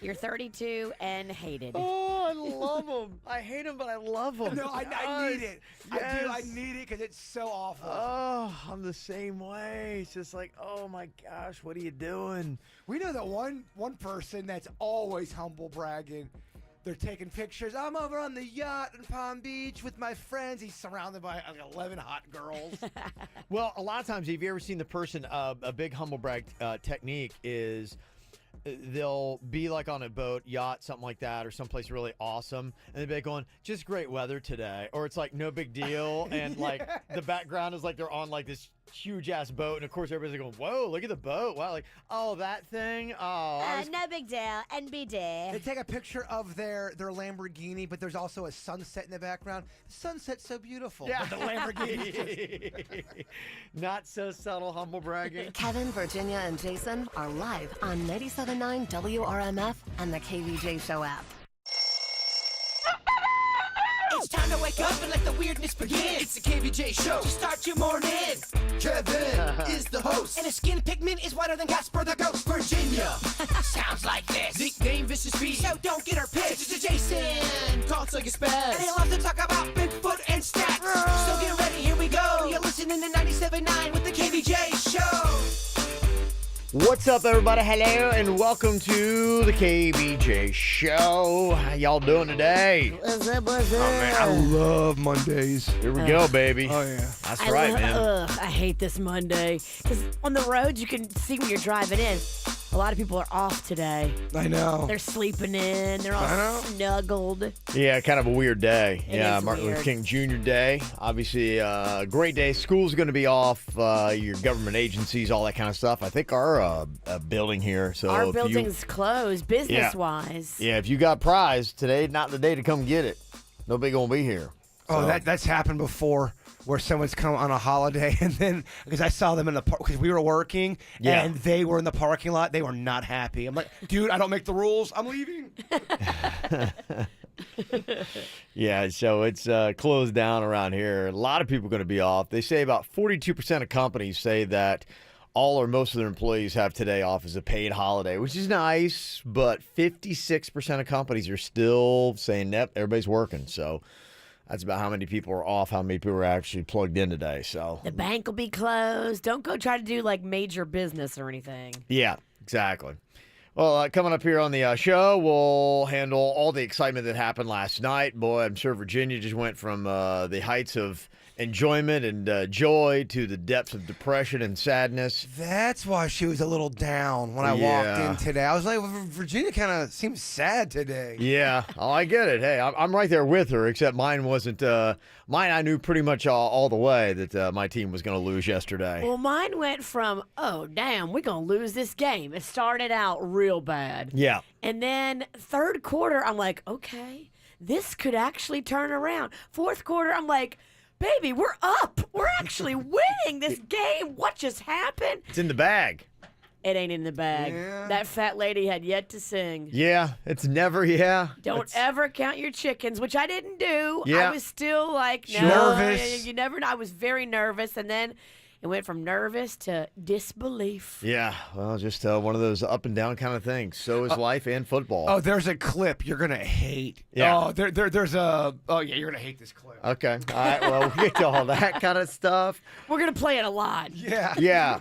You're 32 and hated. Oh, I love them. I hate them, but I love them. No, I need it. Yes. I need it because it's so awful. Oh, I'm the same way. It's just like, oh my gosh, what are you doing? We know that one person that's always humble bragging. They're taking pictures. I'm over on the yacht in Palm Beach with my friends. He's surrounded by 11 hot girls. Well, a lot of times, have you ever seen the person, a big humble brag technique is they'll be like on a boat, yacht, something like that, or someplace really awesome, and they'll be like going, just great weather today. Or it's like no big deal, and like the background is like they're on like this huge ass boat, and of course everybody's going, whoa, look at the boat. Wow, like, oh, that thing. Oh, No big deal. NBD. They take a picture of their Lamborghini, but there's also a sunset in the background. The sunset's so beautiful. Yeah. But the Lamborghini. Not so subtle humble bragging. Kevin, Virginia, and Jason are live on 97.9 WRMF and the KVJ Show app. It's time to wake up and let the weirdness begin. It's the KVJ show to start your morning. Kevin is the host, and his skin pigment is whiter than Casper the Ghost. Virginia sounds like this. Nickname Vicious Beast, so don't get her pissed. Jason talks like a spaz, and he loves to talk about Bigfoot and stats. So get ready, here we go. You're listening to 97.9 with the KVJ show. What's up, everybody? Hello, and welcome to the KVJ Show. How y'all doing today? What's up, what's up? Oh, man, I love Mondays. Here we go, baby. Oh, yeah. That's right, man. I hate this Monday. Because on the road, you can see when you're driving in. A lot of people are off today. I know. They're sleeping in. They're all snuggled. Yeah, kind of a weird day. It Yeah, is Martin weird. Luther King Jr. Day. Obviously, great day. School's going to be off. Your government agencies, all that kind of stuff. I think our building here. So Our if building's closed, business-wise. Yeah, if you got prize, today not the day to come get it. Nobody going to be here. Oh, So- that's happened before, where someone's come on a holiday, and then because I saw them in the park because we were working, Yeah. and they were in the parking lot. They were not happy. I'm like, dude, I don't make the rules. I'm leaving. Yeah, so it's closed down around here. A lot of people are going to be off. They say about 42% of companies say that all or most of their employees have today off as a paid holiday, which is nice, but 56% of companies are still saying, nope, everybody's working. So that's about how many people are off, how many people are actually plugged in today. So The bank will be closed. Don't go try to do like major business or anything. yeah, exactly. Well, coming up here on the show, we'll handle all the excitement that happened last night. Boy, I'm sure Virginia just went from the heights of enjoyment and joy to the depths of depression and sadness. That's why she was a little down when I walked in today. I was like, Virginia kind of seems sad today. Yeah, oh, I get it. Hey, I'm right there with her, except mine wasn't. Mine, I knew pretty much all the way that my team was going to lose yesterday. Well, mine went from, oh, damn, we're going to lose this game. It started out real bad. Yeah. And then third quarter, I'm like, okay, this could actually turn around. Fourth quarter, I'm like, baby, we're up. We're actually winning this game. What just happened? It's in the bag. It ain't in the bag. Yeah. That fat lady had yet to sing. Yeah, it's never, Don't It's- ever count your chickens, which I didn't do. Yeah. I was still like, no. Nervous. You never know. I was very nervous. And then it went from nervous to disbelief. Yeah, well, just one of those up and down kind of things. So is life and football. Oh, there's a clip you're gonna hate. Yeah. Oh, there's a. Oh yeah, you're gonna hate this clip. Okay. All right. Well, we'll get to all that kind of stuff. We're going to play it a lot. Yeah. Yeah.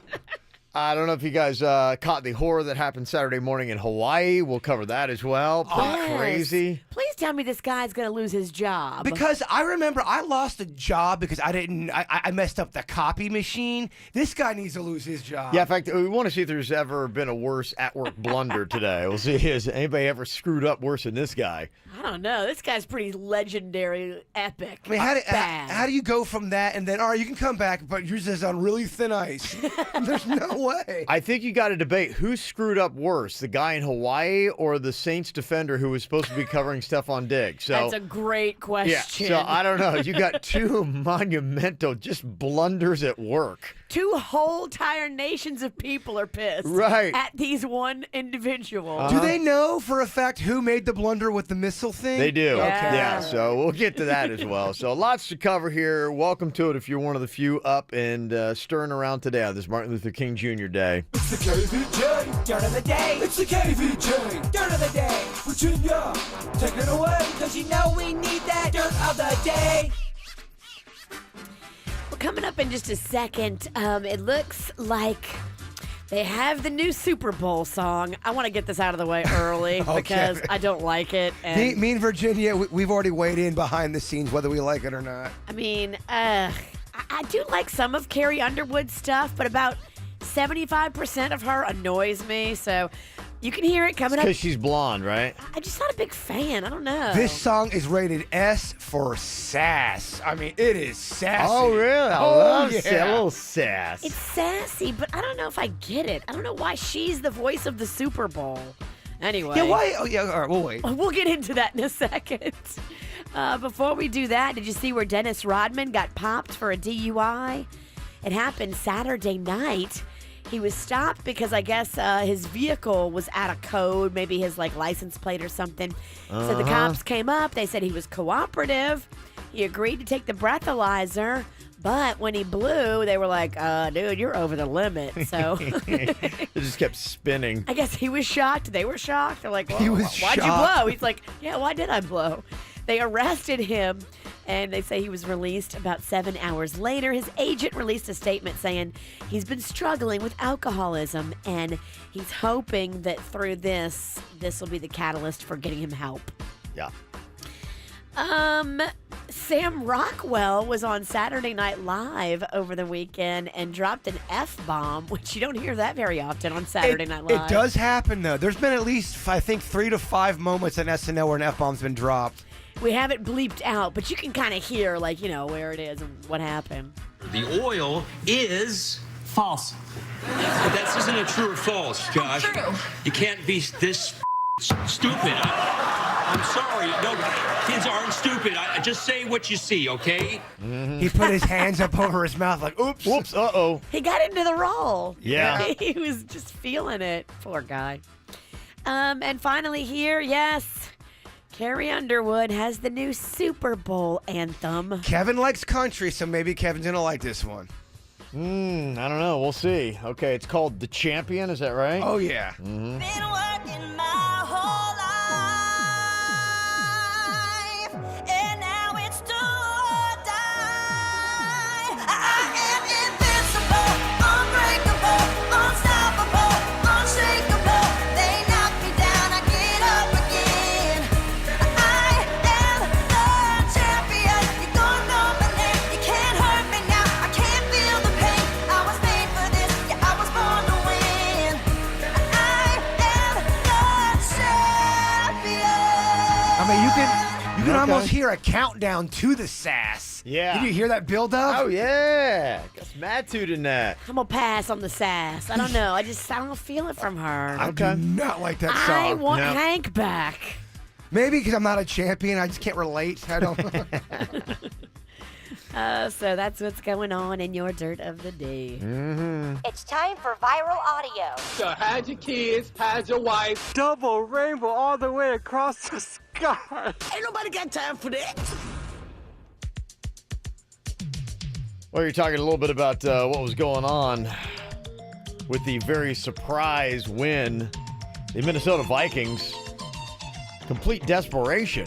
I don't know if you guys caught the horror that happened Saturday morning in Hawaii. We'll cover that as well. Pretty Yes. crazy. Please tell me this guy's going to lose his job. Because I remember I lost a job because I messed up the copy machine. This guy needs to lose his job. Yeah, in fact, we want to see if there's ever been a worse at-work blunder today. We'll see, has anybody ever screwed up worse than this guy? I don't know. This guy's pretty legendary, epic. I mean, bad. how do you go from that and then, all right, you can come back, but yours is on really thin ice? There's no way. I think you got to debate who screwed up worse, the guy in Hawaii or the Saints defender who was supposed to be covering Stephon Stephon Diggs. So That's a great question. yeah. So I don't know. You got two monumental just blunders at work. Two whole entire nations of people are pissed Right. at these one individual. Do they know for a fact who made the blunder with the missile thing? They do. Yeah. Yeah. So we'll get to that as well. So lots to cover here. Welcome to it if you're one of the few up and stirring around today on this Martin Luther King Jr. Day. It's the KVJ dirt of the day. It's the KVJ dirt of the day. Virginia, take it away, cause you know we need that dirt of the day. Well, coming up in just a second, it looks like they have the new Super Bowl song. I want to get this out of the way early because I don't like it. And Me and Virginia, we've already weighed in behind the scenes whether we like it or not. I mean, I do like some of Carrie Underwood's stuff, but about 75% of her annoys me. So you can hear it coming up. Because she's blonde, right? I'm just not a big fan. I don't know. This song is rated S for sass. I mean, it is sassy. Oh, really? I Oh, love yeah. a little sass. It's sassy, but I don't know if I get it. I don't know why she's the voice of the Super Bowl. Anyway. Yeah, why? Oh, yeah, all right, we'll wait. We'll get into that in a second. Before we do that, did you see where Dennis Rodman got popped for a DUI? It happened Saturday night. He was stopped because I guess his vehicle was out of code, maybe his license plate or something. So the cops came up. They said he was cooperative. He agreed to take the breathalyzer, but when he blew, they were like, dude, you're over the limit. So It just kept spinning. I guess he was shocked. They were shocked. They're like, well, He was why'd you shocked. blow? He's like, yeah, why did I blow? They arrested him, and they say he was released about 7 hours later. His agent released a statement saying he's been struggling with alcoholism, and he's hoping that through this will be the catalyst for getting him help. Yeah. Sam Rockwell was on Saturday Night Live over the weekend and dropped an F-bomb, which you don't hear that very often on Saturday Night Live. It does happen, though. There's been at least, I think, 3 to 5 moments in SNL where an F-bomb's been dropped. We have it bleeped out, but you can kind of hear, where it is and what happened. The oil is false. But that's isn't it true or false, Josh? True. You can't be this stupid. I'm sorry. No, kids aren't stupid. I just say what you see, okay? He put his hands up over his mouth like, oops. Whoops. Uh-oh. He got into the role. Yeah. He was just feeling it. Poor guy. And finally here, yes, Carrie Underwood has the new Super Bowl anthem. Kevin likes country, so maybe Kevin's going to like this one. I don't know. We'll see. Okay, it's called The Champion. Is that right? Oh, yeah. Been working my whole life, and now it's do or die. I am invincible, unbreakable, unstoppable, unshakable. They knock me down, I get up again. I am the champion. You're gonna know my name. You can't hurt me now. I can't feel the pain. I was made for this. Yeah, I was born to win. I am the champion. I mean, you can Okay. almost hear a countdown to the sass. Yeah. Did you hear that build up? Oh, yeah. Got some attitude in that. I'm going to pass on the sass. I don't know. I don't feel it from her. I do not like that song. I want No. Hank back. Maybe because I'm not a champion, I just can't relate. I don't. So that's what's going on in your dirt of the day. It's time for viral audio. So hide your kids, hide your wife. Double rainbow all the way across the sky. Ain't nobody got time for that. Well, you're talking a little bit about what was going on with the very surprise win. The Minnesota Vikings, complete desperation.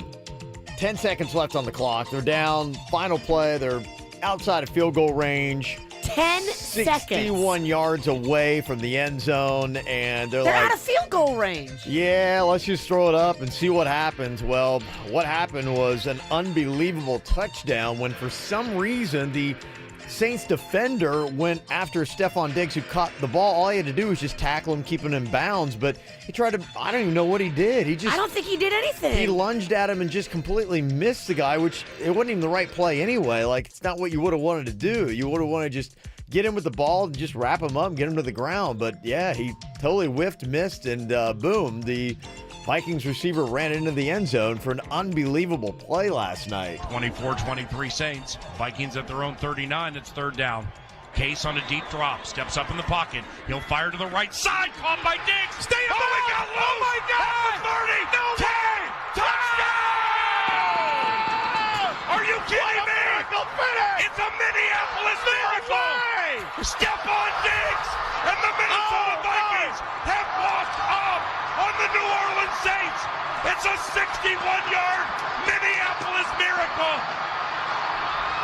10 seconds left on the clock. They're down. Final play. They're outside of field goal range. 10 seconds. 61 yards away from the end zone. And they're They're like, out of field goal range. yeah, let's just throw it up and see what happens. Well, what happened was an unbelievable touchdown when for some reason the Saints defender went after Stephon Diggs, who caught the ball. All he had to do was just tackle him, keep him in bounds. But he tried to, I don't even know what he did. I don't think he did anything. He lunged at him and just completely missed the guy, which it wasn't even the right play anyway. Like, it's not what you would have wanted to do. You would have wanted to just get him with the ball and just wrap him up and get him to the ground. But yeah, he totally whiffed, missed, and boom, the Vikings receiver ran into the end zone for an unbelievable play last night. 24-23 Saints. Vikings at their own 39. It's third down. Case on a deep drop. Steps up in the pocket. He'll fire to the right side. Caught by Diggs. Stay up. Oh, he got loose. Oh, my God. 30. No way. Touchdown. Are you kidding me? It's a Minneapolis miracle. Step on Diggs. And the Minnesota Vikings have walked up on the New Orleans Saints. It's a 61-yard Minneapolis miracle.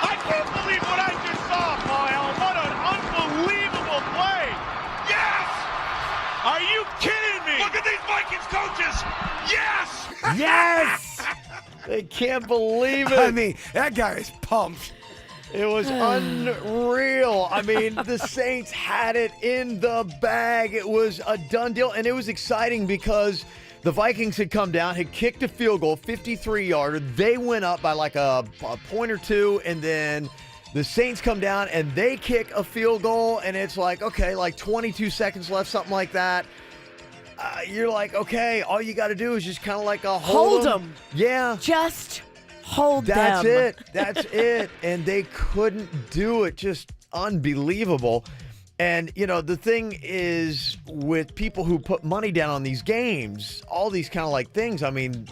I can't believe what I just saw, Paul Allen. What an unbelievable play. Yes! Are you kidding me? Look at these Vikings coaches. Yes! Yes! They can't believe it. I mean, that guy is pumped. It was unreal. I mean, the Saints had it in the bag. It was a done deal, and it was exciting because the Vikings had come down, had kicked a field goal, 53-yarder. They went up by like a point or two, and then the Saints come down, and they kick a field goal, and it's like, okay, like 22 seconds left, something like that. You're like, okay, all you got to do is just kind of like hold them. Yeah. Just hold That's them. it. That's it. And they couldn't do it. Just unbelievable. And, you know, the thing is with people who put money down on these games, all these kind of like things, I mean,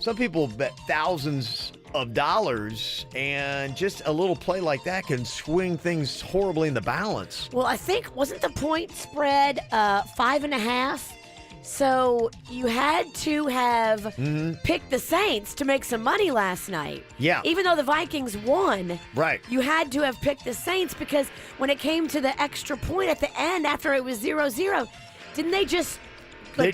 some people bet thousands of dollars, and just a little play like that can swing things horribly in the balance. Well, I think, wasn't the point spread 5.5? So you had to have picked the Saints to make some money last night. Yeah. Even though the Vikings won. Right. You had to have picked the Saints because when it came to the extra point at the end after it was 0-0, didn't they just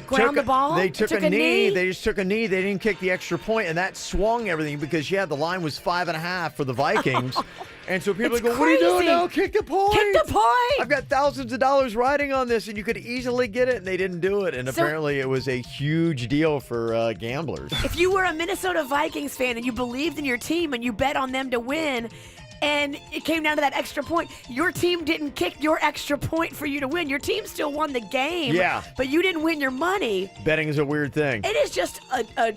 ground the ball? They took a knee. They just took a knee. They didn't kick the extra point, and that swung everything because, yeah, the line was 5.5 for the Vikings. And so people go, what are you doing now? Kick the point. Kick the point. I've got thousands of dollars riding on this, and you could easily get it, and they didn't do it. And apparently it was a huge deal for gamblers. If you were a Minnesota Vikings fan and you believed in your team and you bet on them to win, and it came down to that extra point, your team didn't kick your extra point for you to win. Your team still won the game, but you didn't win your money. Betting is a weird thing. It is just a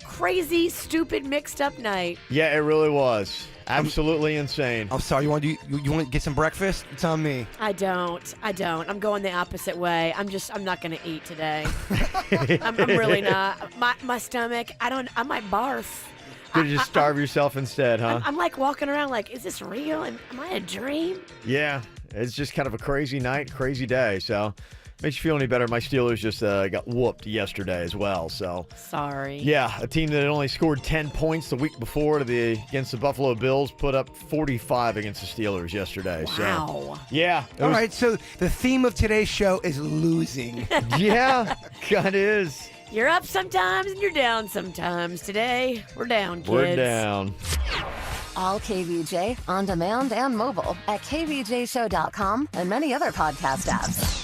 crazy, stupid, mixed-up night. Yeah, it really was. Absolutely insane. I'm sorry, you want to get some breakfast? It's on me. I don't. I'm going the opposite way. I'm not going to eat today. I'm really not. My stomach, I might barf. Could you just starve yourself instead, huh? I'm like walking around like, is this real? Am I a dream? Yeah, it's just kind of a crazy night, crazy day. So, makes you feel any better? My Steelers just got whooped yesterday as well. So sorry. Yeah, a team that had only scored 10 points the week before against the Buffalo Bills put up 45 against the Steelers yesterday. Wow. So, yeah. All right, so the theme of today's show is losing. Yeah, kind of is. You're up sometimes and you're down sometimes. Today, we're down, kids. We're down. All KVJ, on demand and mobile at kvjshow.com and many other podcast apps.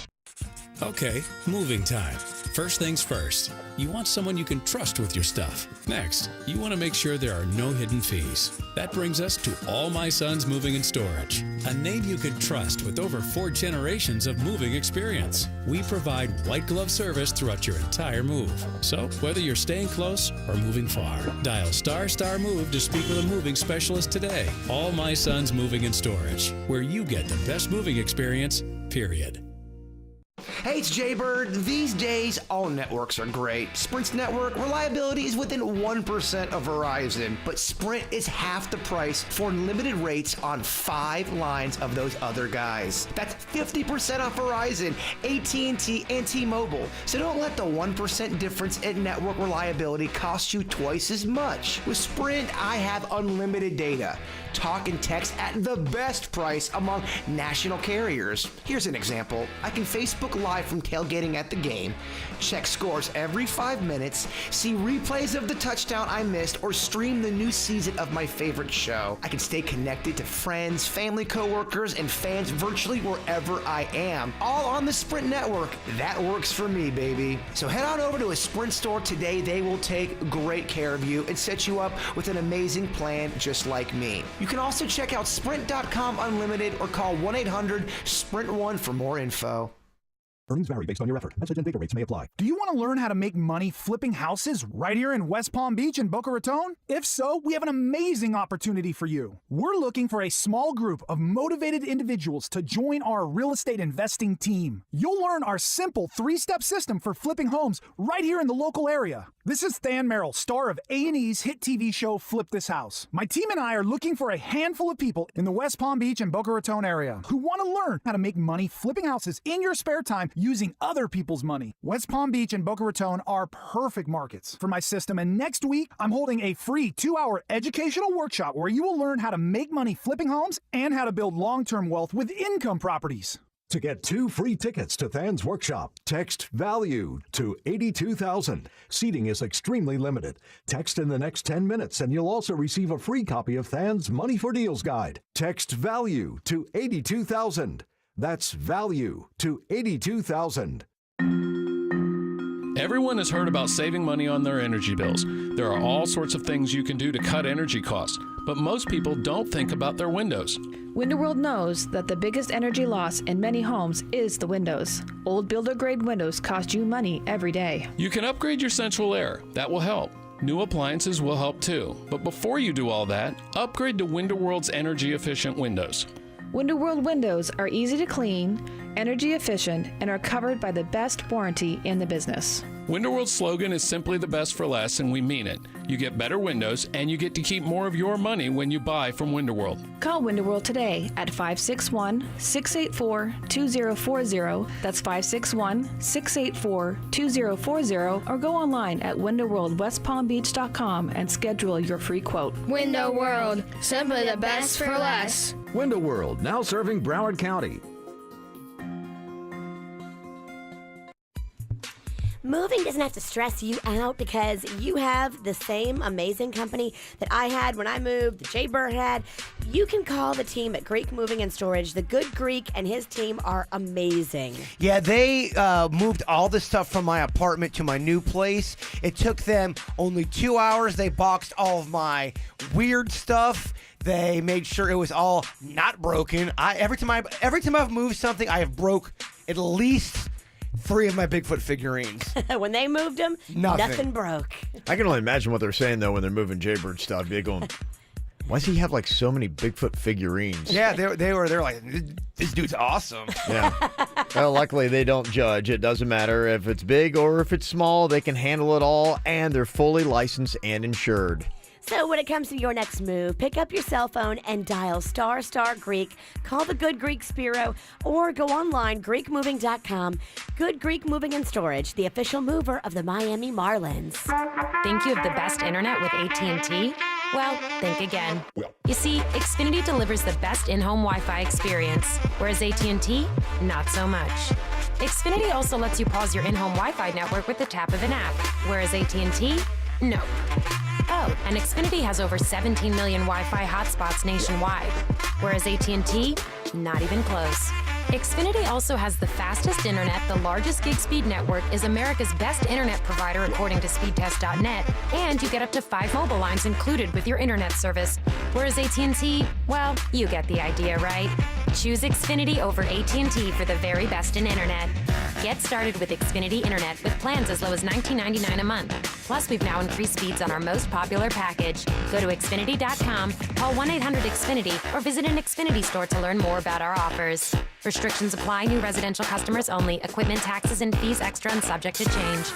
Okay, moving time. First things first, you want someone you can trust with your stuff. Next, you want to make sure there are no hidden fees. That brings us to All My Sons Moving and Storage, a name you can trust with over 4 generations of moving experience. We provide white glove service throughout your entire move. So whether you're staying close or moving far, dial *** move to speak with a moving specialist today. All My Sons Moving and Storage, where you get the best moving experience, period. Hey, it's Jaybird. These days, all networks are great. Sprint's network reliability is within 1% of Verizon, but Sprint is half the price for limited rates on 5 lines of those other guys. That's 50% off Verizon, AT&T, and T-Mobile. So don't let the 1% difference in network reliability cost you twice as much. With Sprint, I have unlimited data, talk and text at the best price among national carriers. Here's an example. I can Facebook Live live from tailgating at the game, check scores every 5 minutes, see replays of the touchdown I missed, or stream the new season of my favorite show. I can stay connected to friends, family, coworkers, and fans virtually wherever I am, all on the Sprint network. That works for me, baby. So head on over to a Sprint store today. They will take great care of you and set you up with an amazing plan just like me. You can also check out Sprint.com Unlimited or call 1-800-SPRINT1 for more info. Earnings vary based on your effort. Message and data rates may apply. Do you want to learn how to make money flipping houses right here in West Palm Beach and Boca Raton? If so, we have an amazing opportunity for you. We're looking for a small group of motivated individuals to join our real estate investing team. You'll learn our simple 3-step system for flipping homes right here in the local area. This is Than Merrill, star of A&E's hit TV show Flip This House. My team and I are looking for a handful of people in the West Palm Beach and Boca Raton area who want to learn how to make money flipping houses in your spare time using other people's money. West Palm Beach and Boca Raton are perfect markets for my system, and next week I'm holding a free 2-hour educational workshop where you will learn how to make money flipping homes and how to build long-term wealth with income properties. To get 2 free tickets to Than's workshop, text VALUE to 82,000. Seating is extremely limited. Text in the next 10 minutes and you'll also receive a free copy of Than's Money for Deals guide. Text VALUE to 82,000. That's VALUE to 82,000. Everyone has heard about saving money on their energy bills. There are all sorts of things you can do to cut energy costs, but most people don't think about their windows. Window knows that the biggest energy loss in many homes is the windows. Old builder-grade windows cost you money every day. You can upgrade your central air. That will help. New appliances will help too. But before you do all that, upgrade to WindoWorld's energy-efficient windows. WindoWorld windows are easy to clean, energy efficient, and are covered by the best warranty in the business. WindoWorld's slogan is simply the best for less, and we mean it. You get better windows, and you get to keep more of your money when you buy from WindoWorld. Call WindoWorld today at 561-684-2040. That's 561-684-2040, or go online at WindoWorldWestPalmBeach.com and schedule your free quote. WindoWorld, simply the best for less. WindoWorld, now serving Broward County. Moving doesn't have to stress you out because you have the same amazing company that I had when I moved, that Jay Burr had. You can call the team at Greek Moving and Storage. The Good Greek and his team are amazing. Yeah, they moved all the stuff from my apartment to my new place. It took them only 2 hours. They boxed all of my weird stuff. They made sure it was all not broken. Every time I've moved something, I have broke at least 3 of my Bigfoot figurines. When they moved them, nothing broke. I can only imagine what they're saying, though, when they're moving Jaybird stuff. They're going, why does he have, like, so many Bigfoot figurines? Yeah, they're like, this dude's awesome. Yeah. Well, luckily, they don't judge. It doesn't matter if it's big or if it's small. They can handle it all, and they're fully licensed and insured. So when it comes to your next move, pick up your cell phone and dial * Greek, call the Good Greek Spiro, or go online, GreekMoving.com. Good Greek Moving and Storage, the official mover of the Miami Marlins. Think you have the best internet with AT&T? Well, think again. You see, Xfinity delivers the best in-home Wi-Fi experience, whereas AT&T, not so much. Xfinity also lets you pause your in-home Wi-Fi network with the tap of an app, whereas AT&T, no. Oh, and Xfinity has over 17 million Wi-Fi hotspots nationwide, whereas AT&T, not even close. Xfinity also has the fastest internet, the largest gig speed network, is America's best internet provider according to speedtest.net, and you get up to 5 mobile lines included with your internet service. Whereas AT&T, well, you get the idea, right? Choose Xfinity over AT&T for the very best in internet. Get started with Xfinity Internet with plans as low as $19.99 a month. Plus, we've now increased speeds on our most popular package. Go to Xfinity.com, call 1-800-XFINITY, or visit an Xfinity store to learn more about our offers. Restrictions apply. New residential customers only. Equipment, taxes, and fees extra and subject to change.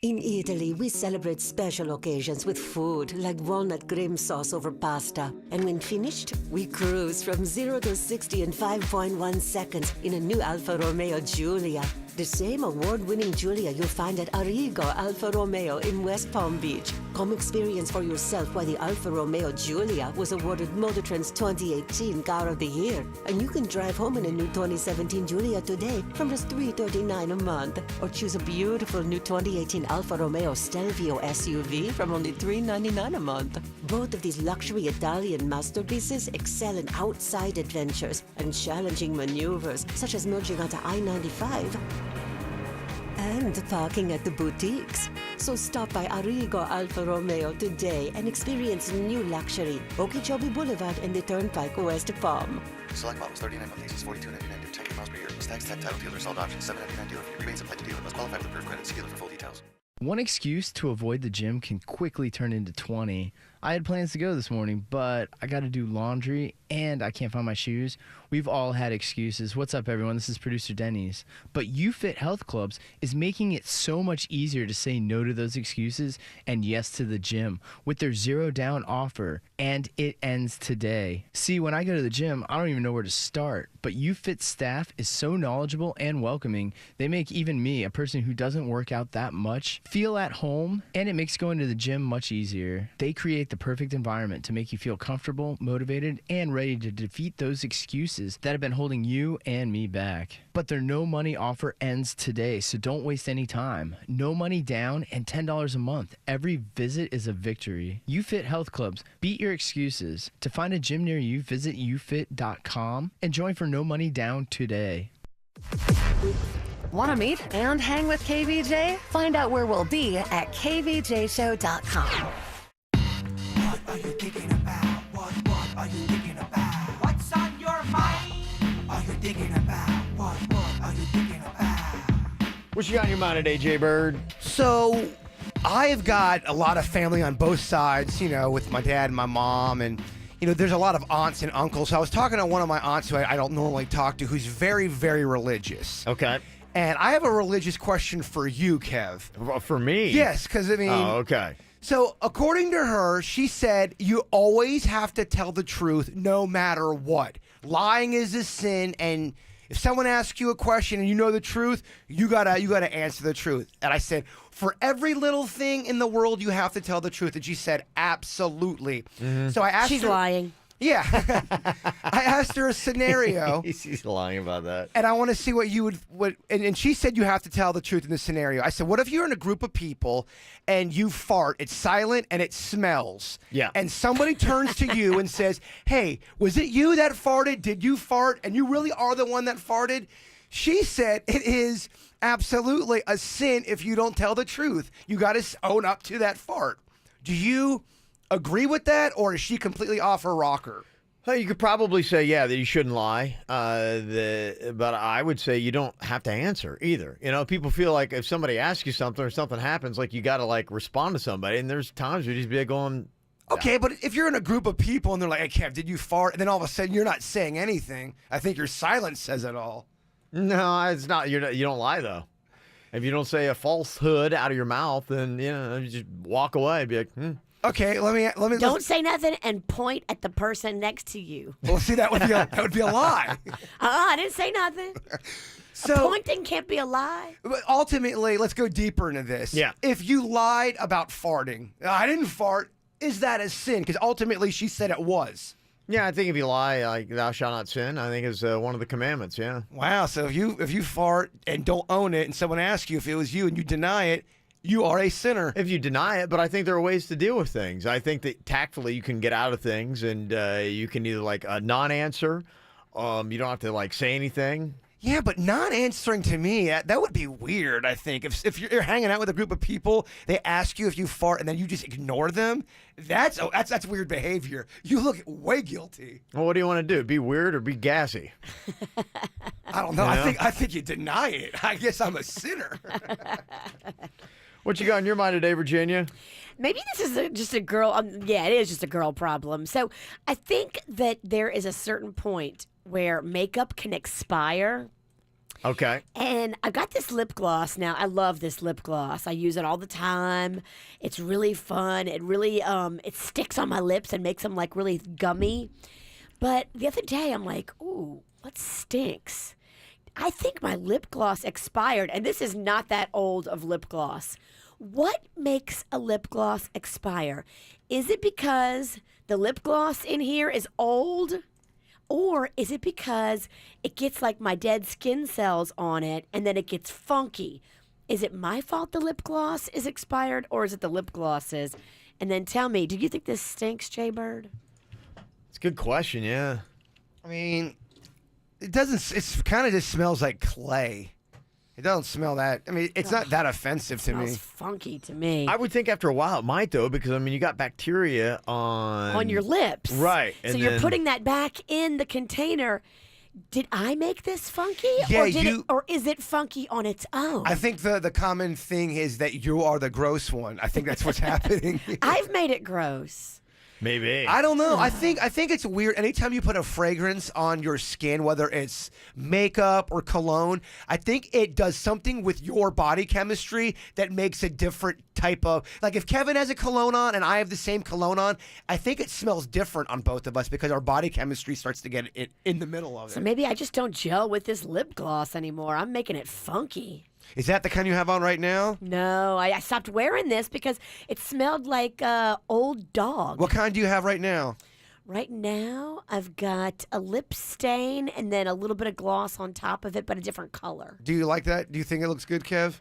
In Italy, we celebrate special occasions with food like walnut cream sauce over pasta. And when finished, we cruise from 0 to 60 in 5.1 seconds in a new Alfa Romeo Giulia. The same award-winning Giulia you'll find at Arrigo Alfa Romeo in West Palm Beach. Come experience for yourself why the Alfa Romeo Giulia was awarded Motortrend's 2018 Car of the Year. And you can drive home in a new 2017 Giulia today from just $339 a month. Or choose a beautiful new 2018 Alfa Romeo Stelvio SUV from only $399 a month. Both of these luxury Italian masterpieces excel in outside adventures and challenging maneuvers, such as merging onto I-95 and parking at the boutiques. So stop by Arrigo Alfa Romeo today and experience new luxury. Okeechobee Boulevard and the Turnpike west of Palm. Select models, 39 month leases, 42.99 due, 10 miles per year. Tax, tag, title, dealer, sold options, 7.99 dealer fee. Rebates applied to dealer. Must qualify with approved credit. See dealer for full details. One excuse to avoid the gym can quickly turn into 20. I had plans to go this morning, but I got to do laundry and I can't find my shoes. We've all had excuses. What's up, everyone? This is producer Denny's. But YouFit Health Clubs is making it so much easier to say no to those excuses and yes to the gym with their $0 down offer, and it ends today. See, when I go to the gym, I don't even know where to start, but YouFit staff is so knowledgeable and welcoming. They make even me, a person who doesn't work out that much, feel at home, and it makes going to the gym much easier. They create the perfect environment to make you feel comfortable, motivated, and ready to defeat those excuses that have been holding you and me back. But their no money offer ends today, so don't waste any time. No money down and $10 a month. Every visit is a victory. YouFit Health Clubs. Beat your excuses. To find a gym near you, visit youfit.com and join for no money down today. Want to meet and hang with KVJ? Find out where we'll be at kvjshow.com. What are you thinking about? What are you thinking about? What's on your mind? Are you thinking about? What are you thinking about? What you got in your mind today, Jay Bird? So, I've got a lot of family on both sides, you know, with my dad and my mom, and you know, there's a lot of aunts and uncles. So I was talking to one of my aunts who I don't normally talk to, who's very, very religious. Okay. And I have a religious question for you, Kev. For me? Yes, because I mean... Oh, okay. So, according to her, she said you always have to tell the truth no matter what. Lying is a sin, and if someone asks you a question and you know the truth, you gotta answer the truth. And I said, for every little thing in the world, you have to tell the truth. And she said, absolutely. Mm-hmm. So I asked her... She's lying. Yeah. I asked her a scenario. She's lying about that. And I want to see what you would and she said you have to tell the truth in this scenario. I said, what if you're in a group of people and you fart, it's silent and it smells. Yeah. And somebody turns to you and says, hey, was it you that farted? Did you fart? And you really are the one that farted? She said it is absolutely a sin if you don't tell the truth. You got to own up to that fart. Do you agree with that, or is she completely off her rocker? Well, you could probably say, yeah, that you shouldn't lie. But I would say you don't have to answer either. You know, people feel like if somebody asks you something or something happens, like you got to like respond to somebody. And there's times where you just be going, okay, but if you're in a group of people and they're like, hey, Kev, did you fart? And then all of a sudden you're not saying anything. I think your silence says it all. No, it's not. You don't lie, though. If you don't say a falsehood out of your mouth, then, you know, you just walk away. Be like, Okay, let me. Don't say nothing and point at the person next to you. Well, see, that would be a lie. I didn't say nothing. So pointing can't be a lie. But ultimately, let's go deeper into this. Yeah. If you lied about farting, I didn't fart. Is that a sin? Because ultimately, she said it was. Yeah, I think if you lie, like thou shalt not sin, I think is one of the commandments. Yeah. Wow. So if you fart and don't own it, and someone asks you if it was you and you deny it, you are a sinner. If you deny it, but I think there are ways to deal with things. I think that tactfully you can get out of things, and you can either like a non-answer. You don't have to like say anything. Yeah, but non-answering to me, that would be weird, I think. If you're hanging out with a group of people, they ask you if you fart, and then you just ignore them, that's weird behavior. You look way guilty. Well, what do you want to do? Be weird or be gassy? I don't know. You know? I think you deny it. I guess I'm a sinner. What you got in your mind today, Virginia? Maybe this is just a girl. Yeah, it is just a girl problem. So I think that there is a certain point where makeup can expire. Okay. And I got this lip gloss now. I love this lip gloss. I use it all the time. It's really fun. It really it sticks on my lips and makes them like really gummy. But the other day I'm like, ooh, what stinks? I think my lip gloss expired, and this is not that old of lip gloss. What makes a lip gloss expire? Is it because the lip gloss in here is old? Or is it because it gets like my dead skin cells on it and then it gets funky? Is it my fault the lip gloss is expired, or is it the lip glosses? And then tell me, do you think this stinks, Jay Bird? It's a good question, yeah. I mean, it doesn't. It kind of just smells like clay. It doesn't smell that. I mean, it's not that offensive to me. Smells funky to me. I would think after a while it might, though, because, I mean, you got bacteria on your lips. Right. So you're putting that back in the container. Did I make this funky? Yeah, or is it funky on its own? I think the common thing is that you are the gross one. I think that's what's happening. I've made it gross. Maybe. I don't know. I think it's weird. Anytime you put a fragrance on your skin, whether it's makeup or cologne, I think it does something with your body chemistry that makes a different type of, like if Kevin has a cologne on and I have the same cologne on, I think it smells different on both of us because our body chemistry starts to get it in the middle of it. So maybe I just don't gel with this lip gloss anymore. I'm making it funky. Is that the kind you have on right now? No, I stopped wearing this because it smelled like old dog. What kind do you have right now? Right now, I've got a lip stain and then a little bit of gloss on top of it, but a different color. Do you like that? Do you think it looks good, Kev?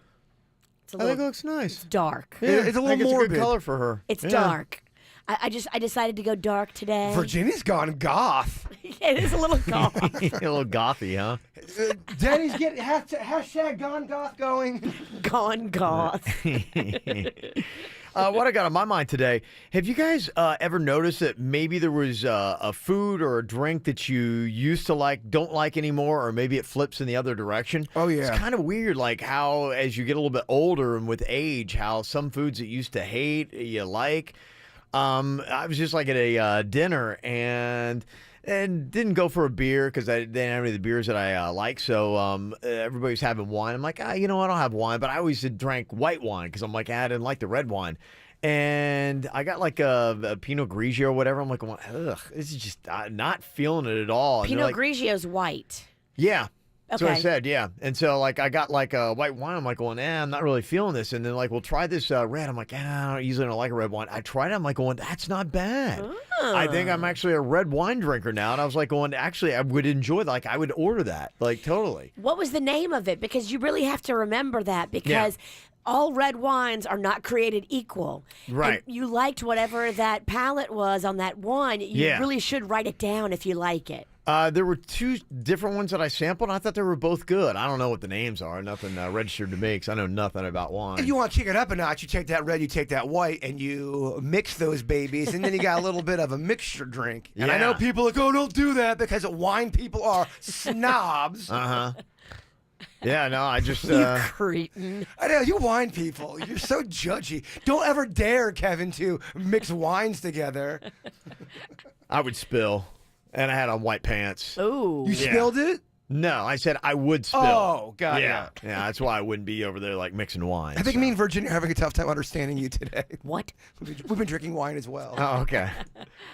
I think it looks nice. It's dark. Yeah, it's a little I think morbid. It's a good color for her. It's dark. I decided to go dark today. Virginia's gone goth. It is a little goth. A little gothy, huh? Denny's getting hashtag gone goth going. Gone goth. What I got on my mind today, have you guys ever noticed that maybe there was a food or a drink that you used to like, don't like anymore, or maybe it flips in the other direction? Oh, yeah. It's kind of weird, like how as you get a little bit older and with age, how some foods that you used to hate, you like. I was just like at a dinner and didn't go for a beer because they didn't have any of the beers that I like. So everybody's having wine. I'm like, you know what? I'll have wine. But I always drank white wine because I'm like, I didn't like the red wine. And I got like a Pinot Grigio or whatever. I'm like, ugh, this is just not feeling it at all. And Pinot like, Grigio's white. Yeah. That's what I Okay. said, yeah. And so, like, I got, like, a white wine. I'm like, I'm not really feeling this. And then, like, we'll try this red. I'm like, I usually don't like a red wine. I tried it. I'm like, that's not bad. I think I'm actually a red wine drinker now. And I was like, actually, I would enjoy that. Like, I would order that. Like, totally. What was the name of it? Because you really have to remember that because all red wines are not created equal. Right. And you liked whatever that palette was on that one. You really should write it down if you like it. There were two different ones that I sampled, and I thought they were both good. I don't know what the names are. Nothing registered to me because I know nothing about wine. If you want to kick it up a notch, you take that red, you take that white, and you mix those babies, and then you got a little bit of a mixture drink. And I know people are like, don't do that because wine people are snobs. Yeah, no, I just... You cretin. I know, you wine people. You're so judgy. Don't ever dare, Kevin, to mix wines together. I would spill. And I had on white pants. Ooh. You spilled it? No, I said I would spill. Oh, got yeah. Yeah, that's why I wouldn't be over there like mixing wine. I think me and Virginia are having a tough time understanding you today. What? We've been drinking wine as well. Oh, okay.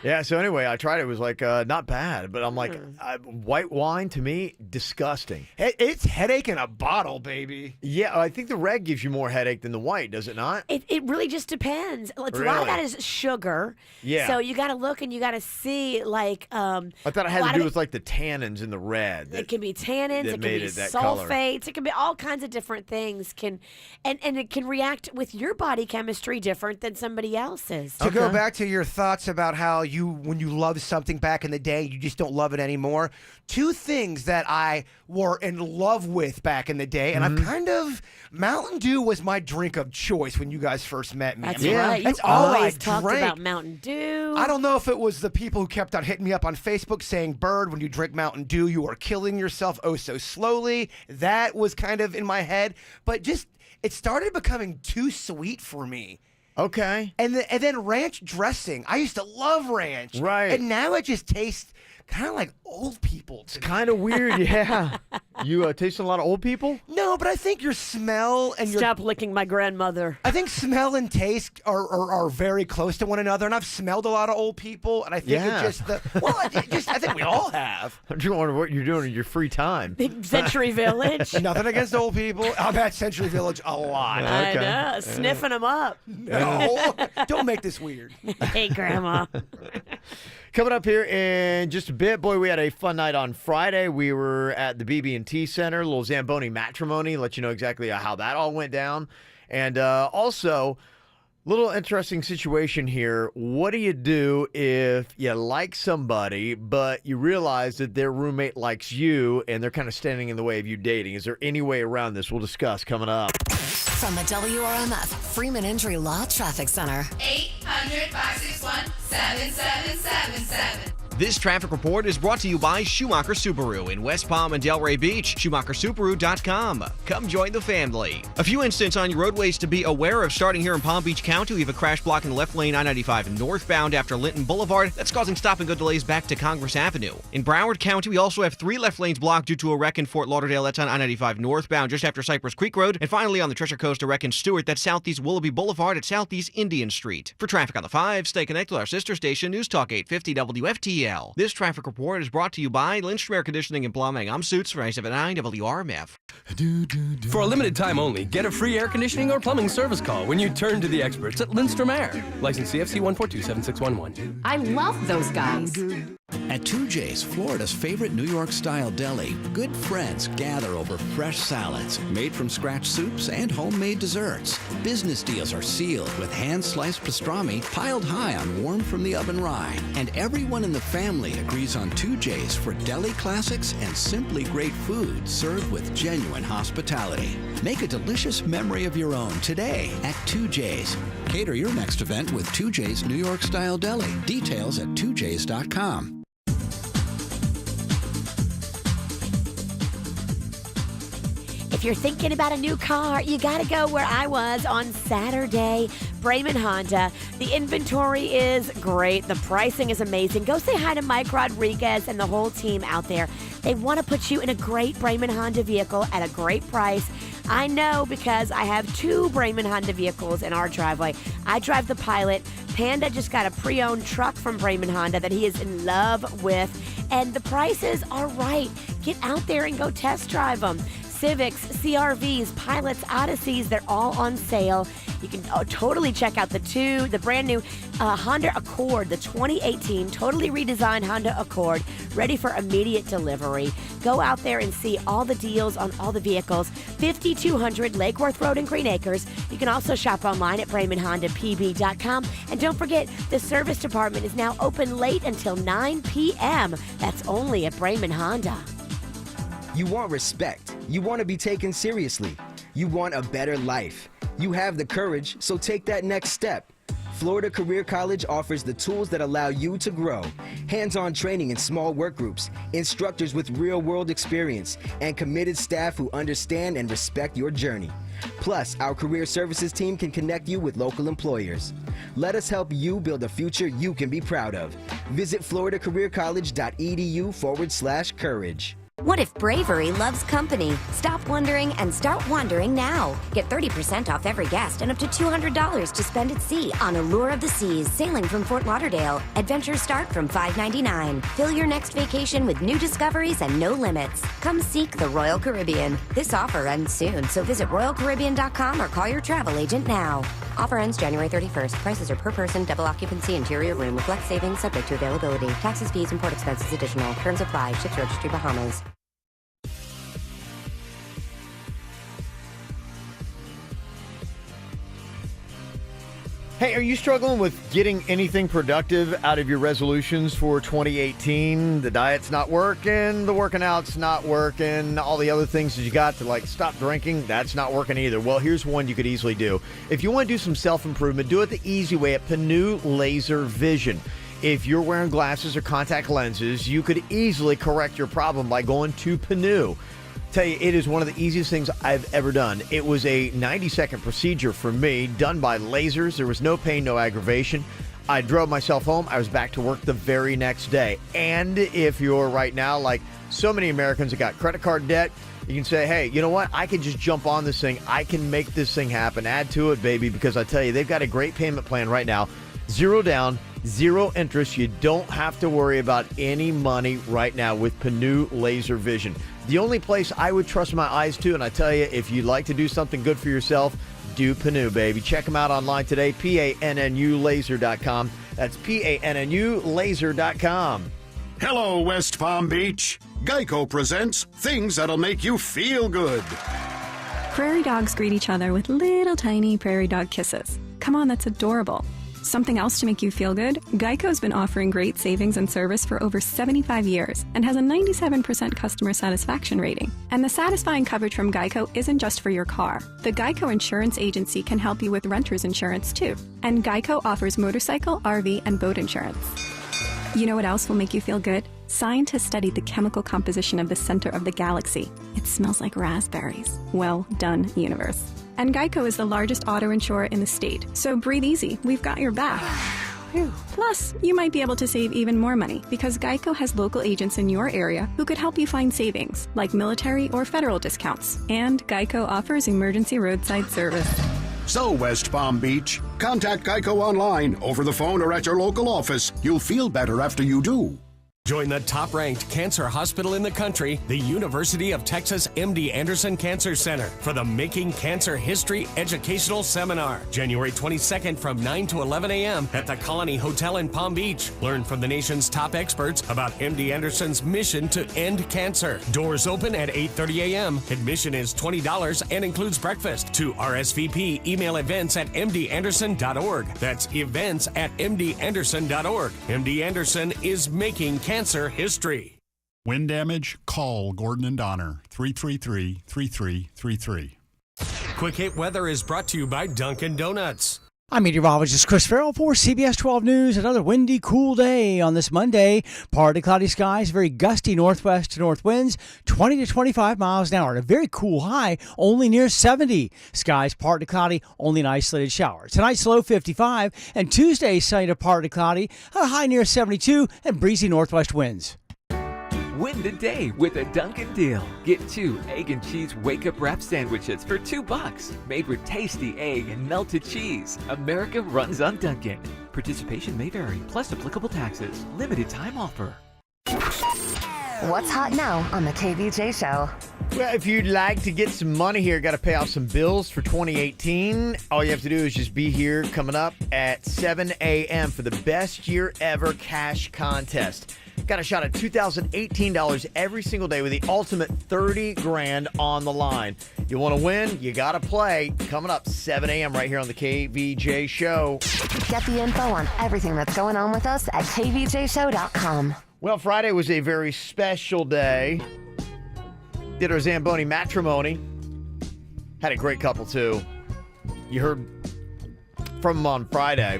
Yeah, so anyway, I tried it. It was like not bad, but I'm like, white wine to me, disgusting. It's headache in a bottle, baby. Yeah, I think the red gives you more headache than the white, does it not? It really just depends. A lot of Really? that is sugar. Yeah. So you got to look and you got to see like. I thought it had to do with like the tannins in the red. It can be tannins, that it can made be it that color. sulfates, it can be all kinds of different things. And it can react with your body chemistry different than somebody else's. To go back to your thoughts about how when you loved something back in the day, you just don't love it anymore. Two things that I were in love with back in the day, and I've kind of Mountain Dew was my drink of choice when you guys first met me. That's I mean, right. You That's all always I talked drank. about Mountain Dew. I don't know if it was the people who kept on hitting me up on Facebook saying, Bird, when you drink Mountain Dew, you are killing yourself oh so slowly. That was kind of in my head. But just, it started becoming too sweet for me. Okay. And then ranch dressing. I used to love ranch. Right. And now it just tastes kind of like old people. It's kind of weird, yeah. You tasting a lot of old people? No, but I think your smell and Stop licking my grandmother. I think smell and taste are very close to one another, and I've smelled a lot of old people, and I think Yeah. it's just I think we all have. I'm just wondering what you're doing in your free time. Century Village. Nothing against old people. I'm at Century Village a lot. I know, sniffing them up. No, don't make this weird. Hey, Grandma. Coming up here in just a bit, boy, we had a fun night on Friday. We were at the BB&T Center, a little Zamboni matrimony, let you know exactly how that all went down. And also, little interesting situation here. What do you do if you like somebody, but you realize that their roommate likes you and they're kind of standing in the way of you dating? Is there any way around this? We'll discuss coming up. From the WRMF Freeman Injury Law Traffic Center. 800-561-7777. This traffic report is brought to you by Schumacher Subaru in West Palm and Delray Beach. SchumacherSubaru.com. Come join the family. A few incidents on your roadways to be aware of. Starting here in Palm Beach County, we have a crash block in the left lane I-95 northbound after Linton Boulevard. That's causing stop-and-go delays back to Congress Avenue. In Broward County, we also have 3 left lanes blocked due to a wreck in Fort Lauderdale. That's on I-95 northbound just after Cypress Creek Road. And finally, on the Treasure Coast, a wreck in Stewart. That's southeast Willoughby Boulevard at southeast Indian Street. For traffic on the 5, stay connected with our sister station, News Talk 850 WFTL. This traffic report is brought to you by Lindstrom Air Conditioning and Plumbing. I'm Suits for 979 WRMF. For a limited time only, get a free air conditioning or plumbing service call when you turn to the experts at Lindstrom Air. License CFC 1427611. I love those guys. At 2J's, Florida's favorite New York-style deli, good friends gather over fresh salads, made from scratch soups, and homemade desserts. Business deals are sealed with hand-sliced pastrami piled high on warm-from-the-oven rye. And everyone in the family agrees on 2J's for deli classics and simply great food served with genuine hospitality. Make a delicious memory of your own today at 2J's. Cater your next event with 2J's New York-style deli. Details at 2J's.com. If you're thinking about a new car, you got to go where I was on Saturday. Brayman Honda. The inventory is great. The pricing is amazing. Go say hi to Mike Rodriguez and the whole team out there. They want to put you in a great Brayman Honda vehicle at a great price. I know because I have 2 Brayman Honda vehicles in our driveway. I drive the Pilot. Panda just got a pre-owned truck from Brayman Honda that he is in love with. And the prices are right. Get out there and go test drive them. Civics, CRVs, Pilots, Odysseys, they're all on sale. You can totally check out the brand new Honda Accord, the 2018 totally redesigned Honda Accord, ready for immediate delivery. Go out there and see all the deals on all the vehicles. 5200 Lake Worth Road in Green Acres. You can also shop online at BraemanHondaPB.com. And don't forget, the service department is now open late until 9 p.m. That's only at Brayman Honda. You want respect. You want to be taken seriously. You want a better life. You have the courage, so take that next step. Florida Career College offers the tools that allow you to grow. Hands-on training in small work groups, instructors with real-world experience, and committed staff who understand and respect your journey. Plus, our career services team can connect you with local employers. Let us help you build a future you can be proud of. Visit floridacareercollege.edu/courage. What if bravery loves company? Stop wondering and start wandering now. Get 30% off every guest and up to $200 to spend at sea on Allure of the Seas, sailing from Fort Lauderdale. Adventures start from $5.99. Fill your next vacation with new discoveries and no limits. Come seek the Royal Caribbean. This offer ends soon, so visit RoyalCaribbean.com or call your travel agent now. Offer ends January 31st. Prices are per person, double occupancy, interior room, reflect savings, subject to availability. Taxes, fees, and port expenses additional. Terms apply. Ships Registry, Bahamas. Hey, are you struggling with getting anything productive out of your resolutions for 2018? The diet's not working, the working out's not working, all the other things that you got to like stop drinking, that's not working either. Well, here's one you could easily do. If you want to do some self-improvement, do it the easy way at Panu Laser Vision. If you're wearing glasses or contact lenses, you could easily correct your problem by going to Panu. Tell you, it is one of the easiest things I've ever done. It was a 90-second procedure for me, done by lasers. There was no pain, no aggravation. I drove myself home. I was back to work the very next day. And if you're right now, like so many Americans that got credit card debt, you can say, hey, you know what? I can just jump on this thing. I can make this thing happen. Add to it, baby, because I tell you, they've got a great payment plan right now. 0 down, 0 interest. You don't have to worry about any money right now with Panu Laser Vision. The only place I would trust my eyes to, and I tell you, if you'd like to do something good for yourself, do Panu, baby. Check them out online today, PANNUlaser.com. That's PANNUlaser.com. Hello, West Palm Beach. Geico presents things that'll make you feel good. Prairie dogs greet each other with little tiny prairie dog kisses. Come on, that's adorable. Something else to make you feel good? Geico's been offering great savings and service for over 75 years and has a 97% customer satisfaction rating. And the satisfying coverage from Geico isn't just for your car. The Geico Insurance Agency can help you with renter's insurance too. And Geico offers motorcycle, RV, and boat insurance. You know what else will make you feel good? Scientists studied the chemical composition of the center of the galaxy. It smells like raspberries. Well done, universe. And Geico is the largest auto insurer in the state, so breathe easy. We've got your back. Plus, you might be able to save even more money because Geico has local agents in your area who could help you find savings, like military or federal discounts. And Geico offers emergency roadside service. So, West Palm Beach, contact Geico online, over the phone, or at your local office. You'll feel better after you do. Join the top-ranked cancer hospital in the country, the University of Texas MD Anderson Cancer Center, for the Making Cancer History Educational Seminar, January 22nd from 9 to 11 a.m. at the Colony Hotel in Palm Beach. Learn from the nation's top experts about MD Anderson's mission to end cancer. Doors open at 8:30 a.m. Admission is $20 and includes breakfast. To RSVP, email events@mdanderson.org. That's events@mdanderson.org. MD Anderson is making cancer history. Wind damage? Call Gordon and Donner, 333-3333. Quick Hit Weather is brought to you by Dunkin' Donuts. I'm meteorologist Chris Farrell for CBS 12 News. Another windy, cool day on this Monday. Partly cloudy skies, very gusty northwest to north winds, 20 to 25 miles an hour. And a very cool high, only near 70. Skies partly cloudy, only an isolated shower. Tonight's low 55, and Tuesday sunny to partly cloudy, a high near 72, and breezy northwest winds. Win the day with a Dunkin' deal. Get 2 egg and cheese wake-up wrap sandwiches for $2. Made with tasty egg and melted cheese. America runs on Dunkin'. Participation may vary, plus applicable taxes. Limited time offer. What's hot now on the KVJ Show? Well, if you'd like to get some money here, got to pay off some bills for 2018. All you have to do is just be here coming up at 7 a.m. for the best year ever cash contest. Got a shot at $2,018 every single day with the ultimate 30 grand on the line. You want to win? You got to play. Coming up 7 a.m. right here on the KVJ Show. Get the info on everything that's going on with us at kvjshow.com. Well, Friday was a very special day. Did our Zamboni matrimony. Had a great couple, too. You heard from him on Friday.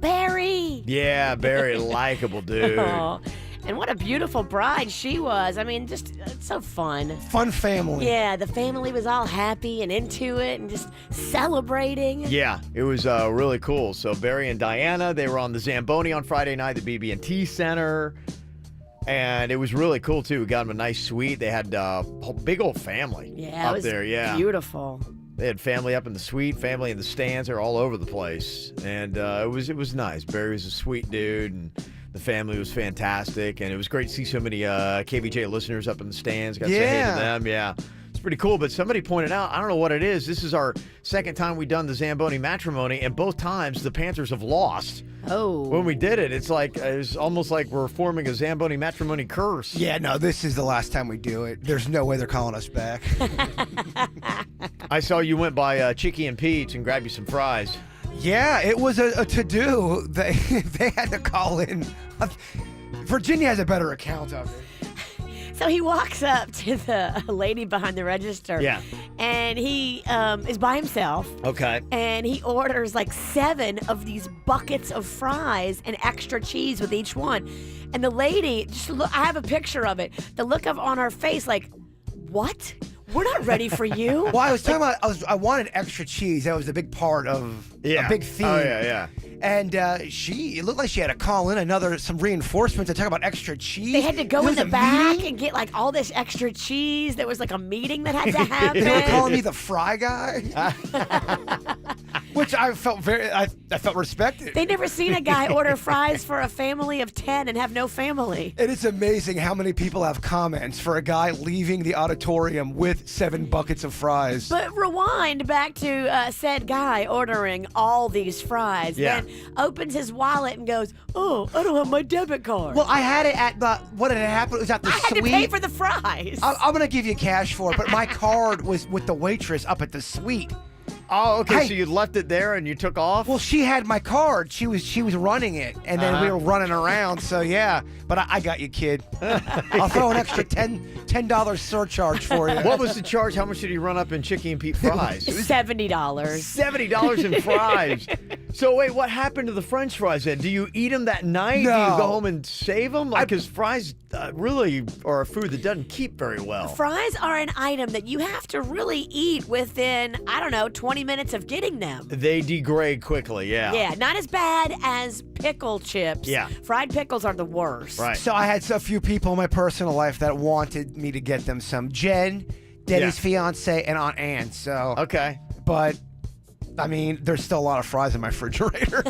Barry. Yeah, very likable dude. Oh, and what a beautiful bride she was. I mean, just so fun. Fun family. Yeah, the family was all happy and into it and just celebrating. Yeah, it was really cool. So Barry and Diana, they were on the Zamboni on Friday night, the BB&T Center. And it was really cool, too. We got them a nice suite. They had a whole big old family up there. Yeah, beautiful. They had family up in the suite, family in the stands. They're all over the place. And it was nice. Barry was a sweet dude, and the family was fantastic. And it was great to see so many KVJ listeners up in the stands. Got to say hey to them. Yeah, it's pretty cool. But somebody pointed out, I don't know what it is. This is our second time we've done the Zamboni matrimony, and both times the Panthers have lost. Oh. When we did it, it's almost like we're forming a Zamboni matrimony curse. Yeah, no, this is the last time we do it. There's no way they're calling us back. I saw you went by Chicky and Pete's and grabbed you some fries. Yeah, it was a to-do. They had to call in. Virginia has a better account of it. So he walks up to the lady behind the register. Yeah. And he is by himself. Okay. And he orders like 7 of these buckets of fries and extra cheese with each one. And the lady, just look, I have a picture of it. The look on her face, like, what? We're not ready for you. Well, I was talking about I wanted extra cheese. That was a big part of a big theme. Oh, yeah. And it looked like she had to call in some reinforcements to talk about extra cheese. They had to go in the back and get like all this extra cheese. There was like a meeting that had to happen. They were calling me the fry guy, which I felt I felt respected. They never seen a guy order fries for a family of 10 and have no family. It is amazing how many people have comments for a guy leaving the auditorium with 7 buckets of fries. But rewind back to said guy ordering all these fries. Yeah. Then opens his wallet and goes, "Oh, I don't have my debit card." Well, I had it at what had happened was at the I had suite. to pay for the fries. I'm going to give you cash for it, but my card was with the waitress up at the suite. Oh, okay. So you left it there and you took off? Well, she had my card. She was running it, and then we were running around. So yeah, but I got you, kid. I'll throw an extra $10 surcharge for you. What was the charge? How much did he run up in Chicky and Pete fries? $70. $70 in fries. So wait, what happened to the French fries then? Do you eat them that night? No. Do you go home and save them? Because fries really are a food that doesn't keep very well. Fries are an item that you have to really eat within, 20 minutes of getting them. They degrade quickly, yeah. Yeah, not as bad as pickle chips. Yeah. Fried pickles are the worst. Right. So I had a few people in my personal life that wanted me to get them some. Jen, Denny's fiance, and Aunt Ann. So okay, but I mean, there's still a lot of fries in my refrigerator.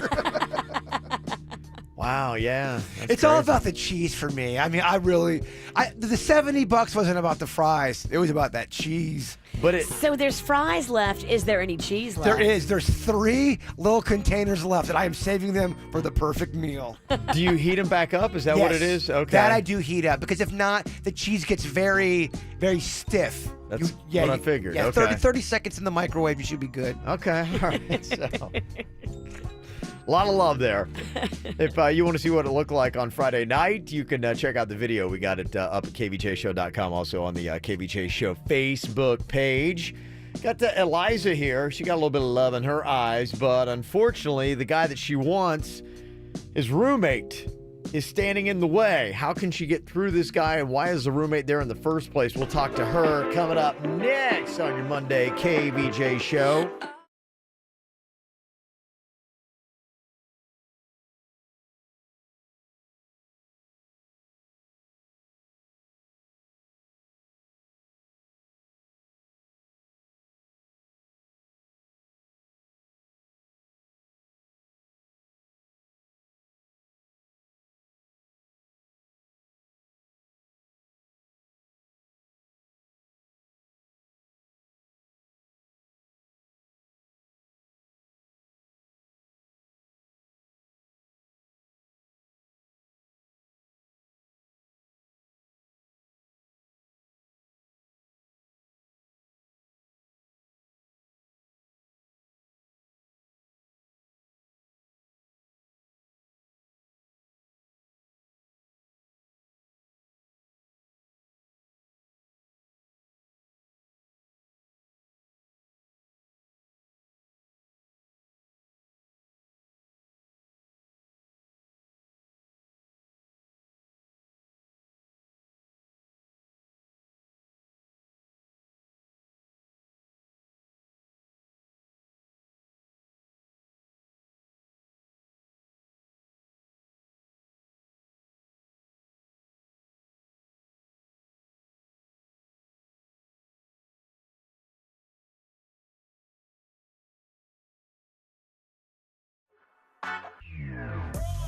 Wow, yeah. It's all about the cheese for me. I mean, the $70 wasn't about the fries. It was about that cheese. So there's fries left. Is there any cheese left? There is. There's 3 little containers left, and I am saving them for the perfect meal. Do you heat them back up? Is that what it is? Okay. That I do heat up, because if not, the cheese gets very, very stiff. That's what I figured. Yeah, okay. 30 seconds in the microwave, you should be good. Okay, all right. So, a lot of love there. If you want to see what it looked like on Friday night, you can check out the video. We got it up at kvjshow.com, also on the KVJ Show Facebook page. Got Eliza here. She got a little bit of love in her eyes, but unfortunately, the guy that she wants, his roommate, is standing in the way. How can she get through this guy, and why is the roommate there in the first place? We'll talk to her coming up next on your Monday KVJ Show.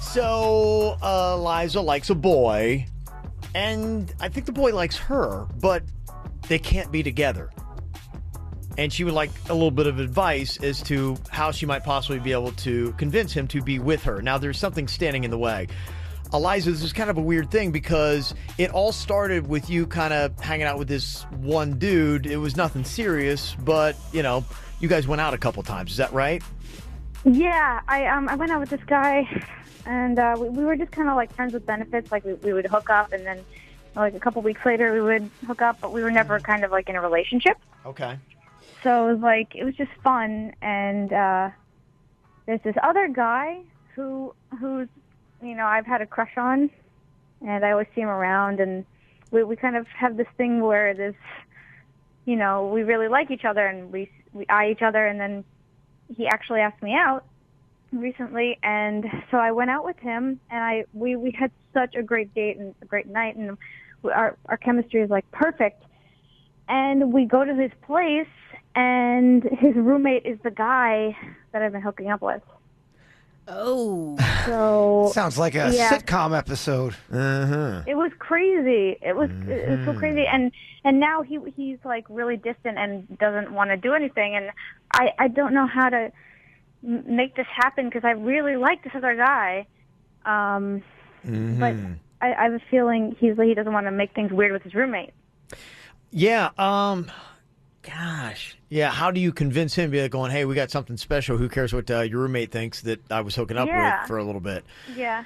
So, Liza likes a boy, and I think the boy likes her, but they can't be together. And she would like a little bit of advice as to how she might possibly be able to convince him to be with her. Now, there's something standing in the way. Eliza, this is kind of a weird thing because it all started with you kind of hanging out with this one dude. It was nothing serious, but, you guys went out a couple times. Is that right? Yeah, I went out with this guy, and we were just kind of like friends with benefits. Like we would hook up, and then like a couple weeks later we would hook up, but we were never kind of like in a relationship. Okay. So it was just fun. And there's this other guy who's I've had a crush on, and I always see him around, and we kind of have this thing where you know, we really like each other and we eye each other. And then he actually asked me out recently, and so I went out with him, and we had such a great date and a great night, and our chemistry is like perfect. And we go to his place, and his roommate is the guy that I've been hooking up with. Oh. So sounds like a sitcom episode. It was crazy. It was so crazy, and now he's like really distant and doesn't want to do anything, and I don't know how to make this happen because I really like this other guy, but I have a feeling he doesn't want to make things weird with his roommate. Yeah. Gosh. Yeah. How do you convince him? Be like going, hey, we got something special. Who cares what your roommate thinks that I was hooking up with for a little bit? Yeah.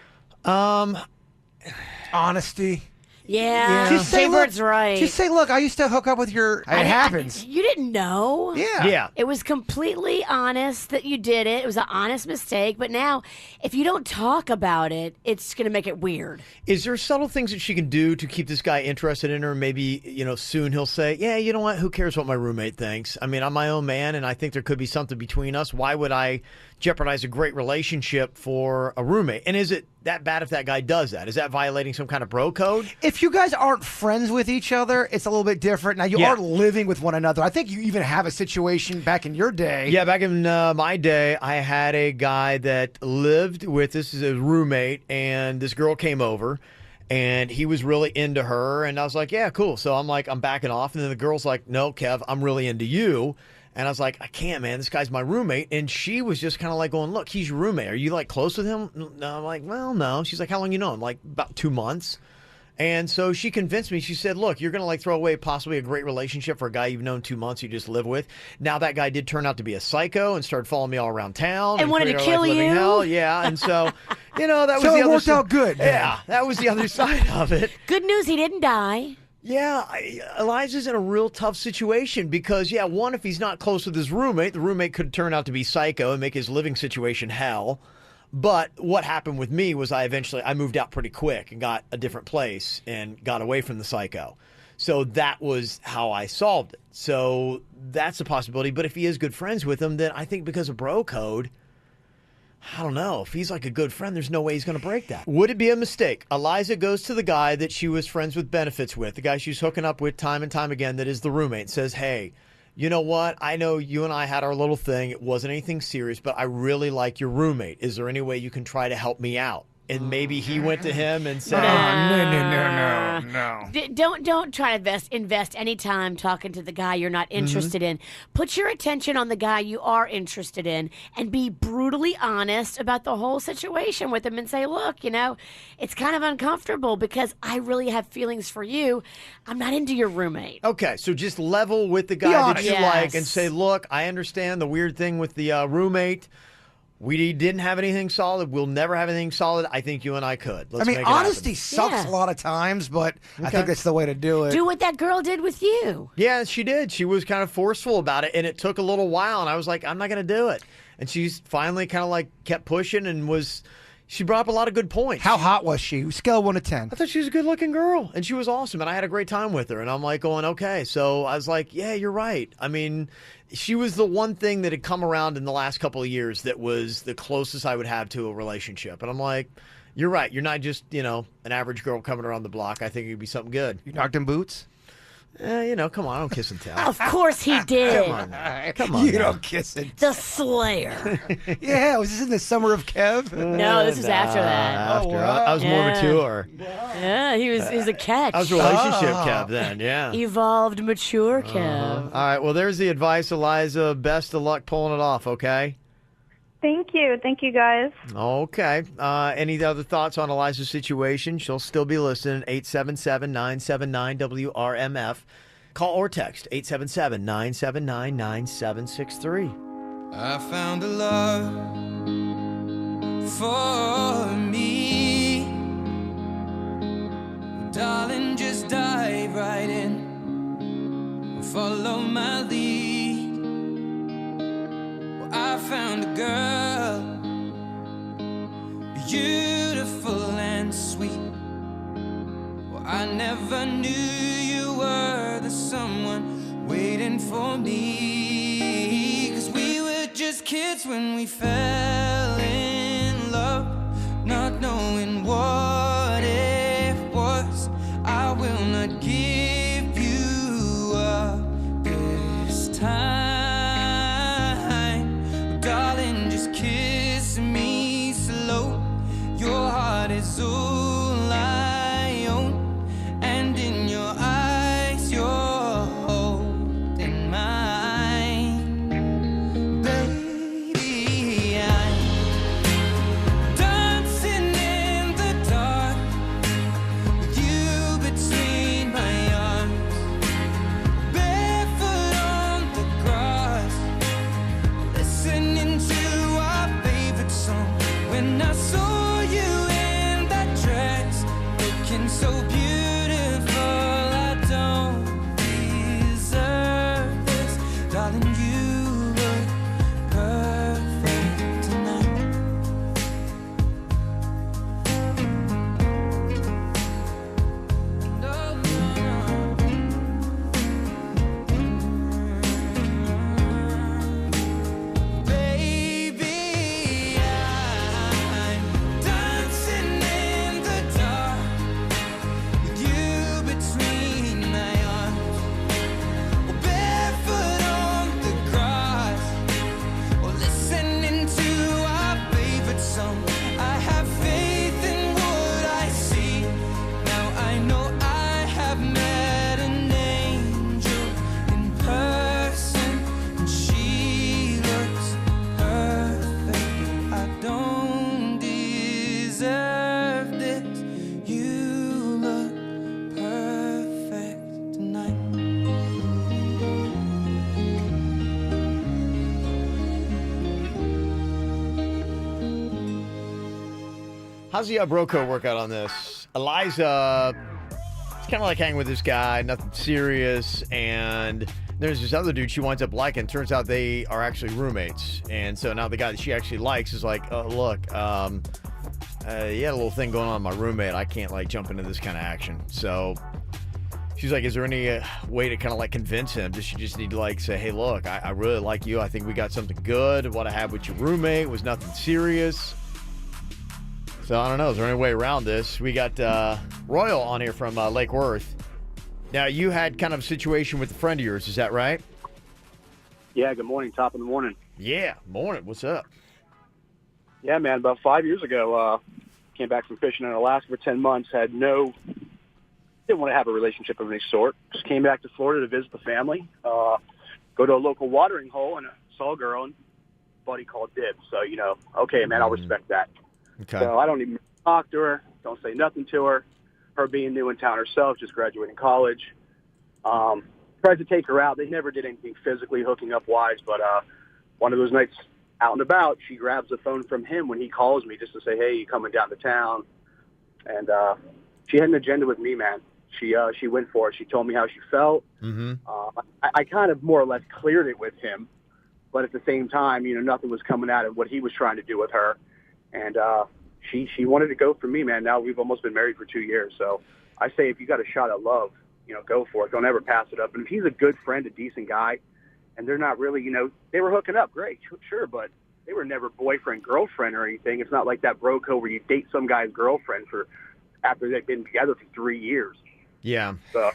Honesty. Yeah. Just say, Jay-Bird's look, right. Just say, look, I used to hook up with your... It happens. You didn't know. Yeah. It was completely honest that you did it. It was an honest mistake. But now, if you don't talk about it, it's going to make it weird. Is there subtle things that she can do to keep this guy interested in her? Maybe, soon he'll say, yeah, you know what? Who cares what my roommate thinks? I mean, I'm my own man, and I think there could be something between us. Why would I jeopardize a great relationship for a roommate? And is it that bad if that guy does that? Is that violating some kind of bro code? If you guys aren't friends with each other, it's a little bit different. Now, you are living with one another. I think you even have a situation back in your day. Yeah, back in my day, I had a guy that lived with this is a roommate, and this girl came over, and he was really into her, and I was like, yeah, cool. So I'm backing off, and then the girl's like, no, Kev, I'm really into you. And I was like, I can't, man. This guy's my roommate. And she was just kind of like going, look, he's your roommate. Are you like close with him? No. I'm like, well, no. She's like, how long you know him? Like about 2 months. And so she convinced me. She said, look, you're going to like throw away possibly a great relationship for a guy you've known 2 months you just live with. Now that guy did turn out to be a psycho and started following me all around town. And wanted to kill you. Hell. Yeah. And so, that was so the it other worked out good. Yeah. That was the other side of it. Good news, he didn't die. Yeah, Elijah's in a real tough situation because, one, if he's not close with his roommate, the roommate could turn out to be psycho and make his living situation hell. But what happened with me was I moved out pretty quick and got a different place and got away from the psycho. So that was how I solved it. So that's a possibility. But if he is good friends with him, then I think because of bro code, I don't know. If he's like a good friend, there's no way he's going to break that. Would it be a mistake? Eliza goes to the guy that she was friends with benefits with, the guy she's hooking up with time and time again that is the roommate, and says, hey, you know what? I know you and I had our little thing. It wasn't anything serious, but I really like your roommate. Is there any way you can try to help me out? And maybe he went to him and said, No. Don't try to invest any time talking to the guy you're not interested in. Put your attention on the guy you are interested in and be brutally honest about the whole situation with him and say, look, it's kind of uncomfortable because I really have feelings for you. I'm not into your roommate. Okay, so just level with the guy that you like and say, look, I understand the weird thing with the roommate. We didn't have anything solid. We'll never have anything solid. I think you and I could. Let's make it honesty happen. sucks a lot of times, but I think that's the way to do it. Do what that girl did with you. Yeah, she did. She was kind of forceful about it, and it took a little while, and I was like, I'm not going to do it. And she's finally kind of like kept pushing and she brought up a lot of good points. How hot was she? Scale of 1 to 10. I thought she was a good-looking girl, and she was awesome, and I had a great time with her. And I'm like going, okay. So I was like, yeah, you're right. I mean, she was the one thing that had come around in the last couple of years that was the closest I would have to a relationship. And I'm like, you're right. You're not just, an average girl coming around the block. I think it'd be something good. You knocked in boots? Come on, I don't kiss and tell. Of course he did. Come on. You don't kiss and The Slayer. Yeah, was this in the summer of Kev? No, this is after that. After. I was more mature. Yeah, he was a catch. I was relationship Kev then, yeah. Evolved, mature Kev. All right, well, there's the advice, Eliza. Best of luck pulling it off, okay? Thank you. Thank you, guys. Okay. Any other thoughts on Eliza's situation? She'll still be listening. 877-979-WRMF. Call or text 877-979-9763. I found a love for me. Darling, just dive right in. Follow my lead. I found a girl, beautiful and sweet. Well, I never knew you were the someone waiting for me. 'Cause we were just kids when we fell in love, not knowing what it was. I will not give you up this time. Darling, just kiss me slow. Your heart is all I own, and in your eyes you're holding mine. Baby, I'm dancing in the dark with you between my arms, barefoot on the grass, listening to our favorite song. When I saw you in that dress, looking so beautiful, I don't deserve this. Darling, you look perfect tonight. Baby, I'm dancing in the dark with you between my arms, or barefoot on the grass, or listening to our favorite song. I have faith in what I see. Now I know I have met an angel in person, and she looks perfect. I don't deserve this. You look perfect tonight. How's the bro code work out on this? Eliza, it's kind of like hanging with this guy, nothing serious, and there's this other dude she winds up liking. Turns out they are actually roommates, and so now the guy that she actually likes is like, oh, look, you had a little thing going on with my roommate. I can't like jump into this kind of action. So she's like, is there any way to kind of like convince him? Does she just need to like say, hey, look, I really like you. I think we got something good. What I had with your roommate was nothing serious. So I don't know. Is there any way around this? We got Royal on here from Lake Worth. Now, you had kind of a situation with a friend of yours. Is that right? Yeah, good morning. Top of the morning. Yeah, morning. What's up? Yeah, man, about 5 years ago, came back from fishing in Alaska for 10 months, didn't want to have a relationship of any sort. Just came back to Florida to visit the family, go to a local watering hole, and saw a girl, and buddy called dibs. So, okay, man, I'll respect that. Okay. So I don't even talk to her, don't say nothing to her. Her being new in town herself, just graduating college. Tried to take her out. They never did anything physically hooking up wise, but one of those nights out and about, she grabs the phone from him when he calls me just to say, hey, you coming down to town? And she had an agenda with me, man. She went for it. She told me how she felt. Mm-hmm. I kind of more or less cleared it with him, but at the same time, nothing was coming out of what he was trying to do with her. And she wanted to go for me, man. Now we've almost been married for 2 years. So I say if you got a shot at love, go for it. Don't ever pass it up. And if he's a good friend, a decent guy, and they're not really, they were hooking up, great, sure, but they were never boyfriend, girlfriend or anything. It's not like that bro code where you date some guy's girlfriend after they've been together for 3 years. Yeah. So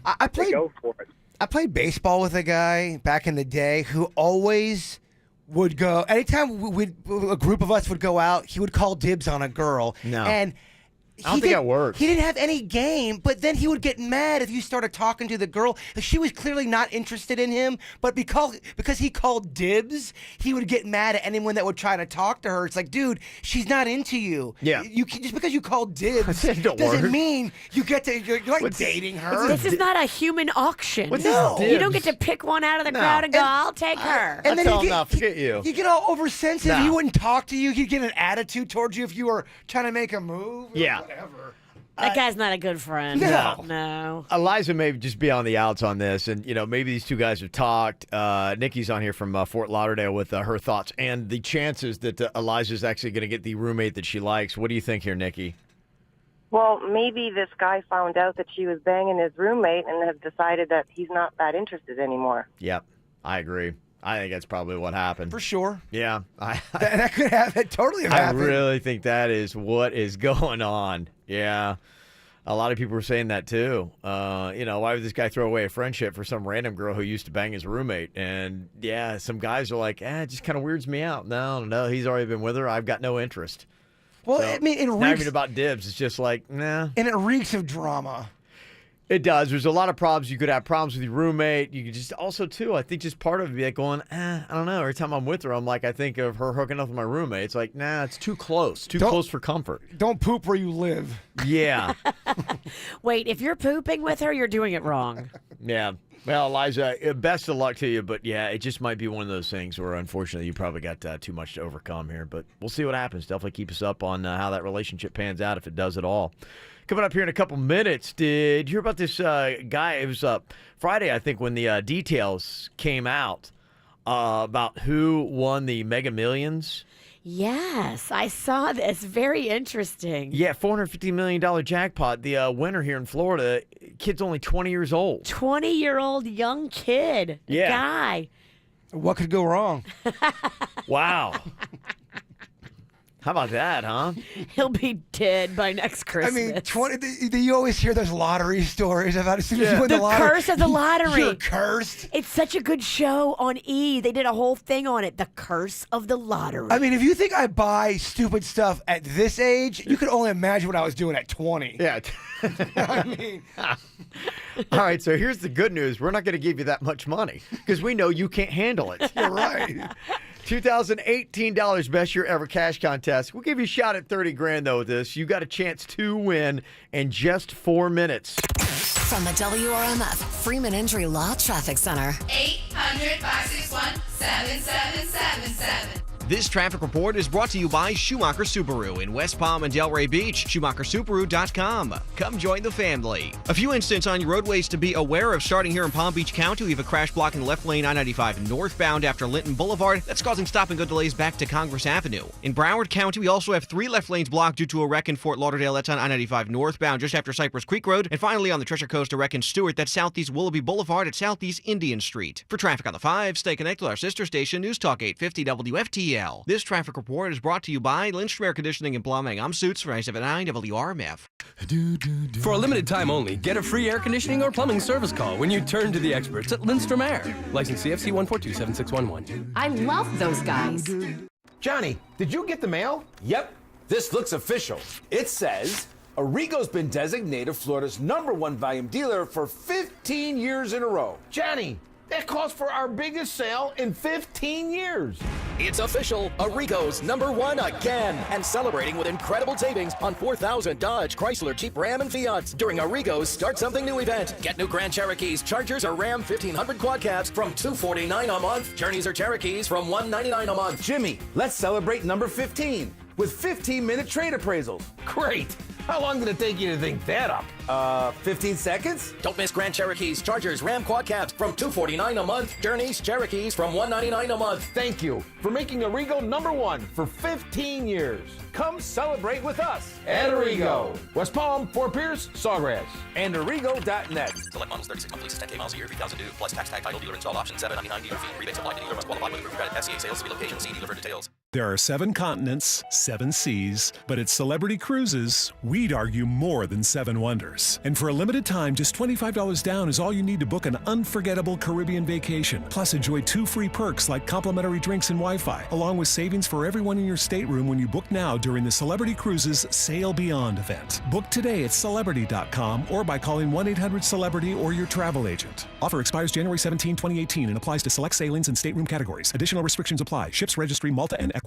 I played, go for it. I played baseball with a guy back in the day who always would go, anytime a group of us would go out, he would call dibs on a girl. No. And I don't think that works. He didn't have any game, but then he would get mad if you started talking to the girl. She was clearly not interested in him, but because he called dibs, he would get mad at anyone that would try to talk to her. It's like, dude, she's not into you. Yeah. Just because you called dibs Don't doesn't work. mean you're like dating her. This is not a human auction. No. You don't get to pick one out of the crowd and go, I'll take her. And then tell him now, forget you. You get all oversensitive. No. He wouldn't talk to you. He'd get an attitude towards you if you were trying to make a move. Yeah. Whatever. That guy's not a good friend. No. No. Eliza may just be on the outs on this, and maybe these two guys have talked. Nikki's on here from Fort Lauderdale with her thoughts and the chances that Eliza's actually going to get the roommate that she likes. What do you think here, Nikki? Well, maybe this guy found out that she was banging his roommate and has decided that he's not that interested anymore. Yep, I agree. I think that's probably what happened. For sure. Yeah. That could have that totally have I happened. really think that is what is going on. Yeah. A lot of people were saying that too. Why would this guy throw away a friendship for some random girl who used to bang his roommate? And yeah, some guys are like, it just kind of weirds me out. No, he's already been with her. I've got no interest. Well, So, I mean, it it's not reeks, even about dibs. It's just like, nah. and it reeks of drama. It does. There's a lot of problems. You could have problems with your roommate. You could just also, too, I think just part of it be like going, I don't know. Every time I'm with her, I'm like, I think of her hooking up with my roommate. It's like, nah, it's too close. Too close for comfort. Don't poop where you live. Yeah. Wait, if you're pooping with her, you're doing it wrong. Yeah. Well, Eliza, best of luck to you. But, yeah, it just might be one of those things where, unfortunately, you probably got too much to overcome here. But we'll see what happens. Definitely keep us up on how that relationship pans out, if it does at all. Coming up here in a couple minutes, did you hear about this guy? It was Friday, I think, when the details came out about who won the Mega Millions. Yes, I saw this. Very interesting. Yeah, $450 million jackpot. The winner here in Florida, kid's only 20 years old. 20-year-old young kid. Yeah. Guy. What could go wrong? Wow. How about that, huh? He'll be dead by next Christmas. I mean, 20. You always hear those lottery stories about as soon as you win the the lottery. curse of the lottery. You're cursed. It's such a good show on E! They did a whole thing on it. The curse of the lottery. I mean, if you think I buy stupid stuff at this age, you could only imagine what I was doing at 20. Yeah. I mean, all right, so here's the good news. We're not going to give you that much money because we know you can't handle it. You're right. 2018 Best Year Ever Cash Contest. We'll give you a shot at 30 grand though with this. You got a chance to win in just 4 minutes. From the WRMF Freeman Injury Law Traffic Center. 800-561-7777. This traffic report is brought to you by Schumacher Subaru in West Palm and Delray Beach. SchumacherSubaru.com. Come join the family. A few incidents on your roadways to be aware of. Starting here in Palm Beach County, we have a crash blocking the left lane I-95 northbound after Linton Boulevard. That's causing stop-and-go delays back to Congress Avenue. In Broward County, we also have 3 left lanes blocked due to a wreck in Fort Lauderdale. That's on I-95 northbound just after Cypress Creek Road. And finally, on the Treasure Coast, a wreck in Stewart. That's southeast Willoughby Boulevard at southeast Indian Street. For traffic on the 5, stay connected with our sister station, News Talk 850 WFTL. This traffic report is brought to you by Lindstrom Air Conditioning and Plumbing. I'm Suits for 979 WRMF. For a limited time only, get a free air conditioning or plumbing service call when you turn to the experts at Lindstrom Air. License CFC 1427611. I love those guys. Johnny, did you get the mail? Yep. This looks official. It says Arrigo's been designated Florida's #1 volume dealer for 15 years in a row. Johnny, that calls for our biggest sale in 15 years. It's official. Arrigo's #1 again. And celebrating with incredible savings on 4,000 Dodge, Chrysler, Jeep, Ram, and Fiats during Arrigo's Start Something New event. Get new Grand Cherokees, Chargers, or Ram 1500 quad cabs from $249 a month. Journeys or Cherokees from $199 a month. Jimmy, let's celebrate number 15 with 15-minute trade appraisals. Great. How long did it take you to think that up? 15 seconds? Don't miss Grand Cherokees, Chargers, Ram quad cabs from $249 a month. Journeys, Cherokees from $199 a month. Thank you for making Arrigo #1 for 15 years. Come celebrate with us at Arrigo. West Palm, Fort Pierce, Sawgrass, and Arrigo.net. Select models 36 months, leases 10K miles a year, 3,002, plus tax tag title, dealer install option, $799 dealer fee. Rebates apply to dealer, must qualify with approved credit. SCA sales to be location. See dealer for details. There are 7 continents, 7 seas, but at Celebrity Cruises, we'd argue more than 7 wonders. And for a limited time, just $25 down is all you need to book an unforgettable Caribbean vacation. Plus, enjoy 2 free perks like complimentary drinks and Wi-Fi, along with savings for everyone in your stateroom when you book now during the Celebrity Cruises Sail Beyond event. Book today at Celebrity.com or by calling 1-800-CELEBRITY or your travel agent. Offer expires January 17, 2018 and applies to select sailings and stateroom categories. Additional restrictions apply. Ships Registry, Malta and Ecuador.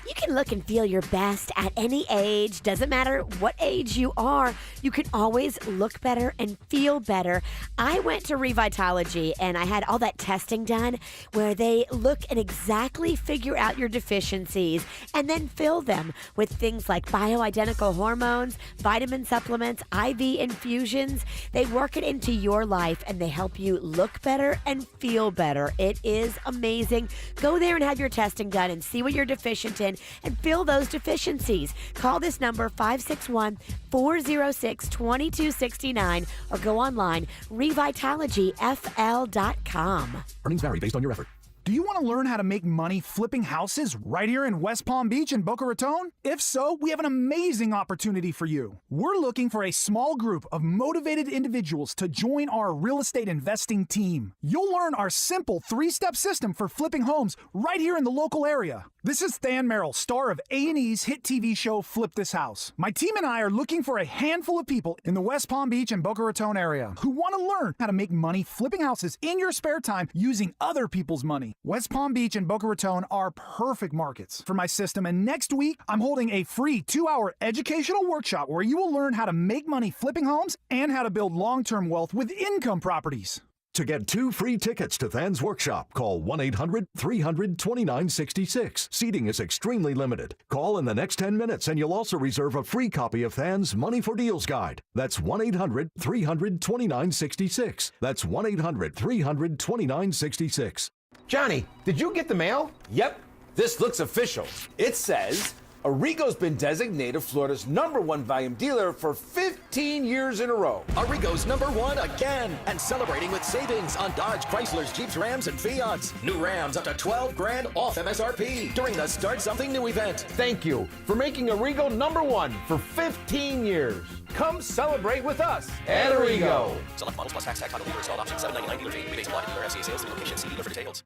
You can look and feel your best at any age. Doesn't matter what age you are. You can always look better and feel better. I went to Revitology and I had all that testing done where they look and exactly figure out your deficiencies and then fill them with things like bioidentical hormones, vitamin supplements, IV infusions. They work it into your life and they help you look better and feel better. It is amazing. Go there and have your testing done and see what you're deficient in. and fill those deficiencies. Call this number 561-406-2269 or go online revitalogyfl.com. Earnings vary based on your effort. Do you want to learn how to make money flipping houses right here in West Palm Beach and Boca Raton? If so, we have an amazing opportunity for you. We're looking for a small group of motivated individuals to join our real estate investing team. You'll learn our simple 3-step system for flipping homes right here in the local area. This is Than Merrill, star of A&E's hit TV show Flip This House. My team and I are looking for a handful of people in the West Palm Beach and Boca Raton area who want to learn how to make money flipping houses in your spare time using other people's money. West Palm Beach and Boca Raton are perfect markets for my system, and next week I'm holding a free 2-hour educational workshop where you will learn how to make money flipping homes and how to build long-term wealth with income properties. To get 2 free tickets to Than's workshop, call 1-800-300-2966. Seating is extremely limited. Call in the next 10 minutes and you'll also reserve a free copy of Than's Money for Deals Guide. That's 1-800-300-2966. That's 1-800-300-2966. Johnny, did you get the mail? Yep, this looks official. It says Arrigo's been designated Florida's #1 volume dealer for 15 years in a row. Arrigo's #1 again, and celebrating with savings on Dodge, Chryslers, Jeeps, Rams, and Fiats. New Rams up to $12 grand off MSRP during the Start Something New event. Thank you for making Arrigo #1 for 15 years. Come celebrate with us at Arrigo. Select models plus tax title dealer installed option $7.99 dealer fee. Rebates apply to dealer FCA sales through location. See dealer for details.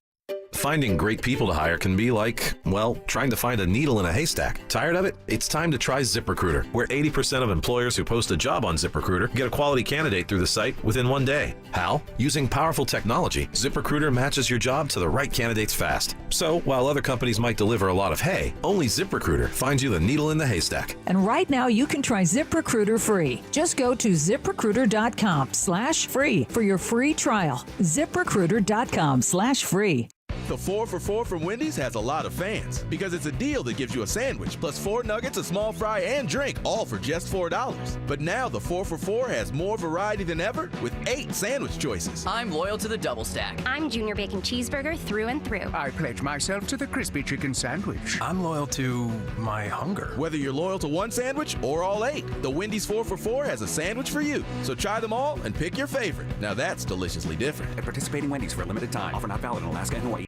Finding great people to hire can be like, well, trying to find a needle in a haystack. Tired of it? It's time to try ZipRecruiter, where 80% of employers who post a job on ZipRecruiter get a quality candidate through the site within 1 day. How? Using powerful technology, ZipRecruiter matches your job to the right candidates fast. So, while other companies might deliver a lot of hay, only ZipRecruiter finds you the needle in the haystack. And right now you can try ZipRecruiter free. Just go to ZipRecruiter.com/free for your free trial. ZipRecruiter.com/free. The 4 for $4 from Wendy's has a lot of fans because it's a deal that gives you a sandwich plus 4 nuggets, a small fry, and drink, all for just $4. But now the 4 for $4 has more variety than ever with 8 sandwich choices. I'm loyal to the double stack. I'm Junior Bacon Cheeseburger through and through. I pledge myself to the crispy chicken sandwich. I'm loyal to my hunger. Whether you're loyal to one sandwich or all 8, the Wendy's 4 for $4 has a sandwich for you. So try them all and pick your favorite. Now that's deliciously different. At participating Wendy's for a limited time. Offer not valid in Alaska and Hawaii.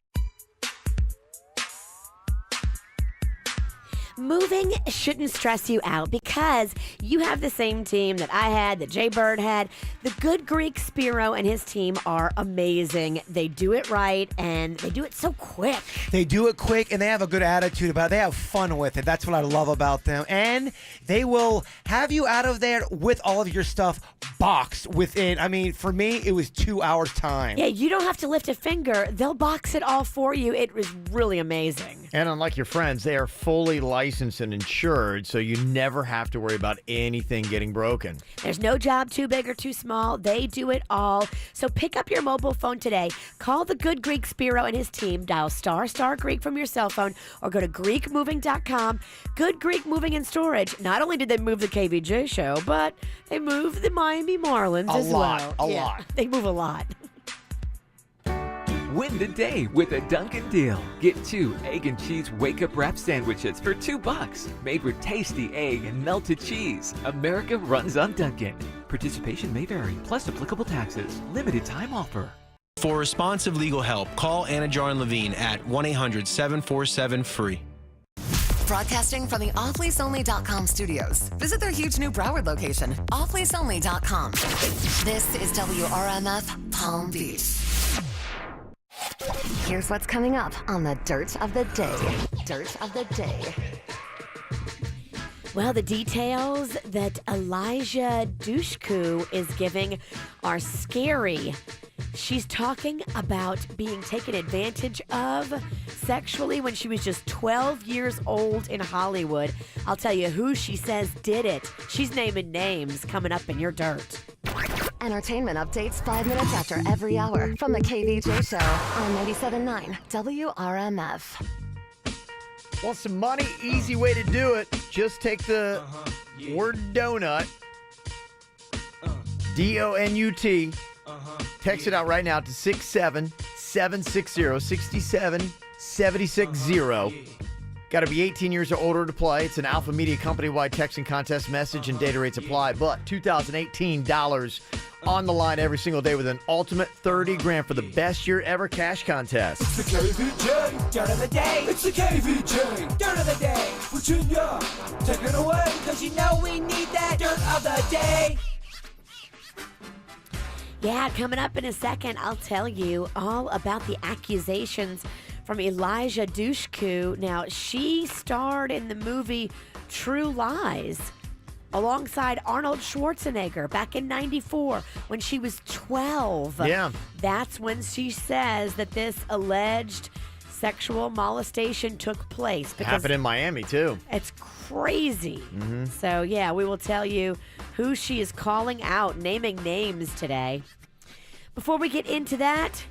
Moving shouldn't stress you out because you have the same team that I had, that Jay Bird had. The Good Greek Spiro and his team are amazing. They do it right, and they do it so quick. They do it quick, and they have a good attitude about it. They have fun with it. That's what I love about them. And they will have you out of there with all of your stuff boxed within, I mean, for me, it was 2 hours time. Yeah, you don't have to lift a finger. They'll box it all for you. It was really amazing. And unlike your friends, they are fully licensed and insured, so you never have to worry about anything getting broken. There's no job too big or too small. They do it all. So pick up your mobile phone today. Call the Good Greek Spiro and his team. Dial ** Greek from your cell phone or go to GreekMoving.com. Good Greek Moving and Storage. Not only did they move the KVJ show, but they moved the Miami Marlins as well. A lot. They move a lot. Win the day with a Dunkin' deal. Get 2 egg and cheese wake-up wrap sandwiches for $2. Made with tasty egg and melted cheese. America runs on Dunkin'. Participation may vary, plus applicable taxes. Limited time offer. For responsive legal help, call Anna Jarn Levine at 1-800-747-FREE. Broadcasting from the offleaseonly.com studios. Visit their huge new Broward location, offleaseonly.com. This is WRMF Palm Beach. Here's what's coming up on the Dirt of the Day. Dirt of the Day. Well, the details that Elijah Dushku is giving are scary. She's talking about being taken advantage of sexually when she was just 12 years old in Hollywood. I'll tell you who she says did it. She's naming names coming up in your dirt. Entertainment updates 5 minutes after every hour from the KVJ Show on 97.9 WRMF. Want some money? Easy way to do it. Just take the word donut, DONUT, text it out right now to 67760, 67760. Got to be 18 years or older to play. It's an Alpha Media company-wide texting contest. Message and data rates apply. But $2018 on the line every single day with an ultimate $30,000 for the best year ever cash contest. It's the KVJ Dirt of the Day. It's the KVJ Dirt of the Day. Virginia, take it away, because you know we need that Dirt of the Day. Yeah, coming up in a second, I'll tell you all about the accusations from Elijah Dushku. Now, she starred in the movie True Lies alongside Arnold Schwarzenegger back in '94 when she was 12. Yeah. That's when she says that this alleged sexual molestation took place. Happened in Miami, too. It's crazy. Mm-hmm. So, yeah, we will tell you who she is calling out, naming names today. Before we get into that,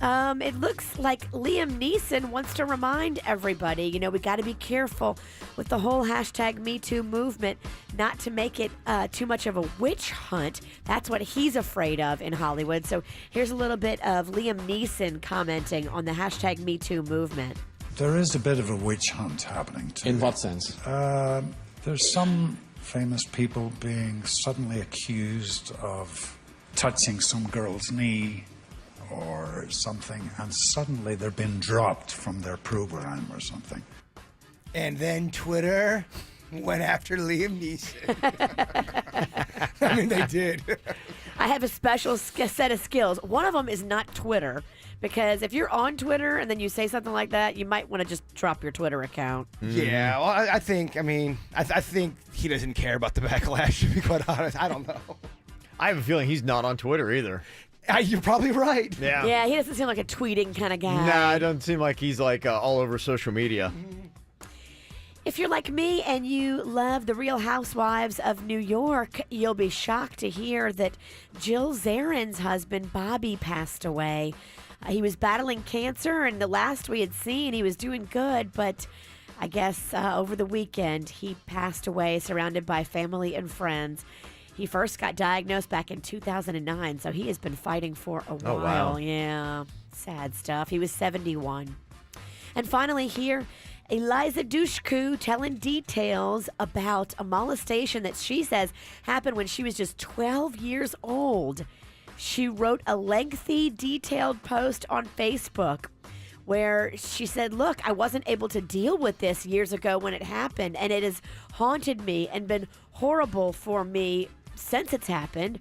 it looks like Liam Neeson wants to remind everybody, you know, we got to be careful with the whole #MeToo movement, not to make it too much of a witch hunt. That's what he's afraid of in Hollywood. So here's a little bit of Liam Neeson commenting on the #MeToo movement. There is a bit of a witch hunt happening too. In what sense? There's some famous people being suddenly accused of touching some girl's knee or something, and suddenly they're being dropped from their program or something. And then Twitter went after Liam Neeson. I mean, they did. I have a special set of skills. One of them is not Twitter, because if you're on Twitter and then you say something like that, you might want to just drop your Twitter account. Yeah, well, I think he doesn't care about the backlash, to be quite honest. I don't know. I have a feeling he's not on Twitter either. You're probably right. Yeah. Yeah, he doesn't seem like a tweeting kind of guy. Nah, it doesn't seem like he's like all over social media. If you're like me and you love the Real Housewives of New York, you'll be shocked to hear that Jill Zarin's husband, Bobby, passed away. He was battling cancer, and the last we had seen, he was doing good, but I guess over the weekend, he passed away surrounded by family and friends. He first got diagnosed back in 2009, so he has been fighting for a while. Oh, wow. Yeah, sad stuff. He was 71. And finally here, Eliza Dushku telling details about a molestation that she says happened when she was just 12 years old. She wrote a lengthy, detailed post on Facebook where she said, look, I wasn't able to deal with this years ago when it happened, and it has haunted me and been horrible for me since it's happened.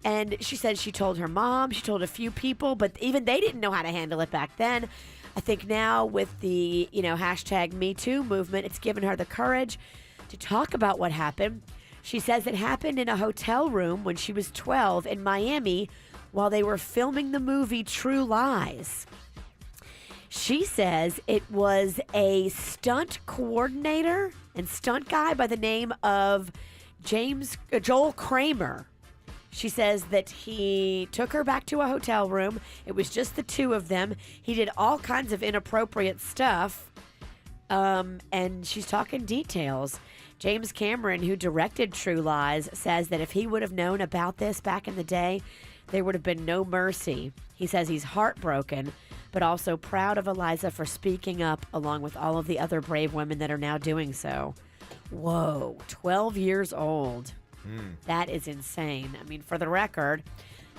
And she said she told her mom, she told a few people, but even they didn't know how to handle it back then. I think now with the, #MeToo movement, it's given her the courage to talk about what happened. She says it happened in a hotel room when she was 12 in Miami while they were filming the movie True Lies. She says it was a stunt coordinator and stunt guy by the name of Joel Kramer. She says that he took her back to a hotel room. It was just the two of them. He did all kinds of inappropriate stuff. And she's talking details. James Cameron, who directed True Lies, says that if he would have known about this back in the day, there would have been no mercy. He says he's heartbroken, but also proud of Eliza for speaking up along with all of the other brave women that are now doing so. Whoa, 12 years old. That is insane. I mean, for the record,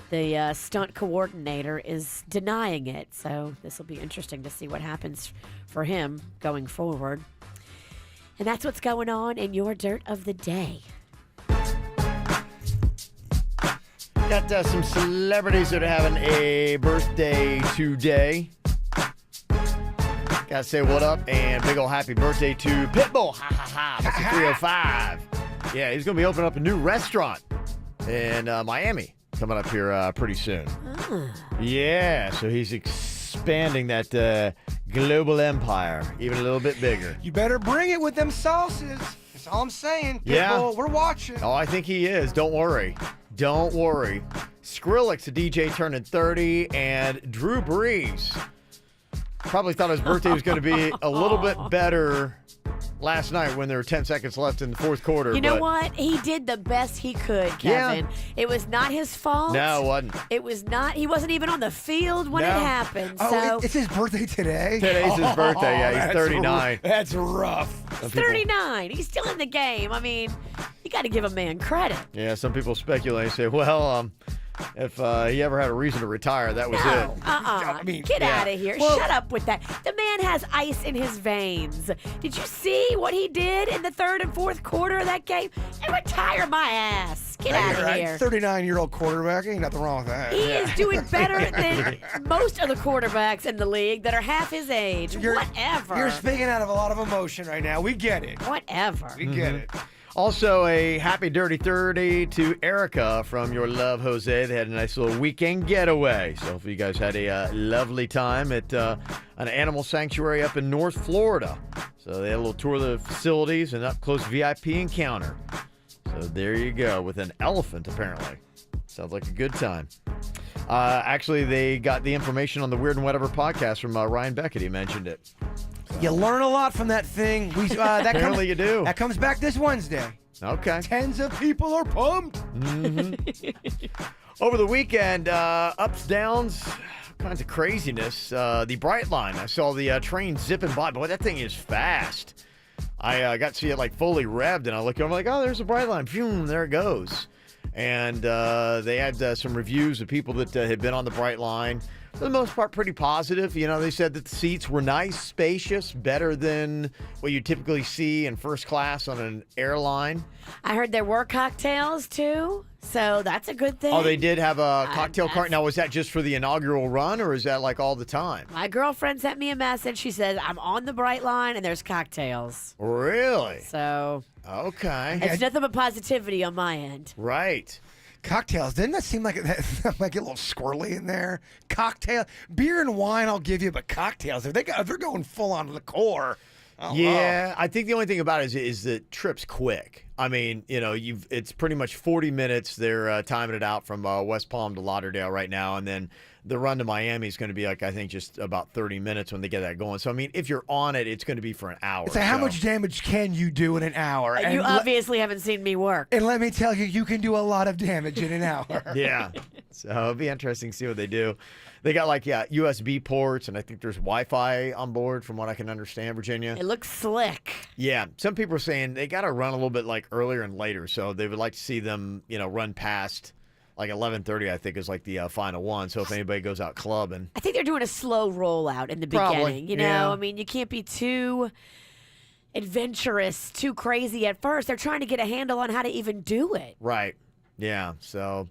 the stunt coordinator is denying it. So this will be interesting to see what happens for him going forward. And that's what's going on in your Dirt of the Day. Got some celebrities that are having a birthday today. Gotta say what up and big ol' happy birthday to Pitbull. Ha ha ha. That's a 305. Yeah, he's gonna be opening up a new restaurant in Miami coming up here pretty soon. Yeah, so he's expanding that global empire even a little bit bigger. You better bring it with them sauces. That's all I'm saying. Yeah. Pitbull, we're watching. Oh, I think he is. Don't worry. Don't worry. Skrillex, the DJ, turning 30, and Drew Brees probably thought his birthday was going to be a little bit better last night when there were 10 seconds left in the fourth quarter. You know what? He did the best he could, Kevin. Yeah. It was not his fault. No, it wasn't. It was not. He wasn't even on the field when it happened. So It's his birthday today? Today's his birthday. Yeah, he's that's 39. That's rough. he's 39. He's still in the game. I mean, you got to give a man credit. Yeah, some people speculate and say, well, if he ever had a reason to retire, that was it. I mean, get out of here. Shut up with that. The man has ice in his veins. Did you see what he did in the third and fourth quarter of that game? And retire my ass. Get out of here. 39-year-old quarterback. Ain't nothing wrong with that. He is doing better than most of the quarterbacks in the league that are half his age. Whatever. You're speaking out of a lot of emotion right now. We get it. Whatever. We get it. Also, a happy Dirty 30 to Erica from Your Love, Jose. They had a nice little weekend getaway. So if you guys had a lovely time at an animal sanctuary up in North Florida. So they had a little tour of the facilities and up-close VIP encounter. So there you go, with an elephant, apparently. Sounds like a good time. Actually, they got the information on the Weird and Whatever podcast from Ryan Beckett. He mentioned it. You learn a lot from that thing. Apparently you do. That comes back this Wednesday. Okay. Tens of people are pumped. Over the weekend, ups, downs, all kinds of craziness. The Brightline, I saw the train zipping by. Boy, that thing is fast. I got to see it like fully revved, and I look over, I'm like, oh, there's a Brightline. Phew, there it goes. And they had some reviews of people that had been on the Brightline. For the most part, pretty positive. You know, they said that the seats were nice, spacious, better than what you typically see in first class on an airline. I heard there were cocktails, too. So that's a good thing. Oh, they did have a cocktail cart. Now, was that just for the inaugural run, or is that like all the time? My girlfriend sent me a message. She said, I'm on the Brightline, and there's cocktails. Really? So. Okay. It's nothing but positivity on my end. Right. Cocktails. Didn't that seem like like a little squirrely in there? Cocktail, beer and wine, I'll give you, but cocktails, if they're going full on liqueur. Yeah, I think the only thing about it is the trip's quick. I mean, you know, it's pretty much 40 minutes. They're timing it out from West Palm to Lauderdale right now, and then the run to Miami is going to be like, I think, just about 30 minutes when they get that going. So, I mean, if you're on it, it's going to be for an hour. So how much damage can you do in an hour? You obviously haven't seen me work. And let me tell you, you can do a lot of damage in an hour. Yeah. So it'll be interesting to see what they do. They got like, USB ports, and I think there's Wi-Fi on board from what I can understand, Virginia. It looks slick. Yeah. Some people are saying they got to run a little bit like earlier and later. So they would like to see them, run past like 11:30, I think, is like the final one. So if anybody goes out clubbing. I think they're doing a slow rollout in the Probably, beginning. I mean, you can't be too adventurous, too crazy at first. They're trying to get a handle on how to even do it. Right. Yeah. So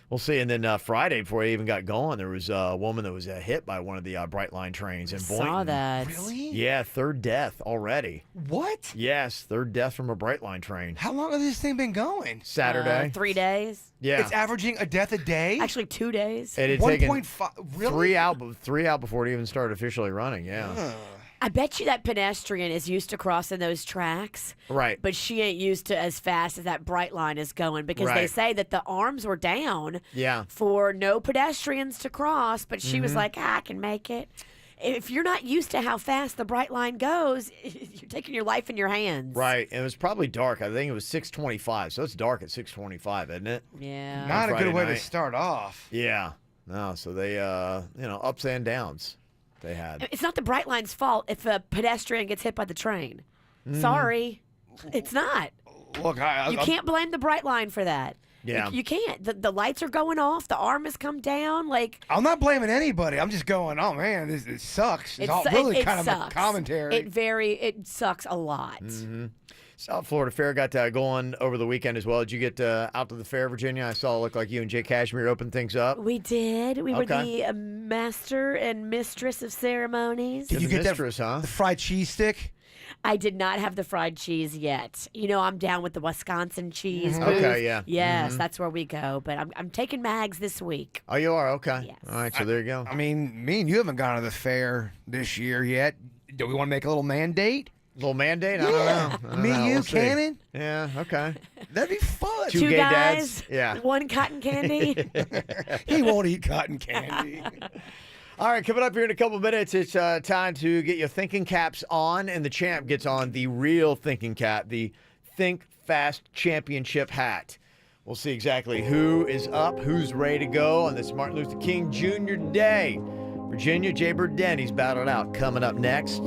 we'll see. And then Friday, before I even got going, there was a woman that was hit by one of the Brightline trains in Boynton. Saw that. Really? Yeah, third death already. What? Yes, third death from a Brightline train. How long has this thing been going? Saturday. 3 days. Yeah. It's averaging a death a day? Actually, 2 days. It had taken 1.5. Really? three out before it even started officially running. Yeah. I bet you that pedestrian is used to crossing those tracks. Right. But she ain't used to as fast as that Brightline is going because they Right. say that the arms were down Yeah. for no pedestrians to cross, but she was Mhm. like, I can make it. If you're not used to how fast the Brightline goes, you're taking your life in your hands. Right. And it was probably dark. I think it was 6:25. So it's dark at 6:25, isn't it? Yeah. Not a Friday good way to night. start off. Yeah. No, so they, ups and downs they had. It's not the Brightline's fault if a pedestrian gets hit by the train. Mhm. Sorry. It's not. Look, You can't blame the Brightline for that. Yeah. You can't. The lights are going off. The arm has come down. Like, I'm not blaming anybody. I'm just going, oh, man, this sucks. It's all really it kind of a sucks. commentary. It sucks a lot. Mm-hmm. South Florida Fair got going over the weekend as well. Did you get out to the fair, Virginia? I saw it look like you and Jay Cashmere opened things up. We did. We were Okay. the master and mistress of ceremonies. Did you get mistress, the fried cheese stick? I did not have the fried cheese yet. I'm down with the Wisconsin cheese Mhm. booth. Okay, yeah. Yes, Mhm. that's where we go. But I'm taking Mags this week. Oh, you are? Okay. Yes. All right, so there you go. I mean, me and you haven't gone to the fair this year yet. Do we want to make a little mandate? Little mandate? I Yeah. don't know. I don't Me, know. you, We'll see. Cannon? Yeah, okay. That'd be fun. Two Two gay guys, dads? Yeah. one cotton candy. He won't eat cotton candy. All right, coming up here in a couple minutes, it's time to get your thinking caps on, and the champ gets on the real thinking cap, the Think Fast Championship hat. We'll see exactly who is up, who's ready to go on this Martin Luther King Jr. Day. Virginia, Jaybird Denny's battled out. Coming up next.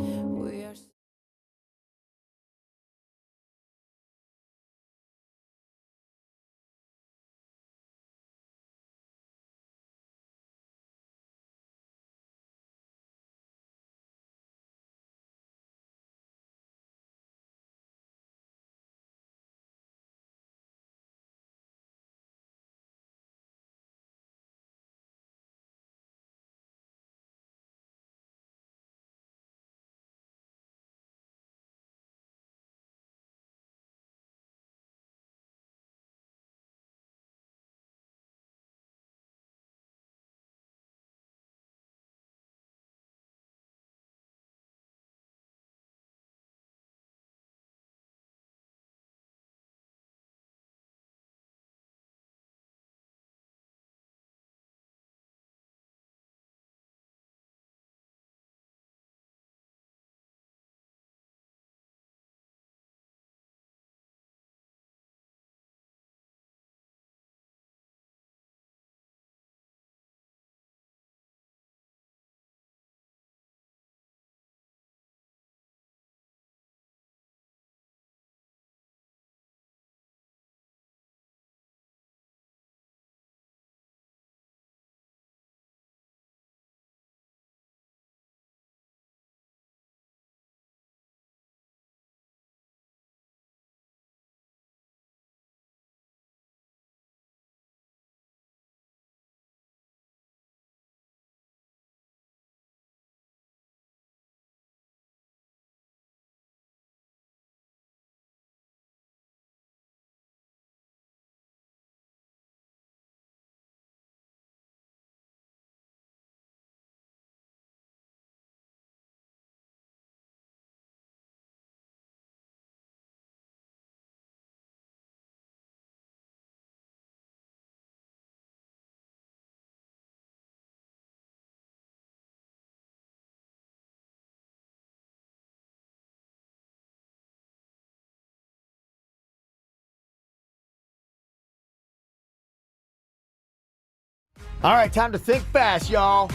All right, time to think fast, y'all.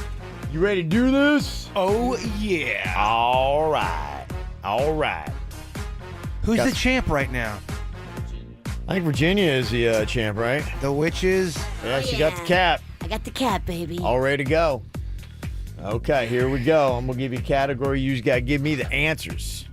You ready to do this? Oh, yeah. All right. All right. Who's the champ right now? I think Virginia is the champ, right? The Witches. Yeah, she got the cap. I got the cap, baby. All ready to go. Okay, here we go. I'm going to give you a category. You just got to give me the answers.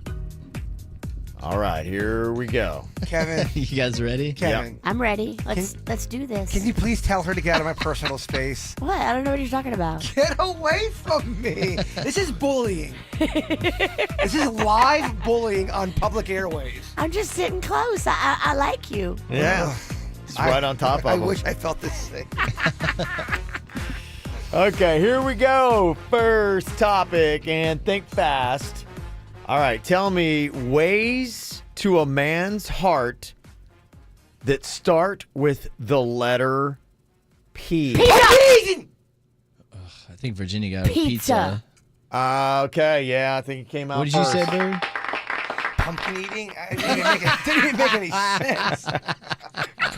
All right, here we go. Kevin. You guys ready? Kevin. Yep. I'm ready. Let's do this. Can you please tell her to get out of my personal space? What? I don't know what you're talking about. Get away from me. This is bullying. This is live bullying on public airways. I'm just sitting close. I like you. Yeah. It's right on top of I them. wish I felt this thing. Okay, here we go. First topic, and think fast. All right, tell me ways to a man's heart that start with the letter P. Pizza! I think Virginia got Pizza. pizza. Okay, yeah, I think it came out What did you first. say, Barry? Pumpkin eating? It didn't even make any sense.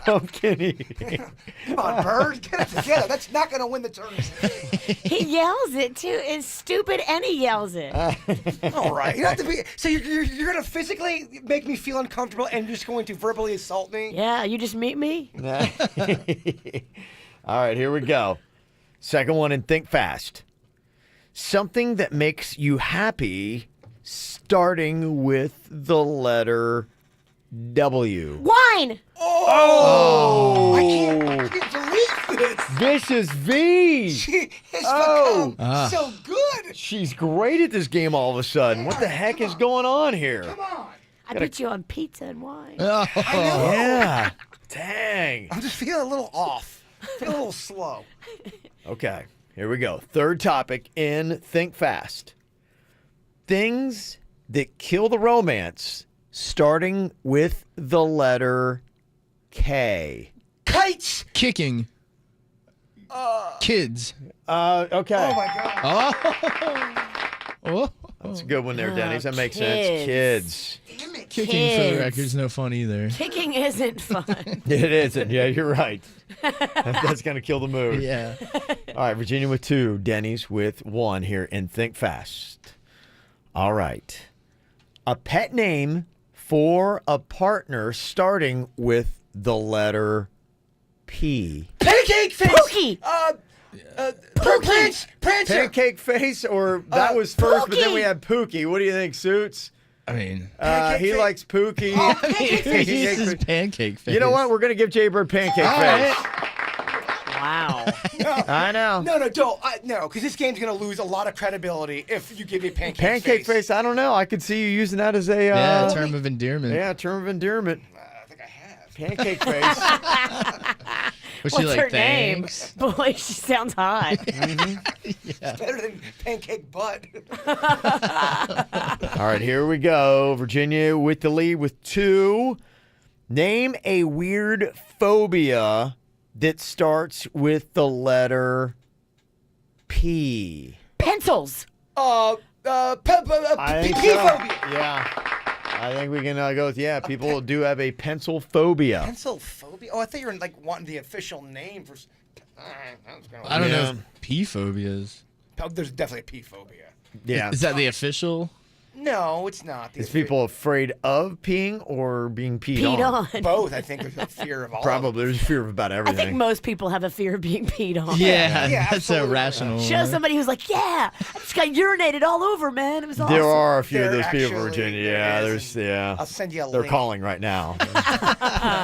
Pumpkin eating. Come on, Bird. Get it together. That's not going to win the tournament. He yells it too. It's stupid, and he yells it. All right. You don't have to be. So you're going to physically make me feel uncomfortable, and you're just going to verbally assault me? Yeah, you just meet me. All right, here we go. Second one, and think fast. Something that makes you happy, starting with the letter W. Wine. Oh! I can't believe this. Vicious V. She has Oh. become so good. She's great at this game all of a sudden. What the heck is going on here? Come on. I put you on pizza and wine. I know. Yeah. Dang. I'm just feeling a little off. Feel a little slow. Okay, here we go. Third topic in Think Fast. Things that kill the romance, starting with the letter K. Kites. Kicking. Kids. Okay. Oh my God. Oh. That's a good one there, Denny's. That makes kids. sense. Kids. Kicking for the record's no fun either. Kicking isn't fun. It isn't. Yeah, you're right. That's going to kill the mood. Yeah. All right, Virginia with 2, Denny's with 1 here in Think Fast. All right. A pet name for a partner starting with the letter P. Pancake face. Pookie. Prancer. Pancake face, or that was first, but then we had Pookie. What do you think, Suits? I mean, he likes Pookie. he uses pancake face. You know what? We're going to give Jaybird pancake face. Wow. I know. No, don't. No, because this game's going to lose a lot of credibility if you give me Pancake face, I don't know. I could see you using that as a term of endearment. Yeah, term of endearment. I think I have. Pancake face. Was What's she like, her thanks? name? Boy, she sounds hot. It's better than pancake butt. All right, here we go. Virginia with the lead with 2. Name a weird phobia that starts with the letter P. Pencils. I think so. P-phobia. Yeah. I think we can go with, people do have a pencil phobia. Pencil phobia? Oh, I thought you were like wanting the official name for. I don't know if P phobias. Oh, there's definitely a P phobia. Yeah. Is that the official? No, it's not. Is people afraid of peeing or being peed on? Both, I think. There's a fear of all. Probably. There's fear of about I everything. think most people have a fear of being peed on. Yeah, that's a rational. Show somebody who's like, I just got urinated all over, man. It was awesome. There are a few of There those people, actually Virginia. Yeah, I'll send you a They're link. calling right now.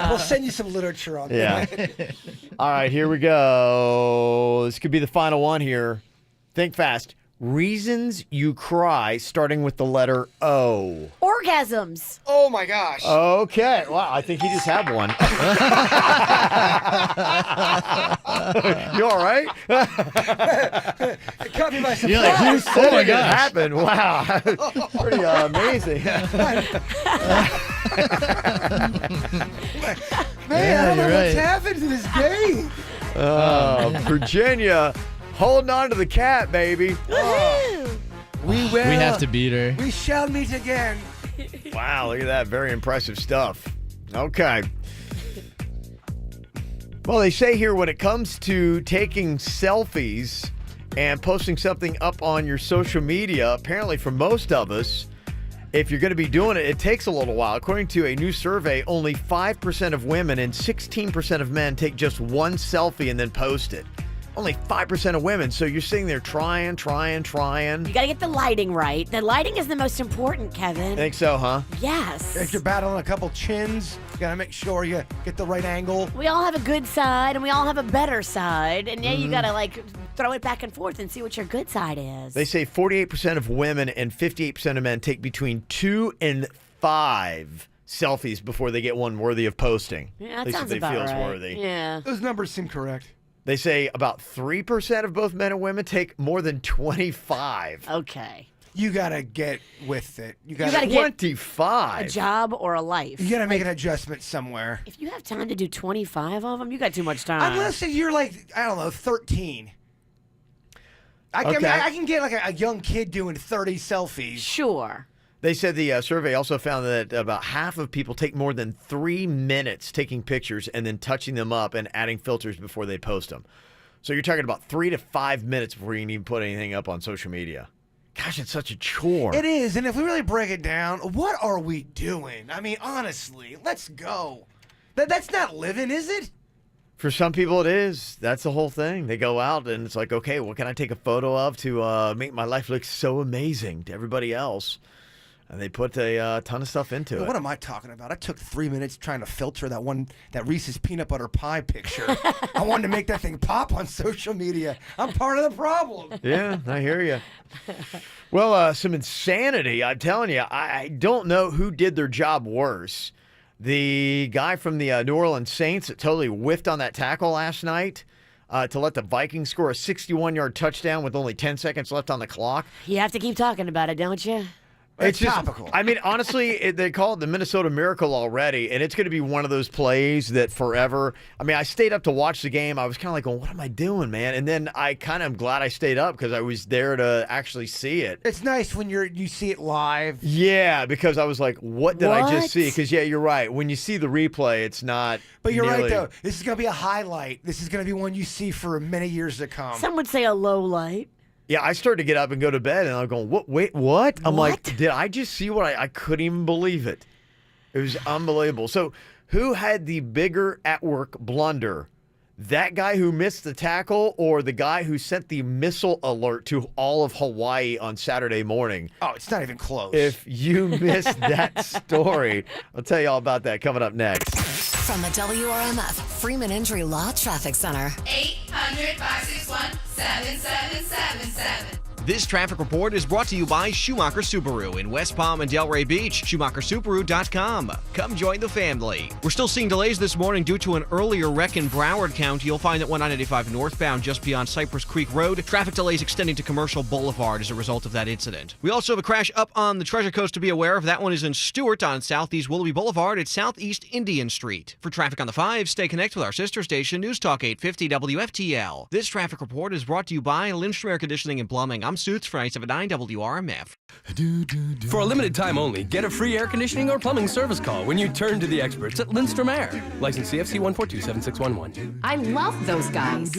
We'll send you some literature on that. All right, here we go. This could be the final one here. Think fast. Reasons you cry starting with the letter O. Orgasms. Oh my gosh. Okay. Wow, I think he just had one. You all right? It caught me by surprise. You're like, who said Oh my it gosh. happened? Wow. Pretty amazing. Man, I don't know you're what's right. happened to this game. Virginia holding on to the cat, baby. We will. We have to beat her. We shall meet again. Wow, look at that. Very impressive stuff. Okay. Well, they say here when it comes to taking selfies and posting something up on your social media, apparently for most of us, if you're going to be doing it, it takes a little while. According to a new survey, only 5% of women and 16% of men take just one selfie and then post it. Only 5% of women. So you're sitting there trying. You got to get the lighting right. The lighting is the most important, Kevin. Think so, huh? Yes. If you're battling a couple chins, you got to make sure you get the right angle. We all have a good side and we all have a better side. And you got to throw it back and forth and see what your good side is. They say 48% of women and 58% of men take between 2 and 5 selfies before they get one worthy of posting. Yeah, At that least sounds if they about feels right. worthy. Yeah. Those numbers seem correct. They say about 3% of both men and women take more than 25. Okay. You got to get with it. You gotta got get 25. A job or a life. You got to make an adjustment somewhere. If you have time to do 25 of them, you got too much time. Unless you're like, I don't know, 13. I can get like a young kid doing 30 selfies. Sure. They said the survey also found that about half of people take more than 3 minutes taking pictures and then touching them up and adding filters before they post them. So you're talking about 3 to 5 minutes before you can even put anything up on social media. Gosh, it's such a chore. It is, and if we really break it down, what are we doing? I mean, honestly, let's go. That's not living, is it? For some people, it is. That's the whole thing. They go out and it's like, okay, what can I take a photo of to make my life look so amazing to everybody else? And they put a ton of stuff into it. What am I talking about? I took 3 minutes trying to filter that Reese's peanut butter pie picture. I wanted to make that thing pop on social media. I'm part of the problem. Yeah, I hear you. Well, some insanity. I'm telling you, I don't know who did their job worse. The guy from the New Orleans Saints that totally whiffed on that tackle last night to let the Vikings score a 61-yard touchdown with only 10 seconds left on the clock. You have to keep talking about it, don't you? It's just topical. I mean, honestly, they call it the Minnesota Miracle already, and it's going to be one of those plays that forever. I mean, I stayed up to watch the game. I was kind of like, "Well, what am I doing, man?" And then I kind of am glad I stayed up because I was there to actually see it. It's nice when you see it live. Yeah, because I was like, "What did I just see?" Because you're right. When you see the replay, it's not. But you're right nearly- though. This is gonna be a highlight. This is gonna be one you see for many years to come. Some would say a low light. Yeah, I started to get up and go to bed, and I'm going, "What? Wait, what?" I'm like, "Did I just see what I couldn't even believe it." It was unbelievable. So, who had the bigger at-work blunder? That guy who missed the tackle or the guy who sent the missile alert to all of Hawaii on Saturday morning? Oh, it's not even close. If you missed that story, I'll tell you all about that coming up next. From the WRMF Freeman Injury Law Traffic Center. 800-561-7777. This traffic report is brought to you by Schumacher Subaru in West Palm and Delray Beach. SchumacherSubaru.com. Come join the family. We're still seeing delays this morning due to an earlier wreck in Broward County. You'll find that 195 northbound just beyond Cypress Creek Road. Traffic delays extending to Commercial Boulevard as a result of that incident. We also have a crash up on the Treasure Coast to be aware of. That one is in Stewart on Southeast Willoughby Boulevard at Southeast Indian Street. For traffic on the 5, stay connected with our sister station, News Talk 850 WFTL. This traffic report is brought to you by Lindstrom Air Conditioning and Plumbing. I'm Suits for 979 WRMF. For a limited time only, get a free air conditioning or plumbing service call when you turn to the experts at Lindstrom Air. License CFC 1427611. I love those guys.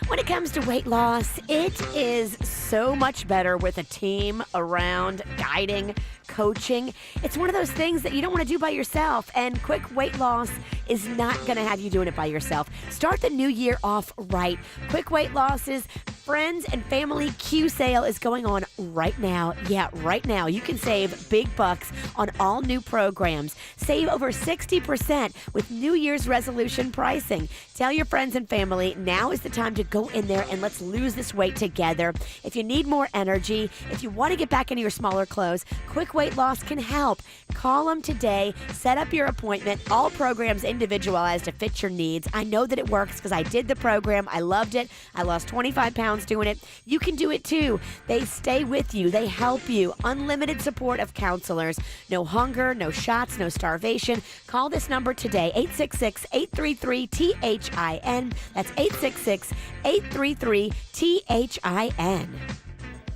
When it comes to weight loss, it is so much better with a team around, guiding, coaching. It's one of those things that you don't want to do by yourself, and quick weight loss is not going to have you doing it by yourself. Start the new year off right. Quick weight loss's friends and family Q sale is going on right now. Yeah, right now. You can save big bucks on all new programs. Save over 60% with New Year's resolution pricing. Tell your friends and family now is the time to go in there and let's lose this weight together. If you need more energy, if you want to get back into your smaller clothes, Quick Weight Loss can help. Call them today. Set up your appointment. All programs individualized to fit your needs. I know that it works because I did the program. I loved it. I lost 25 pounds doing it. You can do it too. They stay with you. They help you. Unlimited support of counselors. No hunger, no shots, no starvation. Call this number today, 866-833-THIN. That's 866-833-THIN.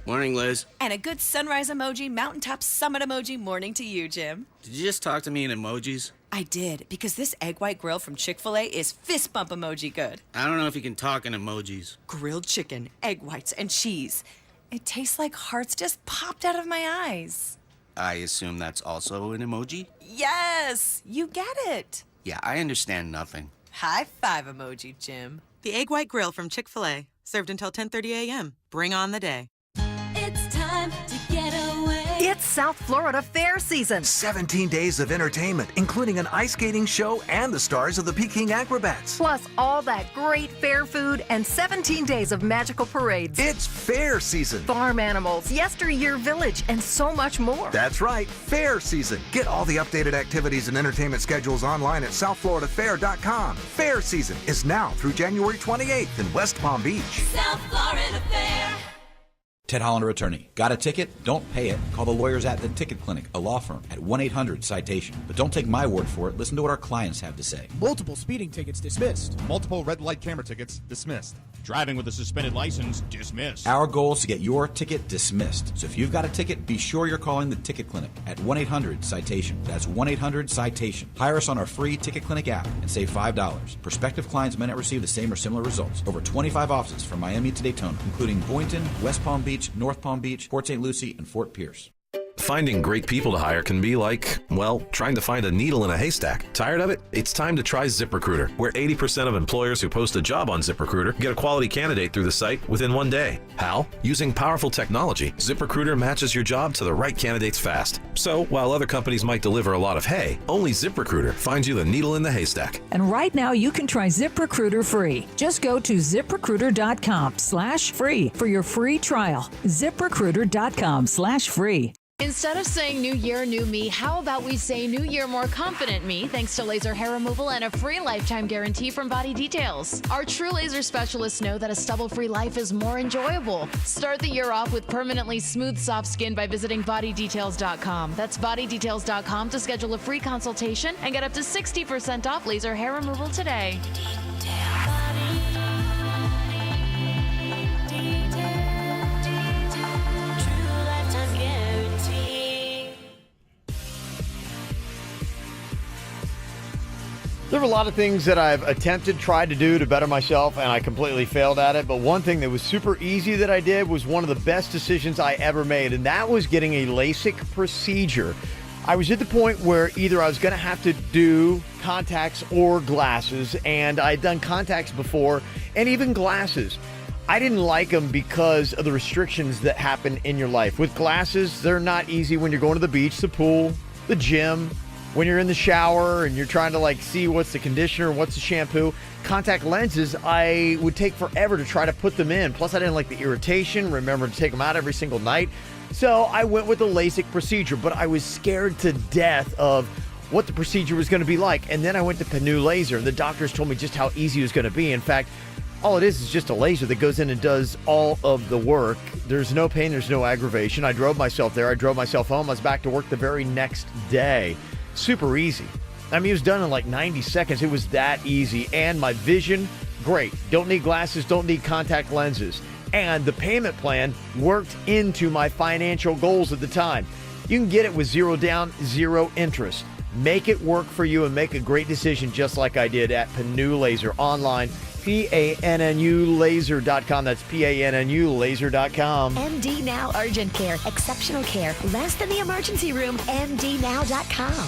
Morning, Liz. And a good sunrise emoji, mountaintop summit emoji morning to you, Jim. Did you just talk to me in emojis? I did, because this egg white grill from Chick-fil-A is fist bump emoji good. I don't know if you can talk in emojis. Grilled chicken, egg whites, and cheese. It tastes like hearts just popped out of my eyes. I assume that's also an emoji? Yes, you get it. Yeah, I understand nothing. High five emoji, Jim. The egg white grill from Chick-fil-A. Served until 10:30 a.m. Bring on the day. It's time to get away. It's South Florida Fair season. 17 days of entertainment, including an ice skating show and the stars of the Peking Acrobats. Plus all that great fair food and 17 days of magical parades. It's fair season. Farm animals, yesteryear village, and so much more. That's right, fair season. Get all the updated activities and entertainment schedules online at southfloridafair.com. Fair season is now through January 28th in West Palm Beach. South Florida Fair. Ted Hollander, attorney. Got a ticket? Don't pay it. Call the lawyers at The Ticket Clinic, a law firm, at 1-800-CITATION. But don't take my word for it. Listen to what our clients have to say. Multiple speeding tickets dismissed. Multiple red light camera tickets dismissed. Driving with a suspended license dismissed. Our goal is to get your ticket dismissed. So if you've got a ticket, be sure you're calling The Ticket Clinic at 1-800-CITATION. That's 1-800-CITATION. Hire us on our free Ticket Clinic app and save $5. Prospective clients may not receive the same or similar results. Over 25 offices from Miami to Daytona, including Boynton, West Palm Beach, North Palm Beach, Port St. Lucie, and Fort Pierce. Finding great people to hire can be like, well, trying to find a needle in a haystack. Tired of it? It's time to try ZipRecruiter, where 80% of employers who post a job on ZipRecruiter get a quality candidate through the site within one day. How? Using powerful technology, ZipRecruiter matches your job to the right candidates fast. So, while other companies might deliver a lot of hay, only ZipRecruiter finds you the needle in the haystack. And right now you can try ZipRecruiter free. Just go to ZipRecruiter.com/free for your free trial. ZipRecruiter.com/free. Instead of saying new year, new me, how about we say new year, more confident me, thanks to laser hair removal and a free lifetime guarantee from Body Details. Our true laser specialists know that a stubble-free life is more enjoyable. Start the year off with permanently smooth, soft skin by visiting bodydetails.com. That's bodydetails.com to schedule a free consultation and get up to 60% off laser hair removal today. There are a lot of things that I've tried to do to better myself, and I completely failed at it. But one thing that was super easy that I did was one of the best decisions I ever made, and that was getting a LASIK procedure. I was at the point where either I was going to have to do contacts or glasses, and I'd done contacts before and even glasses. I didn't like them because of the restrictions that happen in your life. With glasses, they're not easy when you're going to the beach, the pool, the gym, when you're in the shower and you're trying to see what's the conditioner, what's the shampoo. Contact lenses, I would take forever to try to put them in. Plus, I didn't like the irritation, remember to take them out every single night. So I went with the LASIK procedure, but I was scared to death of what the procedure was going to be like. And then I went to Panu Laser, and the doctors told me just how easy it was going to be. In fact, all it is just a laser that goes in and does all of the work. There's no pain, there's no aggravation. I drove myself there, I drove myself home, I was back to work the very next day. Super easy. I mean, it was done in 90 seconds. It was that easy. And my vision, great. Don't need glasses, don't need contact lenses. And the payment plan worked into my financial goals at the time. You can get it with 0 down, 0 interest. Make it work for you and make a great decision just like I did at Panu Laser online. PANNU laser.com. That's PANNU laser.com. MD Now Urgent Care. Exceptional care. Less than the emergency room. MDNow.com.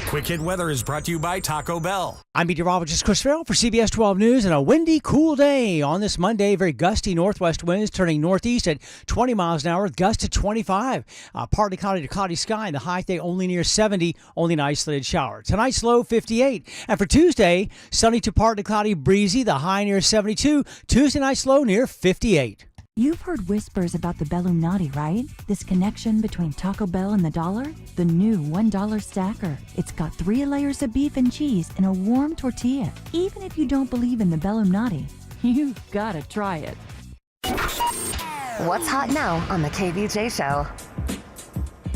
Quick Hit Weather is brought to you by Taco Bell. I'm meteorologist Chris Farrell for CBS 12 News, and a windy, cool day on this Monday. Very gusty northwest winds turning northeast at 20 miles an hour, gusts to 25. Partly cloudy to cloudy sky, and the high today only near 70, only an isolated shower. Tonight's low 58. And for Tuesday, sunny to partly cloudy, breezy, the high near 72. Tuesday night's low near 58. You've heard whispers about the Bellumati, right? This connection between Taco Bell and the dollar? The new $1 stacker. It's got 3 layers of beef and cheese in a warm tortilla. Even if you don't believe in the Bellumati, you've got to try it. What's hot now on the KVJ Show?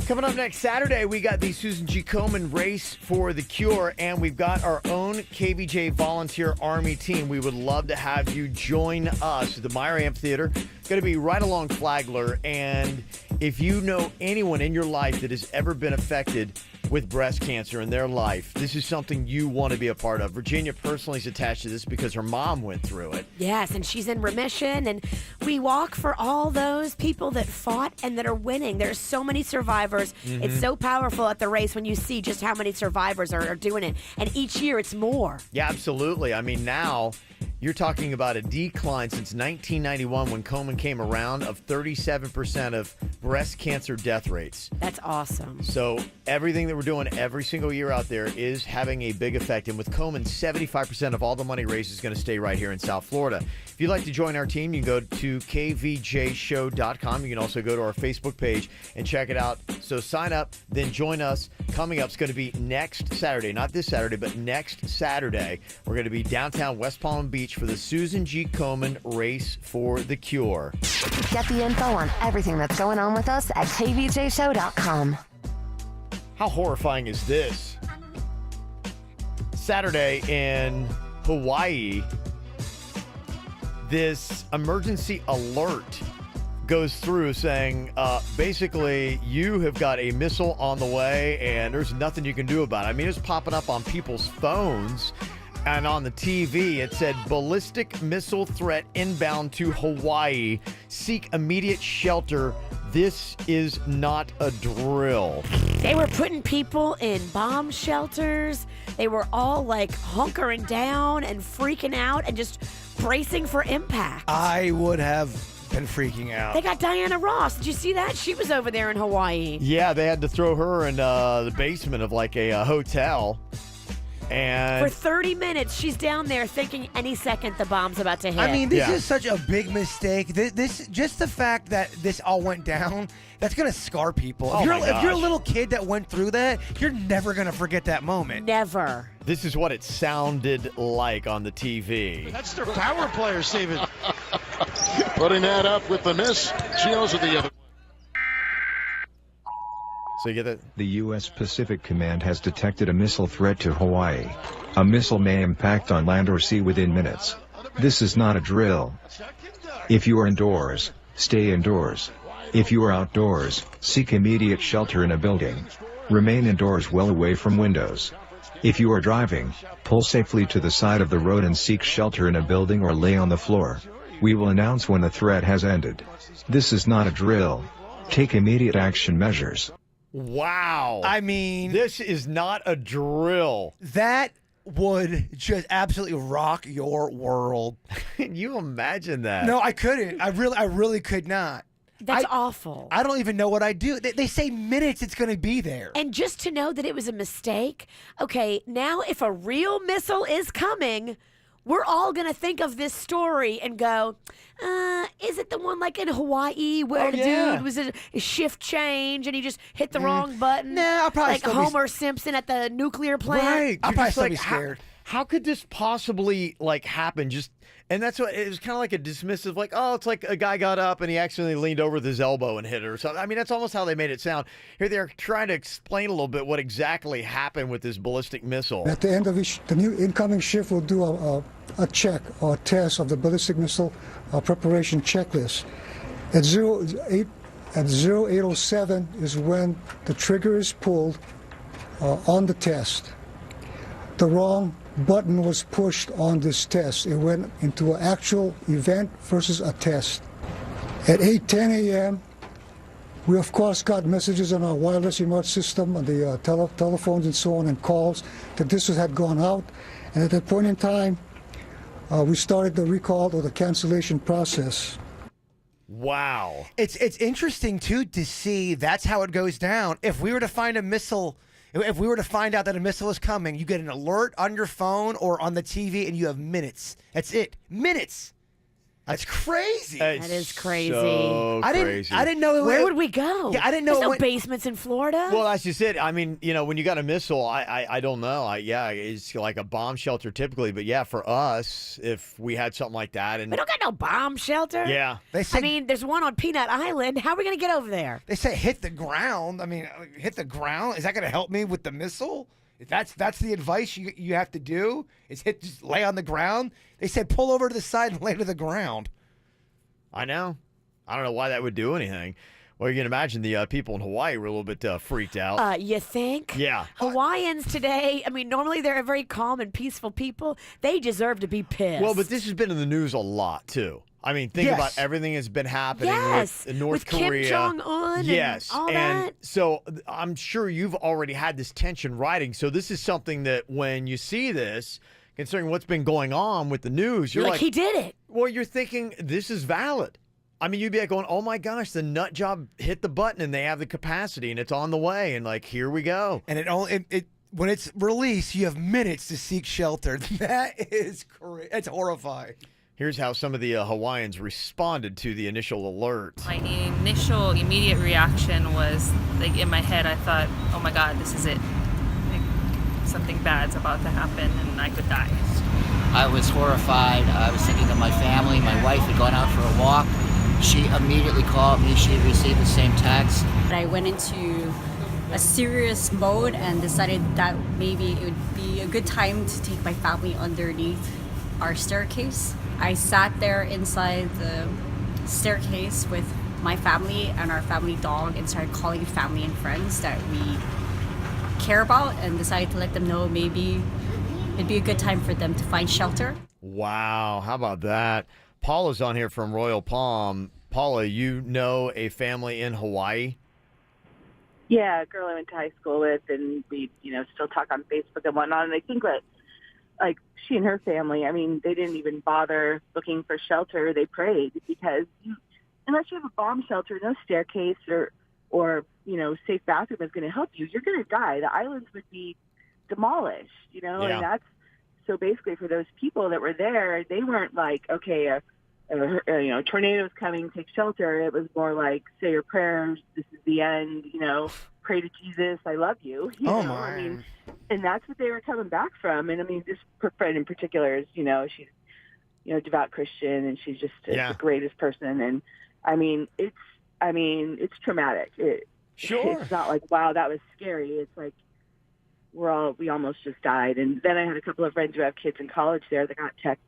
Coming up next Saturday, we got the Susan G. Komen Race for the Cure, and we've got our own KVJ Volunteer Army team. We would love to have you join us at the Meyer Amphitheater. It's going to be right along Flagler, and if you know anyone in your life that has ever been affected with breast cancer in their life, this is something you want to be a part of. Virginia personally is attached to this because her mom went through it. Yes, and she's in remission, and we walk for all those people that fought and that are winning. There's so many survivors. Mm-hmm. It's so powerful at the race when you see just how many survivors are doing it, and each year it's more. Yeah, absolutely. I mean, now you're talking about a decline since 1991 when Komen came around of 37% of breast cancer death rates. That's awesome. So everything that we're doing every single year out there is having a big effect. And with Komen, 75% of all the money raised is going to stay right here in South Florida. If you'd like to join our team, you can go to kvjshow.com. You can also go to our Facebook page and check it out. So sign up, then join us. Coming up is going to be next Saturday, not this Saturday, but next Saturday. We're going to be downtown West Palm Beach for the Susan G. Komen Race for the Cure. Get the info on everything that's going on with us at kvjshow.com. How horrifying is this? Saturday in Hawaii, this emergency alert goes through saying, basically, you have got a missile on the way and there's nothing you can do about it. I mean, it's popping up on people's phones and on the TV. It said, ballistic missile threat inbound to Hawaii. Seek immediate shelter. This is not a drill. They were putting people in bomb shelters. They were all hunkering down and freaking out and just bracing for impact. I would have been freaking out. They got Diana Ross. Did you see that? She was over there in Hawaii. Yeah, they had to throw her in the basement of a hotel. And For 30 minutes, she's down there thinking any second the bomb's about to hit. I mean, this is such a big mistake. This just the fact that this all went down, that's gonna scar people. Oh If you're a little kid that went through that, you're never gonna forget that moment. Never. This is what it sounded like on the TV. That's their power player, Steven. Putting that up with the miss. She knows what the other. So you get that? The U.S. Pacific Command has detected a missile threat to Hawaii. A missile may impact on land or sea within minutes. This is not a drill. If you are indoors, stay indoors. If you are outdoors, seek immediate shelter in a building. Remain indoors well away from windows. If you are driving, pull safely to the side of the road and seek shelter in a building or lay on the floor. We will announce when the threat has ended. This is not a drill. Take immediate action measures. Wow. I mean, this is not a drill. That would just absolutely rock your world. Can you imagine that? No, I couldn't. I really could not. That's awful. I don't even know what I'd do. They say minutes it's going to be there. And just to know that it was a mistake, okay, now if a real missile is coming, we're all going to think of this story and go, is it the one like in Hawaii where the dude was a shift change and he just hit the wrong button? Nah, I'll probably like still Homer Simpson at the nuclear plant. Right. I'll You're probably just still like, be scared. How could this possibly happen? And that's what it was kind of like a dismissive, it's like a guy got up and he accidentally leaned over with his elbow and hit her or something. I mean, that's almost how they made it sound. Here they're trying to explain a little bit what exactly happened with this ballistic missile. At the end of the new incoming shift will do a check or a test of the ballistic missile preparation checklist. At 0807 is when the trigger is pulled on the test. The wrong button was pushed on this test. It went into an actual event versus a test. At 8:10 a.m., we of course got messages on our wireless remote system, on the telephones and so on, and calls that this had gone out. And at that point in time, we started the recall or the cancellation process. Wow. It's interesting too to see that's how it goes down. If we were to find a missile. If we were to find out that a missile is coming, you get an alert on your phone or on the TV, and you have minutes. That's it. Minutes. That's crazy. That is crazy. So crazy. I didn't know. Where would we go? Yeah, I didn't know. There's no basements in Florida. Well, that's just it. I mean, when you got a missile, I don't know. It's like a bomb shelter typically. But yeah, for us, if we had something like that. And we don't got no bomb shelter. Yeah. I mean, there's one on Peanut Island. How are we going to get over there? They say hit the ground. I mean, hit the ground. Is that going to help me with the missile? If that's the advice you have to do, is just lay on the ground. They said pull over to the side and lay to the ground. I know. I don't know why that would do anything. Well, you can imagine the people in Hawaii were a little bit freaked out. You think? Yeah. Hawaiians today, I mean, normally they're a very calm and peaceful people. They deserve to be pissed. Well, but this has been in the news a lot, too. I mean, think about everything that's been happening with North with Korea. Kim Jong-un Yes. and all and that. so I'm sure you've already had this tension riding. So this is something that when you see this, considering what's been going on with the news, you're like, he did it. Well, you're thinking this is valid. I mean, you'd be like going, oh my gosh, the nut job hit the button and they have the capacity and it's on the way. And here we go. And when it's released, you have minutes to seek shelter. That is crazy. It's horrifying. Here's how some of the Hawaiians responded to the initial alert. My initial immediate reaction was in my head, I thought, oh my God, this is it. Something bad's about to happen and I could die. I was horrified. I was thinking of my family. My wife had gone out for a walk. She immediately called me. She had received the same text. I went into a serious mode and decided that maybe it would be a good time to take my family underneath our staircase. I sat there inside the staircase with my family and our family dog and started calling family and friends that we care about and decided to let them know maybe it'd be a good time for them to find shelter. Wow, how about that? Paula's on here from Royal Palm. Paula, you know a family in Hawaii? Yeah, a girl I went to high school with, and we, still talk on Facebook and whatnot. And I think that, she and her family, I mean, they didn't even bother looking for shelter. They prayed because unless you have a bomb shelter, no staircase or safe bathroom is going to help you. You're going to die. The islands would be demolished, Yeah. and that's so basically for those people that were there, they weren't like, okay, a tornado's coming, take shelter. It was more like, say your prayers, this is the end, pray to Jesus, I love you. Oh, know? my. I mean, and that's what they were coming back from. And I mean, this friend in particular is, she's, devout Christian, and she's just the greatest person. And I mean, it's traumatic. Sure. It's not like, wow, that was scary. It's like, we almost just died. And then I had a couple of friends who have kids in college there that got texts,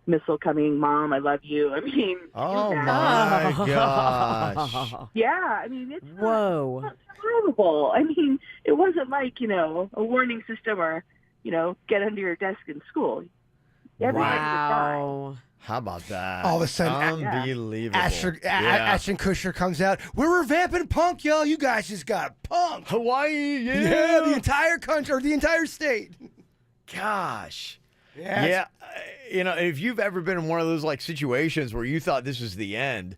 missile coming, Mom, I love you. I mean, oh my gosh. Yeah, I mean, it's Whoa. not survivable. I mean, it wasn't like, a warning system or, get under your desk in school. Everybody would die. How about that? All of a sudden, unbelievable. Ashton Kutcher comes out. We're revamping punk, y'all. You guys just got punked. Hawaii, Yeah, the entire country, or the entire state. Gosh. Yeah. If you've ever been in one of those like situations where you thought this was the end,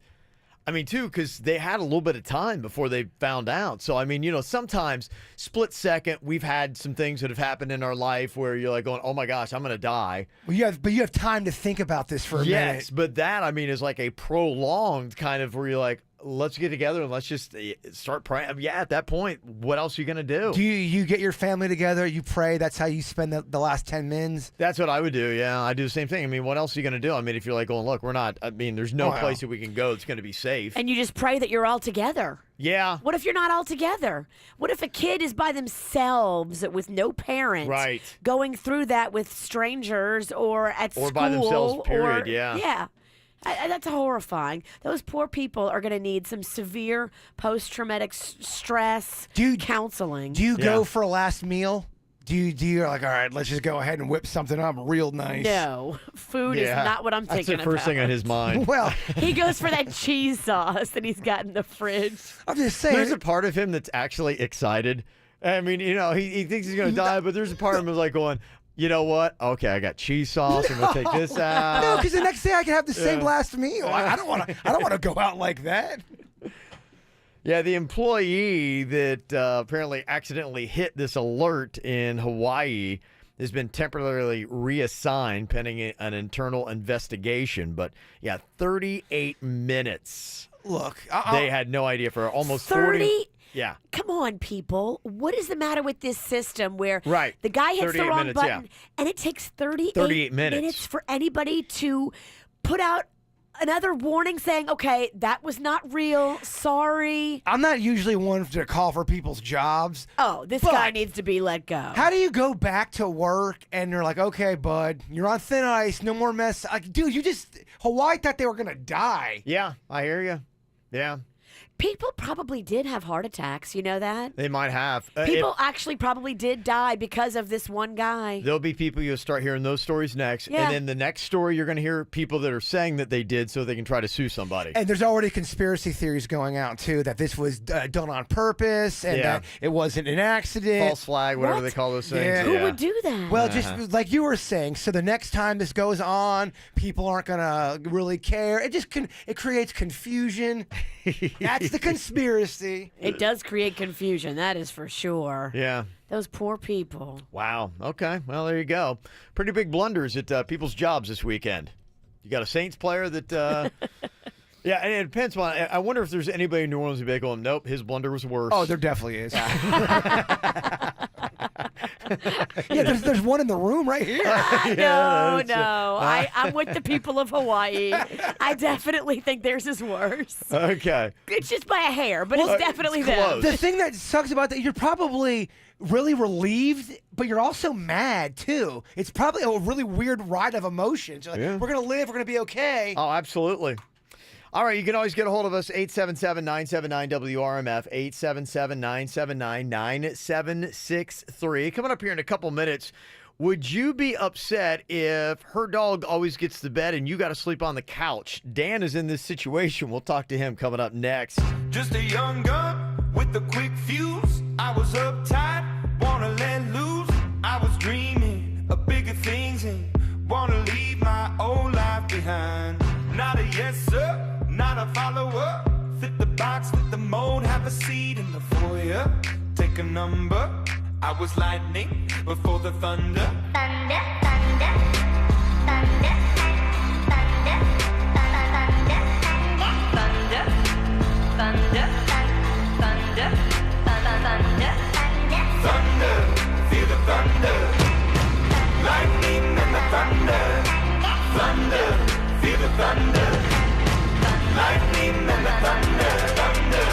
I mean, too, because they had a little bit of time before they found out. So, I mean, sometimes split second, we've had some things that have happened in our life where you're like going, oh my gosh, I'm going to die. Well, you have time to think about this for a minute. Yes, but that, I mean, is like a prolonged kind of where you're like, let's get together and let's just start praying. I mean, at that point, what else are you going to do? Do you get your family together, you pray, that's how you spend the last 10 minutes? That's what I would do, yeah. I do the same thing. I mean, what else are you going to do? I mean, if you're like going, look, there's no place that we can go that's going to be safe. And you just pray that you're all together. Yeah. What if you're not all together? What if a kid is by themselves with no parent? Right. Going through that with strangers or at school. Or by themselves, period, yeah. Yeah. That's horrifying. Those poor people are going to need some severe post-traumatic stress counseling. Do you go for a last meal? Do you like, all right, let's just go ahead and whip something up real nice? No. Food is not what I'm thinking That's the first thing on his mind. Well, he goes for that cheese sauce that he's got in the fridge. I'm just saying. There's a part of him that's actually excited. I mean, he thinks he's going to die, but there's a part of him that's like going, you know what? Okay, I got cheese sauce. I'm gonna take this out. No, because the next day I can have the same last meal. I don't want to go out like that. Yeah, the employee that apparently accidentally hit this alert in Hawaii has been temporarily reassigned pending an internal investigation. But yeah, 38 minutes. Look, they had no idea for almost 30. Yeah. Come on, people. What is the matter with this system where Right. the guy hits the 38 wrong minutes, button and it takes 38 minutes for anybody to put out another warning saying, okay, that was not real. Sorry. I'm not usually one to call for people's jobs. Oh, this guy needs to be let go. How do you go back to work and you're like, okay, bud, you're on thin ice, no more mess. Like, dude, Hawaii thought they were going to die. Yeah, I hear you. Yeah. People probably did have heart attacks. You know that? They might have. People actually probably did die because of this one guy. There'll be people, you'll start hearing those stories next. Yeah. And then the next story, you're going to hear people that are saying that they did so they can try to sue somebody. And there's already conspiracy theories going out, too, that this was done on purpose and that it wasn't an accident. False flag, whatever they call those things. Yeah. Who would do that? Well, just like you were saying, so the next time this goes on, people aren't going to really care. It creates confusion. That's the conspiracy. It does create confusion, that is for sure. Yeah. Those poor people. Wow. Okay. Well, there you go. Pretty big blunders at people's jobs this weekend. You got a Saints player that... Yeah, and it depends on... I wonder if there's anybody in New Orleans who'd be going, nope, his blunder was worse. Oh, there definitely is. Yeah, there's one in the room right here. No. I'm with the people of Hawaii. I definitely think theirs is worse. Okay. It's just by a hair, but it's definitely them. The thing that sucks about that, you're probably really relieved, but you're also mad, too. It's probably a really weird ride of emotions. Like, we're going to live, we're going to be okay. Oh, absolutely. All right, you can always get a hold of us, 877-979-WRMF, 877-979-9763. Coming up here in a couple minutes, would you be upset if her dog always gets to bed and you got to sleep on the couch? Dan is in this situation. We'll talk to him coming up next. Just a young gun with a quick fuse. I was uptight, wanna let loose. I was dreaming of bigger things and wanna leave my old life behind. Not a yes, sir. Not a follower. Fit the box, fit the mold, have a seat in the foyer. Take a number, I was lightning before the thunder. Thunder, thunder, thunder, thunder, thunder, thunder, thunder, thunder, thunder, Thunder, feel the thunder. Lightning and the thunder. Thunder, feel the thunder. Lightning and the thunder. Thunder.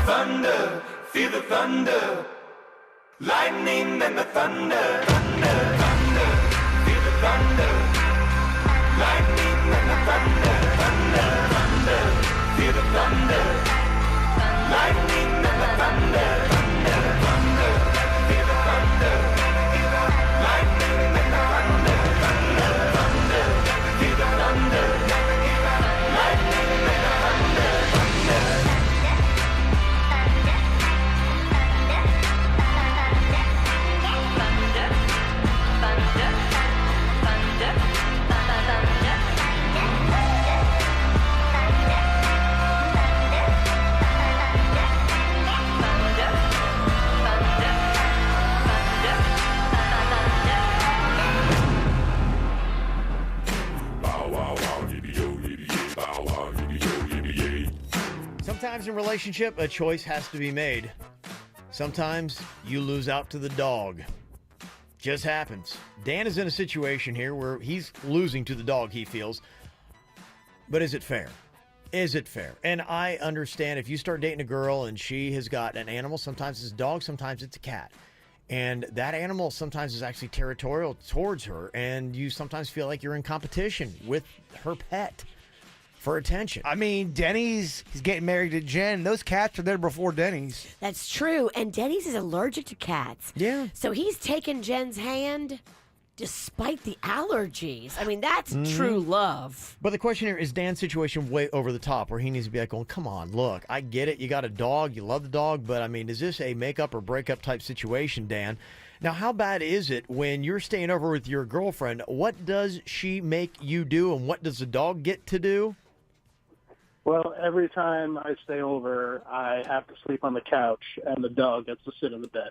Thunder, feel the thunder. Lightning and the thunder. Thunder, thunder, feel the thunder. Lightning and the thunder. Thunder, thunder, feel the thunder. Lightning and the thunder. Thunder, thunder, feel the thunder. Lightning and the thunder. Thunder, thunder, feel the thunder. Lightning and the thunder. Thunder. Sometimes in relationship, a choice has to be made. Sometimes you lose out to the dog. Just happens. Dan is in a situation here where he's losing to the dog, he feels. But is it fair? Is it fair? And I understand if you start dating a girl and she has got an animal, sometimes it's a dog, sometimes it's a cat. And that animal sometimes is actually territorial towards her, and you sometimes feel like you're in competition with her pet for attention. I mean, Denny's, he's getting married to Jen. Those cats were there before Denny's. That's true. And Denny's is allergic to cats. Yeah. So he's taken Jen's hand despite the allergies. I mean, that's true love. But the question here, is Dan's situation way over the top where he needs to be like going, come on, look, I get it. You got a dog. You love the dog. But, I mean, is this a make-up or break-up type situation, Dan? Now, how bad is it when you're staying over with your girlfriend? What does she make you do, and what does the dog get to do? Well, every time I stay over, I have to sleep on the couch, and the dog gets to sit in the bed.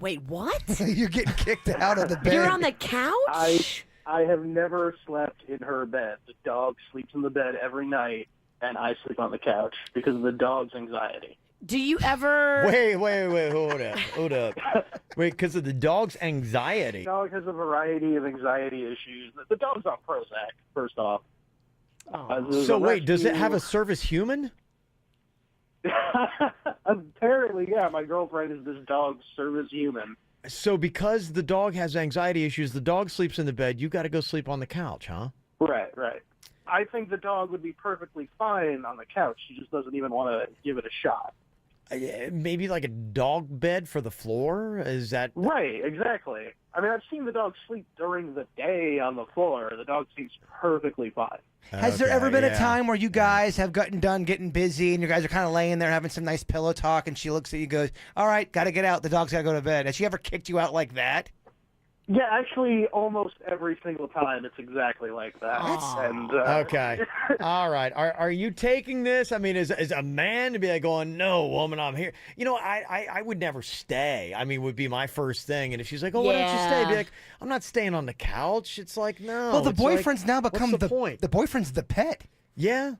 Wait, what? You're getting kicked out of the bed. You're on the couch? I have never slept in her bed. The dog sleeps in the bed every night, and I sleep on the couch because of the dog's anxiety. Do you ever... Wait, hold up. Wait, because of the dog's anxiety? The dog has a variety of anxiety issues. The dog's on Prozac, first off. So wait, does it have a service human? Apparently, yeah. My girlfriend is this dog's service human. So because the dog has anxiety issues, the dog sleeps in the bed, you got to go sleep on the couch, huh? Right. I think the dog would be perfectly fine on the couch. She just doesn't even want to give it a shot. Maybe like a dog bed for the floor? Is that... Right, exactly. I mean, I've seen the dog sleep during the day on the floor. The dog seems perfectly fine. Has there ever been a time where you guys have gotten done getting busy and you guys are kind of laying there having some nice pillow talk and she looks at you and goes, all right, got to get out. The dog's got to go to bed. Has she ever kicked you out like that? Yeah, actually, almost every single time it's exactly like that. And, okay. All right. Are you taking this? I mean, as a man to be like going, no, woman, I'm here. You know, I would never stay. I mean, would be my first thing. And if she's like, oh, why don't you stay? Be like, I'm not staying on the couch. It's like, no. Well, the It's boyfriend's like, now become what's the point? The boyfriend's the pet. Yeah.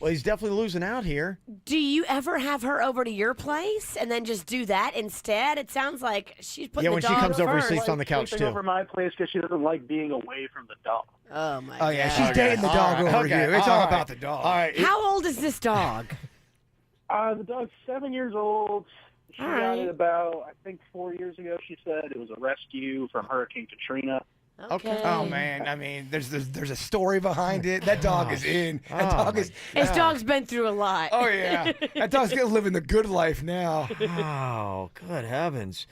Well, he's definitely losing out here. Do you ever have her over to your place and then just do that instead? It sounds like she's putting the dog when she comes over, first. sleeps on the couch sleeping too. over my place because she doesn't like being away from the dog. Oh, my Oh, yeah, God. she's dating the dog over you. It's all about the dog. All right. How old is this dog? The dog's 7 years old. She got it about, I think, 4 years ago, she said. It was a rescue from Hurricane Katrina. Okay. Oh, man. I mean, there's a story behind it. That dog is in. That dog is... His dog's been through a lot. Oh, yeah. That dog's going to live in the good life now. Oh, good heavens.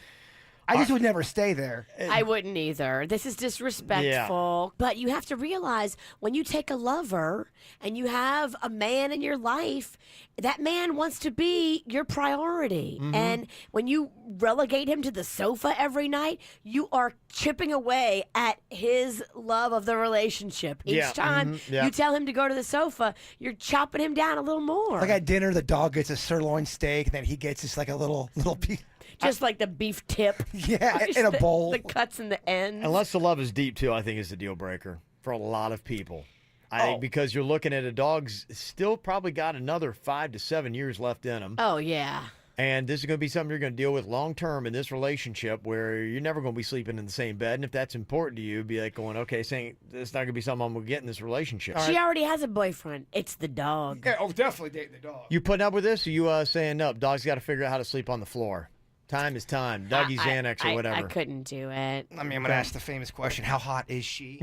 I just would never stay there. I wouldn't either. This is disrespectful. But you have to realize when you take a lover and you have a man in your life, that man wants to be your priority. And when you relegate him to the sofa every night, you are chipping away at his love of the relationship. Each time you tell him to go to the sofa, you're chopping him down a little more. Like at dinner, the dog gets a sirloin steak, and then he gets just like a little piece. Just like the beef tip. Yeah, in a bowl. The cuts and the ends. Unless the love is deep, too, I think is the deal breaker for a lot of people. I think because you're looking at a dog's still probably got another 5 to 7 years left in him. Oh, yeah. And this is going to be something you're going to deal with long term in this relationship where you're never going to be sleeping in the same bed. And if that's important to you, be like going, okay, saying it's not going to be something I'm going to get in this relationship. She already has a boyfriend. It's the dog. Yeah, definitely dating the dog. You putting up with this? Or you saying, no, dog's got to figure out how to sleep on the floor? Time is time. Doggy Xanax or whatever. I couldn't do it. I mean, I'm going to ask the famous question, how hot is she?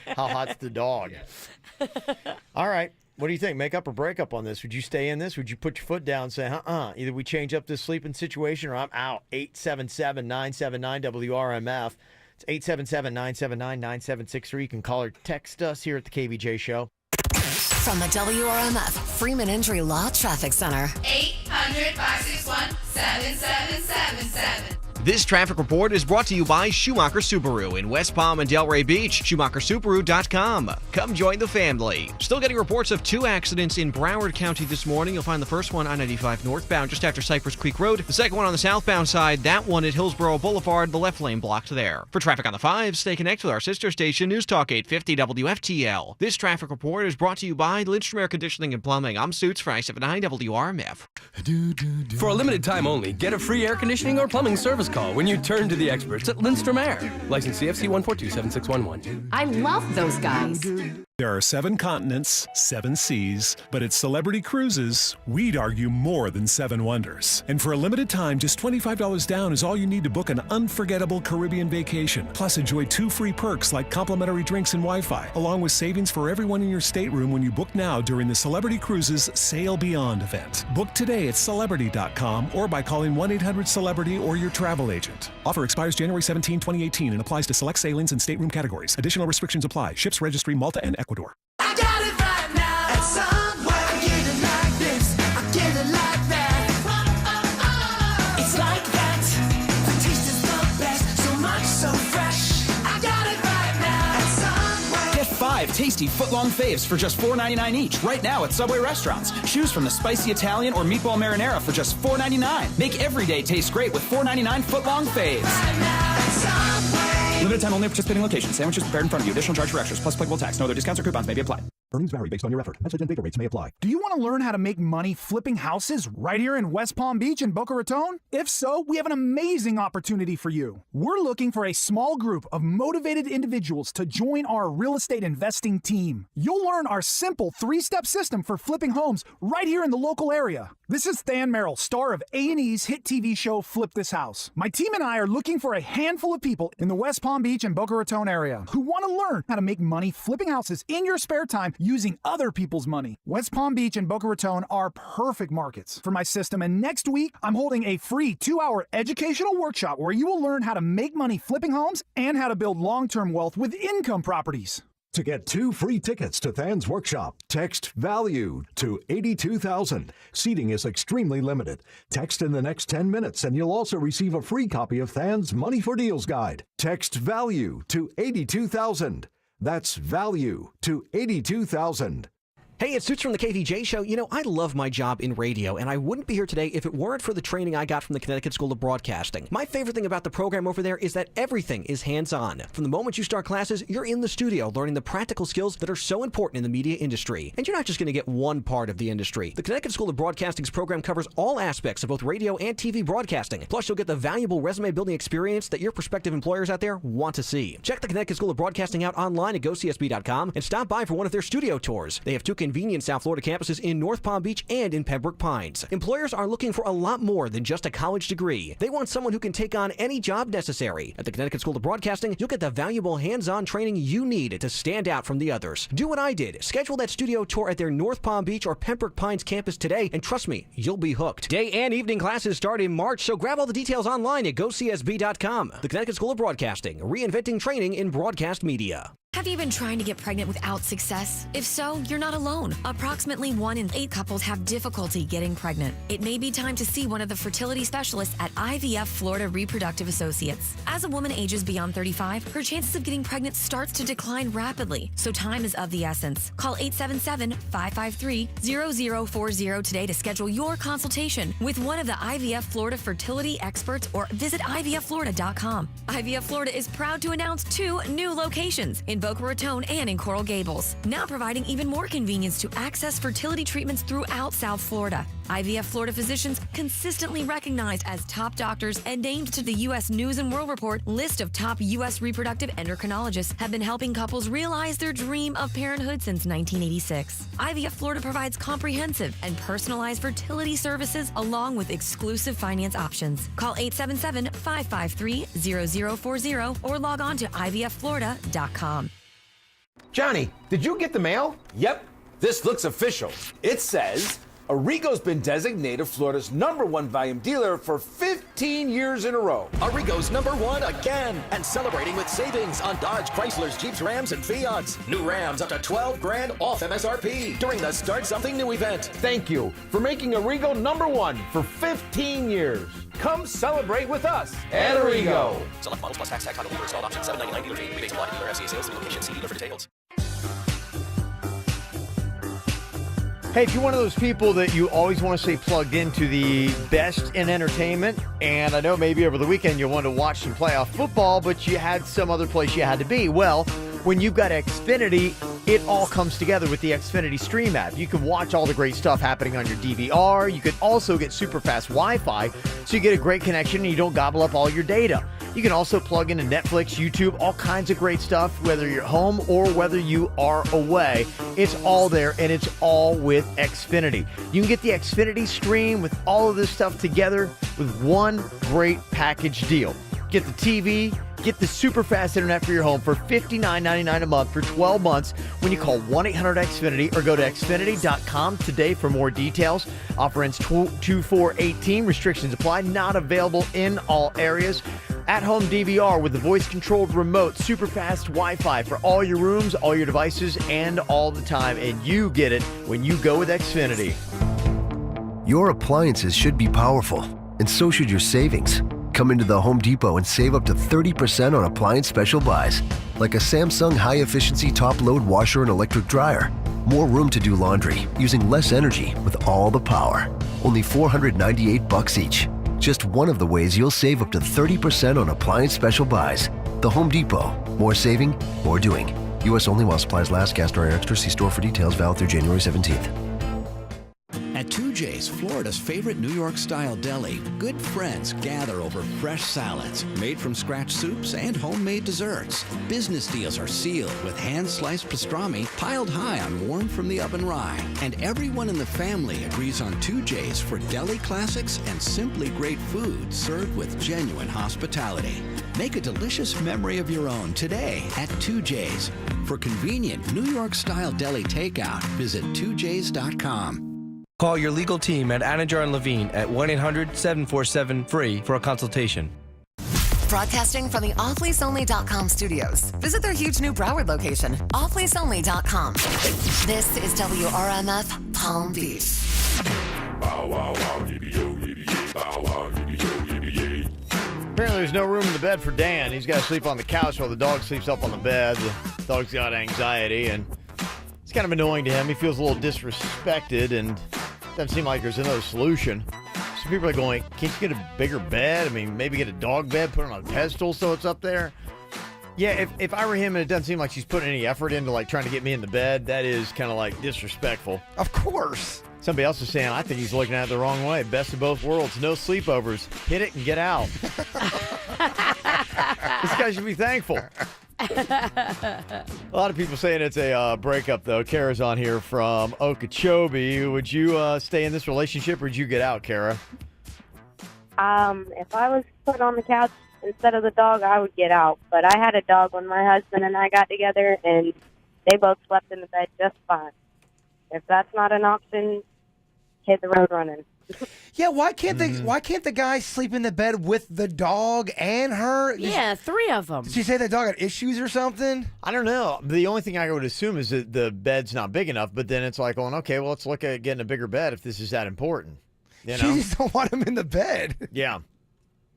How hot's the dog? All right. What do you think? Make up or break up on this? Would you stay in this? Would you put your foot down and say, either we change up this sleeping situation or I'm out? 877-979-WRMF. It's 877-979-9763. You can call or text us here at the KVJ Show. From the WRMF Freeman Injury Law Traffic Center. 800-561-7777. This traffic report is brought to you by Schumacher Subaru in West Palm and Delray Beach. SchumacherSubaru.com. Come join the family. Still getting reports of 2 accidents in Broward County this morning. You'll find the first one I-95 northbound just after Cypress Creek Road. The second one on the southbound side, that one at Hillsborough Boulevard, the left lane blocked there. For traffic on the 5, stay connected with our sister station, News Talk 850 WFTL. This traffic report is brought to you by Lindstrom Air Conditioning and Plumbing. I'm Suits for I-79 WRMF. For a limited time only, get a free air conditioning or plumbing service call when you turn to the experts at Lindstrom Air. License CFC 1427611. I love those guys. There are 7 continents, 7 seas, but at Celebrity Cruises, we'd argue more than 7 wonders. And for a limited time, just $25 down is all you need to book an unforgettable Caribbean vacation. Plus, enjoy 2 free perks like complimentary drinks and Wi-Fi, along with savings for everyone in your stateroom when you book now during the Celebrity Cruises Sail Beyond event. Book today at Celebrity.com or by calling 1-800-CELEBRITY or your travel agent. Offer expires January 17, 2018 and applies to select sailings and stateroom categories. Additional restrictions apply. Ships Registry, Malta, and Ecuador. I got it right now. And somewhere I get it like this. I get it like that. It's like that. The taste is the best. So much, so fresh. I got it right now. And somewhere. Get 5 tasty footlong faves for just $4.99 each right now at Subway restaurants. Choose from the spicy Italian or meatball marinara for just $4.99. Make every day taste great with $4.99 footlong faves. Right now. And somewhere. Limited time only at participating locations. Sandwiches prepared in front of you. Additional charge for extras plus applicable tax. No other discounts or coupons may be applied. Earnings vary based on your effort. Message and data rates may apply. Do you want to learn how to make money flipping houses right here in West Palm Beach and Boca Raton? If so, we have an amazing opportunity for you. We're looking for a small group of motivated individuals to join our real estate investing team. You'll learn our simple 3-step system for flipping homes right here in the local area. This is Than Merrill, star of A&E's hit TV show Flip This House. My team and I are looking for a handful of people in the West Palm Beach and Boca Raton area who want to learn how to make money flipping houses in your spare time using other people's money. West Palm Beach and Boca Raton are perfect markets for my system, and next week I'm holding a free 2-hour educational workshop where you will learn how to make money flipping homes and how to build long-term wealth with income properties. To get 2 free tickets to Than's workshop, text VALUE to 82,000. Seating is extremely limited. Text in the next 10 minutes and you'll also receive a free copy of Than's Money for Deals guide. Text VALUE to 82,000. That's VALUE to 82,000. Hey, it's Suits from the KVJ Show. You know, I love my job in radio, and I wouldn't be here today if it weren't for the training I got from the Connecticut School of Broadcasting. My favorite thing about the program over there is that everything is hands-on. From the moment you start classes, you're in the studio learning the practical skills that are so important in the media industry. And you're not just going to get one part of the industry. The Connecticut School of Broadcasting's program covers all aspects of both radio and TV broadcasting. Plus, you'll get the valuable resume-building experience that your prospective employers out there want to see. Check the Connecticut School of Broadcasting out online at gocsb.com and stop by for one of their studio tours. They have 2 convenient South Florida campuses in North Palm Beach and in Pembroke Pines. Employers are looking for a lot more than just a college degree. They want someone who can take on any job necessary. At the Connecticut School of Broadcasting, you'll get the valuable hands-on training you need to stand out from the others. Do what I did. Schedule that studio tour at their North Palm Beach or Pembroke Pines campus today, and trust me, you'll be hooked. Day and evening classes start in March, so grab all the details online at gocsb.com. The Connecticut School of Broadcasting, reinventing training in broadcast media. Have you been trying to get pregnant without success? If so, you're not alone. Approximately 1 in 8 couples have difficulty getting pregnant. It may be time to see one of the fertility specialists at IVF Florida Reproductive Associates. As a woman ages beyond 35, her chances of getting pregnant starts to decline rapidly, so time is of the essence. Call 877-553-0040 today to schedule your consultation with one of the IVF Florida fertility experts or visit IVFFlorida.com. IVF Florida is proud to announce 2 new locations in Boca Raton and in Coral Gables, now providing even more convenience to access fertility treatments throughout South Florida. IVF Florida physicians, consistently recognized as top doctors and named to the U.S. News and World Report list of top U.S. reproductive endocrinologists, have been helping couples realize their dream of parenthood since 1986. IVF Florida provides comprehensive and personalized fertility services along with exclusive finance options. Call 877-553-0040 or log on to IVFFlorida.com. Johnny, did you get the mail? Yep, this looks official. It says Arrigo's been designated Florida's #1 volume dealer for 15 years in a row. Arrigo's #1 again, and celebrating with savings on Dodge, Chryslers, Jeeps, Rams, and Fiats. New Rams up to $12 grand off MSRP during the Start Something New event. Thank you for making Arrigo #1 for 15 years. Come celebrate with us at Arrigo. Select models plus tax on Uber installed option $7.99 dealer fee. Rebates apply to dealer FCA sales through location. See dealer for details. Hey, if you're one of those people that you always want to stay plugged into the best in entertainment, and I know maybe over the weekend you wanted to watch some playoff football, but you had some other place you had to be. Well, when you've got Xfinity, it all comes together with the Xfinity Stream app. You can watch all the great stuff happening on your DVR. You can also get super fast Wi-Fi, so you get a great connection and you don't gobble up all your data. You can also plug into Netflix, YouTube, all kinds of great stuff, whether you're home or whether you are away. It's all there, and it's all with Xfinity. You can get the Xfinity Stream with all of this stuff together with one great package deal. Get the TV, get the super fast internet for your home for $59.99 a month for 12 months when you call 1-800-XFINITY or go to Xfinity.com today for more details. Offer ends 2/4/18. Restrictions apply. Not available in all areas. At-home DVR with the voice-controlled remote, super fast Wi-Fi for all your rooms, all your devices, and all the time. And you get it when you go with Xfinity. Your appliances should be powerful, and so should your savings. Come into the Home Depot and save up to 30% on appliance special buys, like a Samsung high-efficiency top-load washer and electric dryer. More room to do laundry, using less energy with all the power. Only $498 each. Just one of the ways you'll save up to 30% on appliance special buys. The Home Depot. More saving, more doing. U.S. only while supplies last. Gas dryer extra. See store for details. Valid through January 17th. At 2J's, Florida's favorite New York-style deli, good friends gather over fresh salads, made from scratch soups, and homemade desserts. Business deals are sealed with hand-sliced pastrami piled high on warm-from-the-oven rye. And everyone in the family agrees on 2J's for deli classics and simply great food served with genuine hospitality. Make a delicious memory of your own today at 2J's. For convenient New York-style deli takeout, visit 2js.com. Call your legal team at Anajar & Levine at 1-800-747-FREE for a consultation. Broadcasting from the offleaseonly.com studios. Visit their huge new Broward location, offleaseonly.com. This is WRMF Palm Beach. Apparently there's no room in the bed for Dan. He's got to sleep on the couch while the dog sleeps up on the bed. The dog's got anxiety, and it's kind of annoying to him. He feels a little disrespected, and doesn't seem like there's another solution. Some people are going, can't you get a bigger bed? I mean, maybe get a dog bed, put it on a pedestal so it's up there. Yeah, if I were him and it doesn't seem like she's putting any effort into like trying to get me in the bed, that is kind of like disrespectful. Of course. Somebody else is saying, I think he's looking at it the wrong way. Best of both worlds. No sleepovers. Hit it and get out. This guy should be thankful. A lot of people saying it's a breakup, though. Kara's on here from Okeechobee. Would you stay in this relationship, or would you get out, Kara? If I was put on the couch instead of the dog, I would get out. But I had a dog when my husband and I got together, and they both slept in the bed just fine. If that's not an option, hit the road running. Yeah, why can't the guy sleep in the bed with the dog and her? Yeah, 3 of them. Did she say the dog had issues or something? I don't know. The only thing I would assume is that the bed's not big enough, but then it's like, going, okay, well, let's look at getting a bigger bed if this is that important. You She know? just don't want him in the bed. Yeah.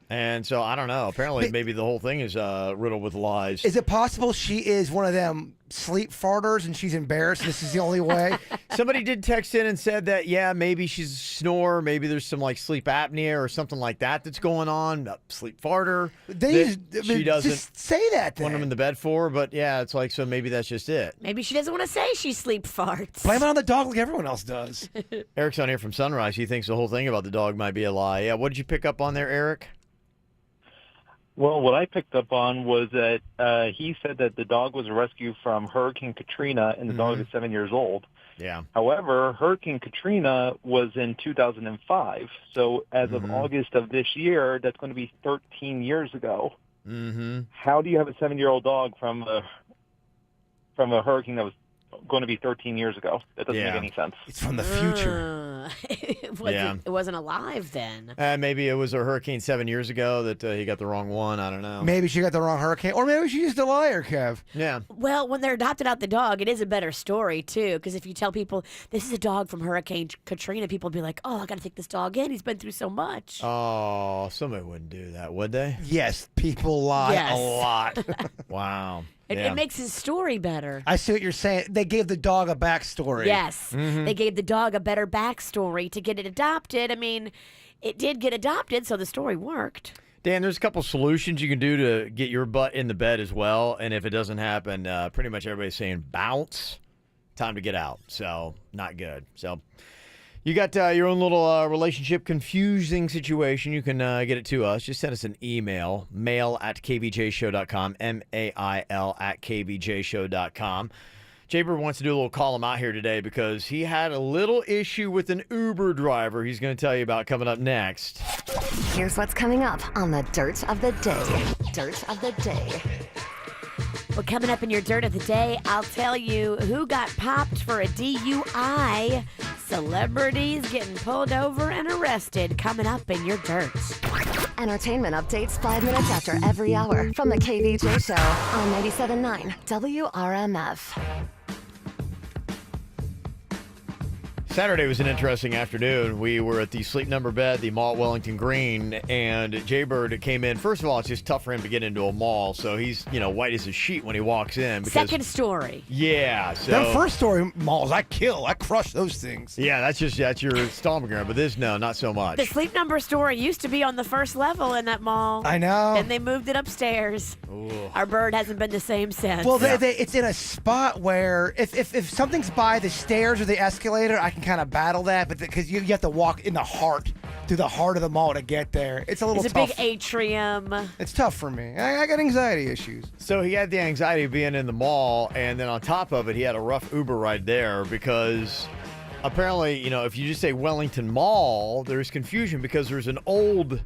And so, I don't know. Apparently, maybe the whole thing is riddled with lies. Is it possible she is one of them sleep farters and she's embarrassed and this is the only way? Somebody did text in and said that, yeah, maybe she's a snorer. Maybe there's some like sleep apnea or something like that that's going on. Sleep farter. She doesn't just say that then. want him in the bed for. But yeah, it's like, so maybe that's just it. Maybe she doesn't want to say she sleep farts. Blame it on the dog like everyone else does. Eric's on here from Sunrise. He thinks the whole thing about the dog might be a lie. Yeah, what did you pick up on there, Eric? Well, what I picked up on was that he said that the dog was a rescue from Hurricane Katrina, and the dog is 7 years old. Yeah. However, Hurricane Katrina was in 2005. So as of August of this year, that's going to be 13 years ago. Mm-hmm. How do you have a 7-year-old dog from a hurricane that was going to be 13 years ago? That doesn't make any sense. It's from the future. It wasn't alive then. Maybe it was a hurricane 7 years ago that he got the wrong one. I don't know. Maybe she got the wrong hurricane. Or maybe she's just a liar, Kev. Yeah. Well, when they're adopted out the dog, it is a better story, too. Because if you tell people, this is a dog from Hurricane Katrina, people will be like, oh, I got to take this dog in. He's been through so much. Oh, somebody wouldn't do that, would they? Yes, people lie a lot. Wow. It makes his story better. I see what you're saying. They gave the dog a backstory. Yes. They gave the dog a better backstory to get it adopted. I mean, it did get adopted, so the story worked. Dan, there's a couple solutions you can do to get your butt in the bed as well. And if it doesn't happen, pretty much everybody's saying bounce. Time to get out. So, not good. So, you got your own little relationship confusing situation. You can get it to us. Just send us an email, mail@kvjshow.com, mail@kvjshow.com. Jaybird wants to do a little call him out here today because he had a little issue with an Uber driver he's going to tell you about coming up next. Here's what's coming up on the Dirt of the Day. Dirt of the Day. Well, coming up in your Dirt of the Day, I'll tell you who got popped for a DUI. Celebrities getting pulled over and arrested coming up in your Dirt. Entertainment updates 5 minutes after every hour from the KVJ Show on 97.9 WRMF. Saturday was an interesting afternoon. We were at the Sleep Number Bed, the mall at Wellington Green, and Jaybird came in. First of all, it's just tough for him to get into a mall, so he's, white as a sheet when he walks in. Because, second story. Yeah. So, them first story malls, I crush those things. Yeah, that's your stomping ground, but this, no, not so much. The Sleep Number store used to be on the first level in that mall. I know. And they moved it upstairs. Ooh. Our bird hasn't been the same since. Well, it's in a spot where if something's by the stairs or the escalator, I can kind of battle that, but because you have to walk in the heart, through the heart of the mall to get there. It's a little tough. It's a big atrium. It's tough for me. I got anxiety issues. So he had the anxiety of being in the mall, and then on top of it, he had a rough Uber ride there because apparently, if you just say Wellington Mall, there's confusion because there's an old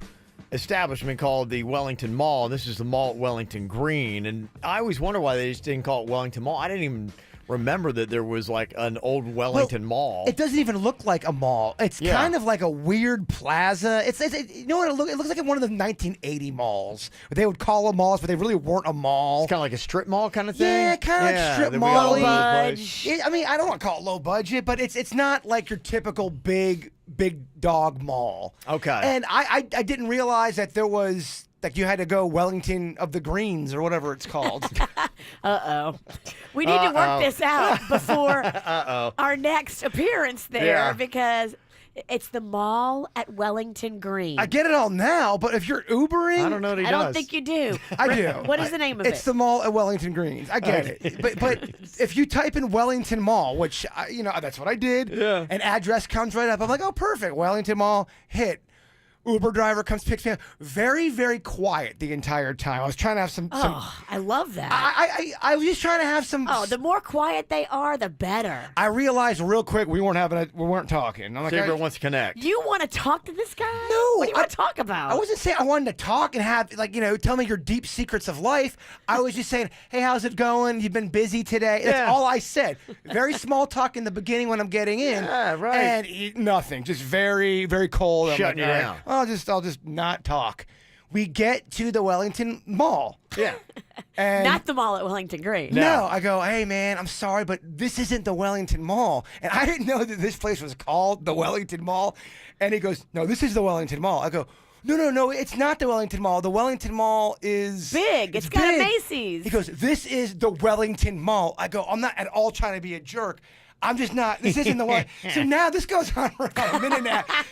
establishment called the Wellington Mall, and this is the mall at Wellington Green. And I always wonder why they just didn't call it Wellington Mall. I didn't even remember that there was like an old Wellington mall. It doesn't even look like a mall. It's kind of like a weird plaza. You know what it looks? It looks like one of the 1980 malls. They would call them malls, but they really weren't a mall. It's kind of like a strip mall kind of thing. Yeah, kind of like strip mall. Low budget. I don't want to call it low budget, but it's not like your typical big dog mall. Okay. And I didn't realize that there was. Like you had to go Wellington of the Greens or whatever it's called. Uh-oh. We need to work this out before our next appearance there because it's the mall at Wellington Green. I get it all now, but if you're Ubering... I don't know what he does. I don't think you do. I do. What is the name of it? It's the mall at Wellington Greens. I get it. But if you type in Wellington Mall, which, that's what I did, an address comes right up. I'm like, oh, perfect. Wellington Mall, hit. Uber driver comes, picks me up. Very, very quiet the entire time. I was trying to have some. I love that. I was just trying to have some. Oh, the more quiet they are, the better. I realized real quick we weren't talking. I'm like, Saber wants to connect. You want to talk to this guy? No. What do you want to talk about? I wasn't saying I wanted to talk and have, tell me your deep secrets of life. I was just saying, hey, how's it going? You've been busy today. That's all I said. Very small talk in the beginning when I'm getting in. Yeah, right. And nothing. Just very, very cold. Shutting you down. I'll just not talk. We get to the Wellington Mall. Yeah. And not the mall at Wellington Green. No, I go, hey, man, I'm sorry, but this isn't the Wellington Mall. And I didn't know that this place was called the Wellington Mall. And he goes, no, this is the Wellington Mall. I go, no, it's not the Wellington Mall. The Wellington Mall is big. It's got big. a Macy's. He goes, this is the Wellington Mall. I go, I'm not at all trying to be a jerk. I'm just not. This isn't the one. So now this goes on for about a minute and a half.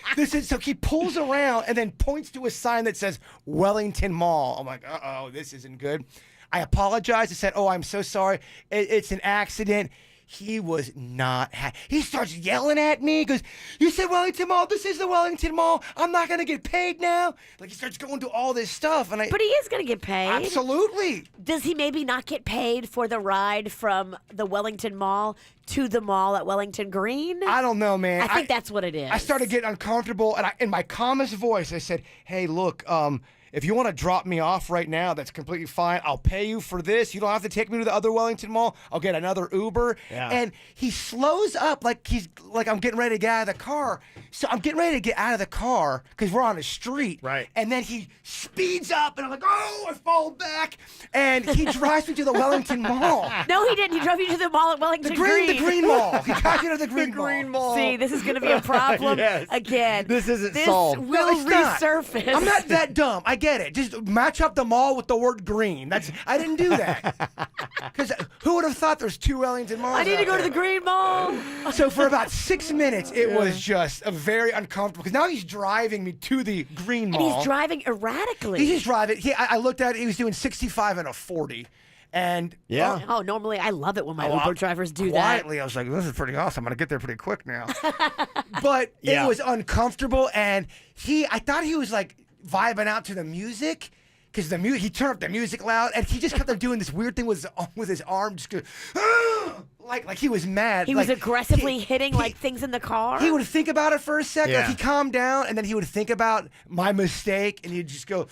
So he pulls around and then points to a sign that says Wellington Mall. I'm like, uh-oh, this isn't good. I apologized. I said, oh, I'm so sorry. It's an accident. He was not he starts yelling at me. He goes, you said Wellington Mall. This is the Wellington Mall. I'm not going to get paid now. Like, he starts going through all this stuff. But he is going to get paid. Absolutely. Does he maybe not get paid for the ride from the Wellington Mall to the mall at Wellington Green? I don't know, man. I think that's what it is. I started getting uncomfortable, and in my calmest voice, I said, hey, look, if you want to drop me off right now, that's completely fine. I'll pay you for this. You don't have to take me to the other Wellington Mall. I'll get another Uber. Yeah. And he slows up like I'm getting ready to get out of the car. So I'm getting ready to get out of the car because we're on a street. Right. And then he speeds up, and I'm like, oh, I fall back. And he drives me to the Wellington Mall. No, he didn't. He drove you to the mall at Wellington Green. The Green Mall. He drives you to the Green Mall. See, this is going to be a problem Yes. again. This isn't solved. Will No, it's not. resurface. I'm not that dumb. I get it. Just match up the mall with the word green. I didn't do that. Because who would have thought there's two Wellington malls? I need to go to the Green Mall. So for about 6 minutes, it was just a very uncomfortable. Because now he's driving me to the Green Mall. And he's driving erratically. He's just driving. I looked at it. He was doing 65 and a 40. And oh, normally I love it when my Uber drivers do quietly, I was like, this is pretty awesome. I'm going to get there pretty quick now. But it was uncomfortable. And I thought he was like vibing out to the music. Because he turned up the music loud, and he just kept on doing this weird thing with his arm, just going, like he was mad. He was aggressively hitting things in the car. He would think about it for a second. Yeah. Like, he calmed down, and then he would think about my mistake, and he'd just go,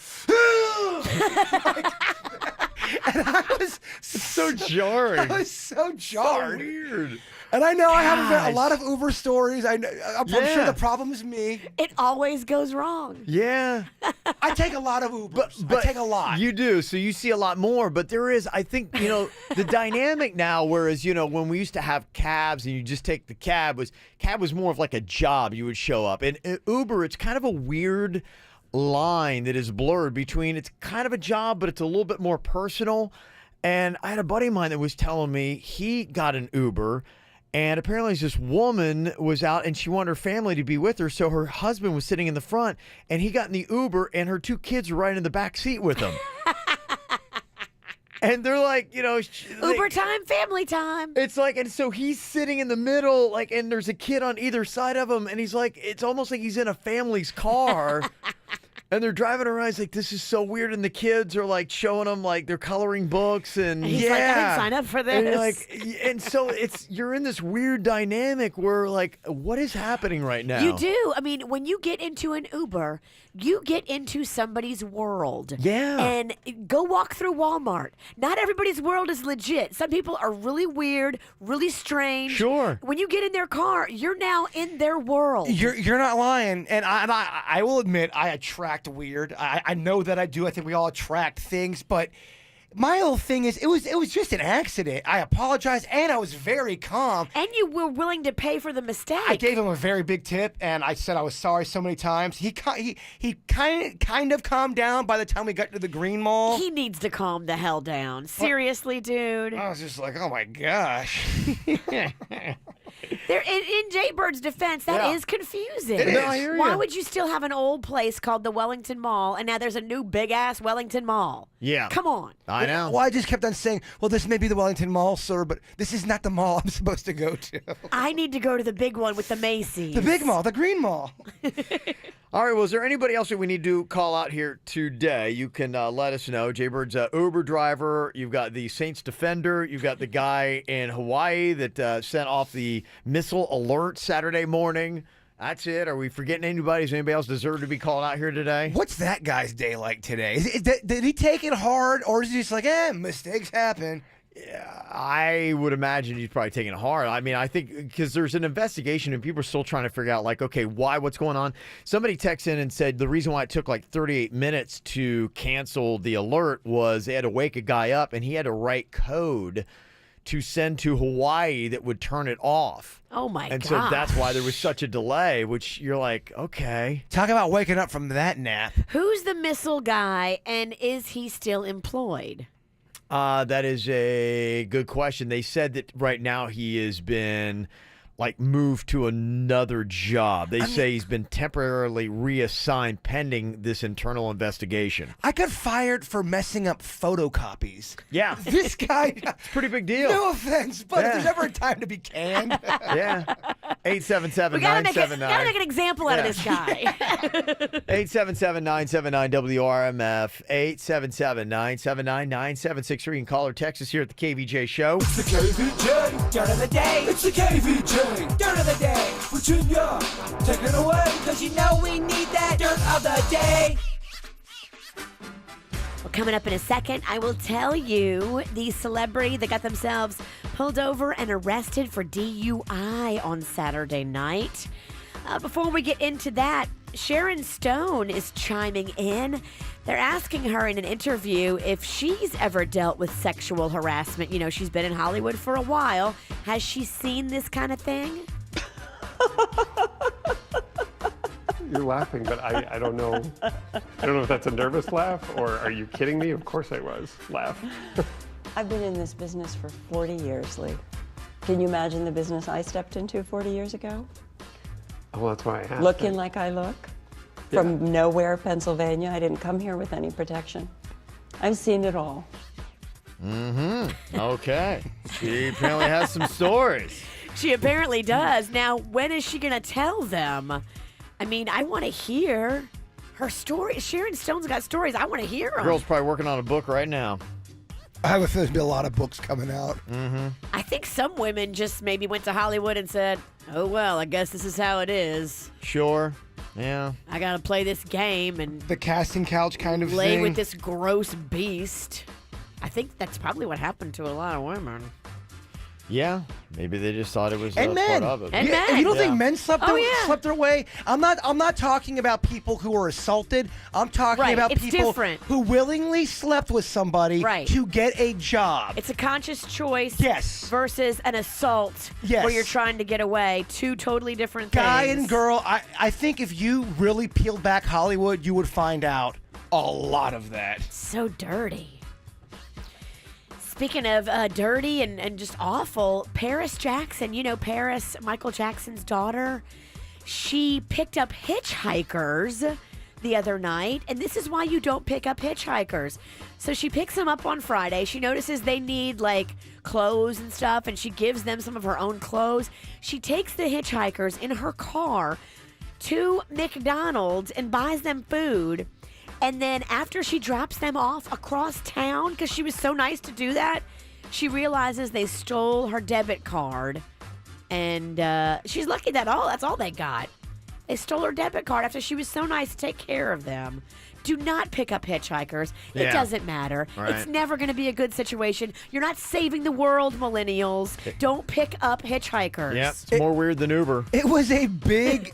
and I was so jarring. I was so jarred. So weird. And I know I have a lot of Uber stories. I'm sure Yeah. the problem is me. It always goes wrong. Yeah. I take a lot of Ubers. I take a lot. You do. So you see a lot more. But there is, I think, the dynamic now, whereas, when we used to have cabs and you just take the cab was more of like a job. You would show up. And Uber, it's kind of a weird line that is blurred between it's kind of a job, but it's a little bit more personal. And I had a buddy of mine that was telling me he got an Uber. And apparently this woman was out and she wanted her family to be with her. So her husband was sitting in the front and he got in the Uber and her two kids were right in the back seat with him. And they're like, Uber time, family time. It's like, and so he's sitting in the middle, and there's a kid on either side of him. And he's like, it's almost like he's in a family's car. And they're driving around. He's like, this is so weird. And the kids are like showing him like they're coloring books. And he's like, I didn't sign up for this. And so you're in this weird dynamic where like, what is happening right now? You do. I mean, when you get into an Uber, you get into somebody's world. Yeah. And go walk through Walmart. Not everybody's world is legit. Some people are really weird, really strange. Sure. When you get in their car, you're now in their world. You're not lying. And I will admit, I attract weird. I know that I do. I think we all attract things. But my whole thing is, it was just an accident. I apologized, and I was very calm. And you were willing to pay for the mistake. I gave him a very big tip, and I said I was sorry so many times. He kind of calmed down by the time we got to the Green Mall. He needs to calm the hell down. Seriously, dude. I was just like, oh my gosh. In Jaybird's defense, that is confusing. It is. No, I hear Why you. would you still have an old place called the Wellington Mall, and now there's a new big-ass Wellington Mall? Yeah. Come on. I know. Well, I just kept on saying, well, this may be the Wellington Mall, sir, but this is not the mall I'm supposed to go to. I need to go to the big one with the Macy's. The big mall, the Green Mall. All right, well, is there anybody else that we need to call out here today? You can let us know. Jaybird's Uber driver. You've got the Saints defender. You've got the guy in Hawaii that sent off the missile alert Saturday morning. That's it. Are we forgetting anybody? Does anybody else deserve to be called out here today? What's that guy's day like today? Did he take it hard, or is he just like, mistakes happen? Yeah, I would imagine he's probably taking it hard. I mean, I think because there's an investigation and people are still trying to figure out, like, okay, what's going on? Somebody texted in and said the reason why it took like 38 minutes to cancel the alert was they had to wake a guy up and he had to write code to send to Hawaii that would turn it off. Oh, my God. And so that's why there was such a delay, which you're like, okay. Talk about waking up from that nap. Who's the missile guy, and is he still employed? That is a good question. They said that right now he has been moved to another job. They say he's been temporarily reassigned pending this internal investigation. I got fired for messing up photocopies. Yeah. This guy. It's a pretty big deal. No offense, but if there's ever a time to be canned. Yeah. 877-979. We gotta make an example out of this guy. 877-979-WRMF. 877-979-9763. You can call or text us here at the KVJ Show. It's the KVJ. Dirt of the day. It's the KVJ. Dirt of the day. Virginia, take it away. Because you know we need that dirt of the day. Well, coming up in a second, I will tell you the celebrity that got themselves pulled over and arrested for DUI on Saturday night. Before we get into that, Sharon Stone is chiming in. They're asking her in an interview if she's ever dealt with sexual harassment. You know, she's been in Hollywood for a while. Has she seen this kind of thing? You're laughing, but I don't know. I don't know if that's a nervous laugh or are you kidding me? Of course I was. Laugh. I've been in this business for 40 years, Lee. Can you imagine the business I stepped into 40 years ago? Well, that's why I asked. Looking like I look? From nowhere, Pennsylvania. I didn't come here with any protection. I've seen it all. Mm-hmm. Okay. She apparently has some stories. She apparently does. Now, when is she going to tell them? I mean, I want to hear her story. Sharon Stone's got stories. I want to hear them. Girl's probably working on a book right now. I have a feeling there's be a lot of books coming out. Mm-hmm. I think some women just maybe went to Hollywood and said, oh, well, I guess this is how it is. Sure. Yeah. I got to play this game and the casting couch kind of lay thing. with this gross beast. I think that's probably what happened to a lot of women. Yeah. Maybe they just thought it was and men. part of it. And men. You don't think men slept their way? I'm not talking about people who were assaulted. I'm talking about it's people different. who willingly slept with somebody to get a job. It's a conscious choice. Yes. Versus an assault. Yes. Where you're trying to get away. Two totally different things. Guy and girl, I think if you really peeled back Hollywood, you would find out a lot of that. So dirty. Speaking of dirty and just awful, Paris Jackson, you know Paris, Michael Jackson's daughter, she picked up hitchhikers the other night, and this is why you don't pick up hitchhikers. So she picks them up on Friday. She notices they need clothes and stuff, and she gives them some of her own clothes. She takes the hitchhikers in her car to McDonald's and buys them food. And then after she drops them off across town, because she was so nice to do that, she realizes they stole her debit card. And she's lucky that's all they got. They stole her debit card after she was so nice to take care of them. Do not pick up hitchhikers. It doesn't matter. Right. It's never going to be a good situation. You're not saving the world, millennials. Don't pick up hitchhikers. Yeah, it's more weird than Uber. It was a big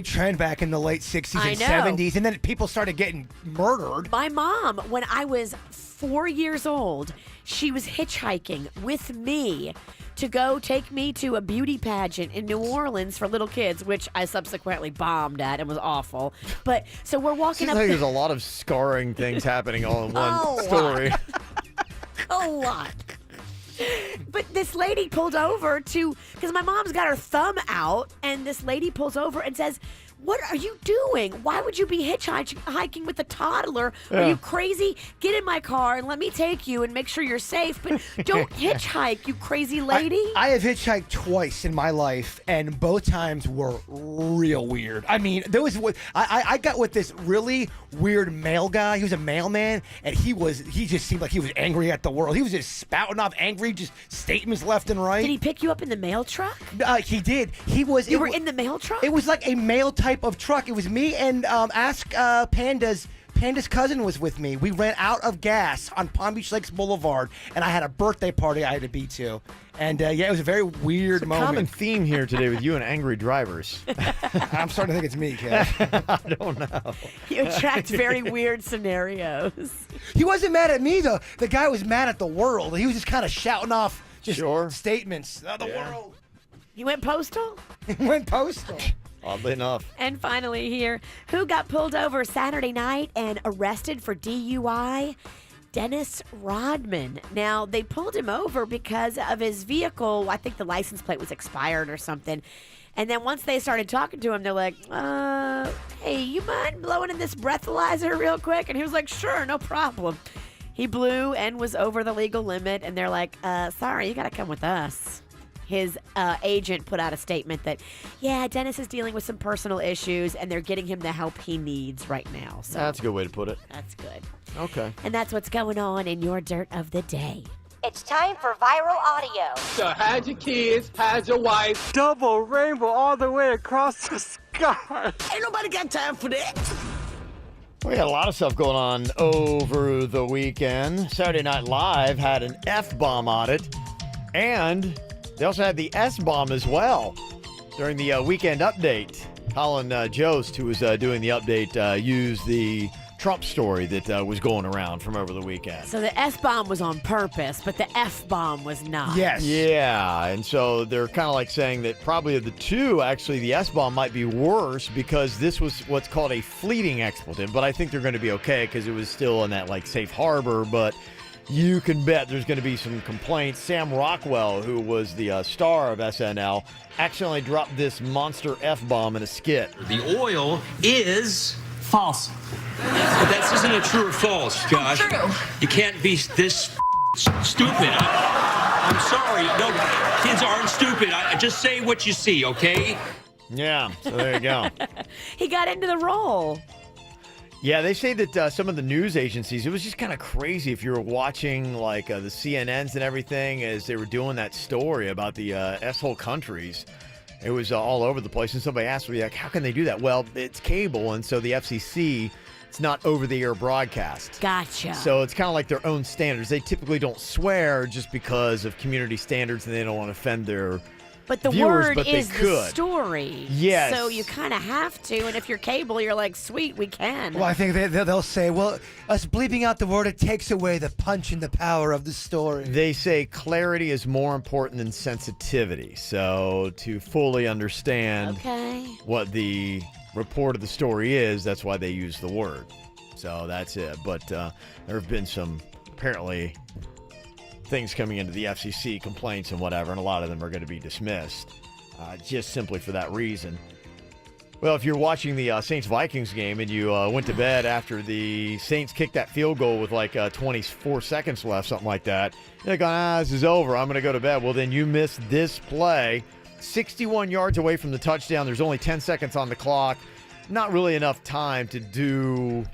trend back in the late 60s and 70s, and then people started getting murdered. My mom, when I was 4 years old, she was hitchhiking with me to go take me to a beauty pageant in New Orleans for little kids, which I subsequently bombed at and was awful. But so we're walking Seems up. like there's a lot of scarring things happening all in one story. A lot. But this lady pulled over because my mom's got her thumb out, and this lady pulls over and says, What are you doing? Why would you be hitchhiking with a toddler? Are Yeah. you crazy? Get in my car and let me take you and make sure you're safe. But don't hitchhike, you crazy lady. I have hitchhiked twice in my life, and both times were real weird. I mean, there was I got with this really weird male guy. He was a mailman, and he just seemed like he was angry at the world. He was just spouting off angry, just statements left and right. Did he pick you up in the mail truck? He did. He was. You were in the mail truck? It was like a mail type of truck. It was me and Ask Panda's cousin was with me. We ran out of gas on Palm Beach Lakes Boulevard, and I had a birthday party I had to be to. And yeah, it was a very weird moment. Common theme here today with you and angry drivers. I'm starting to think it's me, Kev. I don't know. You attract very weird scenarios. He wasn't mad at me, though. The guy was mad at the world. He was just kind of shouting off just statements. The world. You went postal? He went postal. Oddly enough. And finally here, who got pulled over Saturday night and arrested for DUI? Dennis Rodman. Now, they pulled him over because of his vehicle. I think the license plate was expired or something. And then once they started talking to him, they're like, hey, you mind blowing in this breathalyzer real quick? And he was like, sure, no problem. He blew and was over the legal limit. And they're like, sorry, you got to come with us. His agent put out a statement that, yeah, Dennis is dealing with some personal issues, and they're getting him the help he needs right now. So That's a good way to put it. That's good. Okay. And that's what's going on in your dirt of the day. It's time for viral audio. So hide your kids, hide your wife. Double rainbow all the way across the sky. Ain't nobody got time for that. We had a lot of stuff going on over the weekend. Saturday Night Live had an F-bomb audit, and they also had the S-bomb as well during the weekend update. Colin Jost, who was doing the update, used the Trump story that was going around from over the weekend. So the S-bomb was on purpose, but the F-bomb was not. Yes. Yeah, and so they're kind of like saying that probably of the two, actually, the S-bomb might be worse because this was what's called a fleeting expletive, but I think they're going to be okay because it was still in that, like, safe harbor, but you can bet there's going to be some complaints. Sam Rockwell, who was the star of SNL, accidentally dropped this monster F-bomb in a skit. The oil is false. That isn't it true or false, Josh? True. You can't be this stupid. I'm sorry. No, kids aren't stupid. Just say what you see, okay? Yeah, so there you go. He got into the role. Yeah, they say that some of the news agencies, it was just kind of crazy if you were watching like the CNNs and everything as they were doing that story about the S-hole countries. It was all over the place. And somebody asked me, like, how can they do that? Well, it's cable, and so the FCC, it's not over-the-air broadcast. Gotcha. So it's kind of like their own standards. They typically don't swear just because of community standards, and they don't want to offend their But the viewers, word but is they the could. story. Yes. So you kind of have to. And if you're cable, you're like, sweet, we can. Well, I think they'll say, well, us bleeping out the word, it takes away the punch and the power of the story. They say clarity is more important than sensitivity. So to fully understand what the report of the story is, that's why they use the word. So that's it. But there have been some, apparently, things coming into the FCC, complaints and whatever, and a lot of them are going to be dismissed just simply for that reason. Well, if you're watching the Saints-Vikings game and you went to bed after the Saints kicked that field goal with like 24 seconds left, something like that, you're like, this is over, I'm going to go to bed. Well, then you missed this play. 61 yards away from the touchdown. There's only 10 seconds on the clock. Not really enough time to do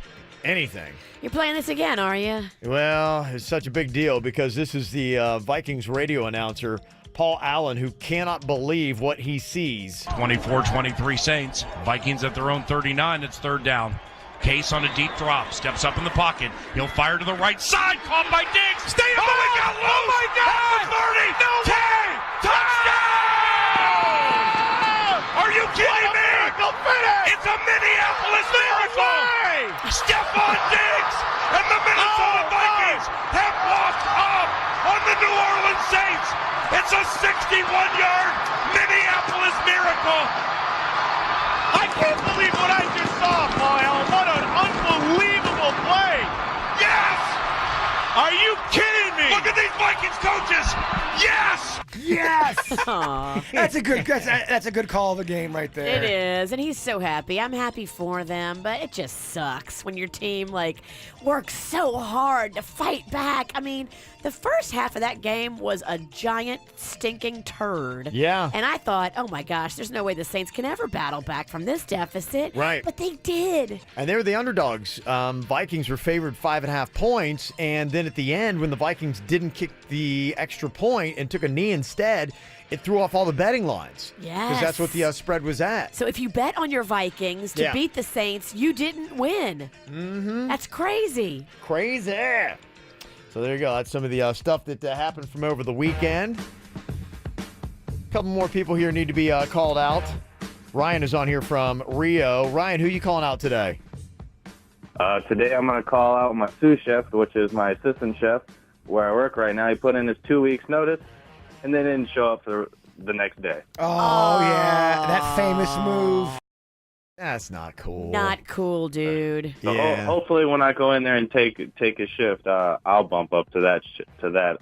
anything. You're playing this again, are you? Well, it's such a big deal because this is the Vikings radio announcer, Paul Allen, who cannot believe what he sees. 24-23 Saints. Vikings at their own 39. It's third down. Case on a deep drop. Steps up in the pocket. He'll fire to the right side. Caught by Diggs. Stay up. Oh, he got loose. Oh, my God. At the 30. No way. Touchdown. Are you kidding me? It's a Minneapolis miracle. Stephon Diggs and the Minnesota Vikings have walked off on the New Orleans Saints. It's a 61-yard Minneapolis miracle. I can't believe what I just saw, Paul Allen. What an unbelievable play. Yes! Are you kidding me? Look at these Vikings coaches. Yes! Yes. Aw. That's a good call of the game right there. It is, and he's so happy. I'm happy for them, but it just sucks when your team works so hard to fight back. I mean, the first half of that game was a giant stinking turd. Yeah. And I thought, oh my gosh, there's no way the Saints can ever battle back from this deficit. Right. But they did. And they were the underdogs. Vikings were favored 5.5 points, and then at the end, when the Vikings didn't kick the extra point and took a knee instead, it threw off all the betting lines. Yes. Because that's what the spread was at. So if you bet on your Vikings to beat the Saints, you didn't win. Mm-hmm. That's crazy. Crazy. So there you go. That's some of the stuff that happened from over the weekend. A couple more people here need to be called out. Ryan is on here from Rio. Ryan, who are you calling out today? Today I'm going to call out my sous chef, which is my assistant chef, where I work right now. He put in his 2 weeks notice, and they didn't show up for the next day. Oh, yeah, that famous move. That's not cool. Not cool, dude. So hopefully when I go in there and take a shift, I'll bump up to that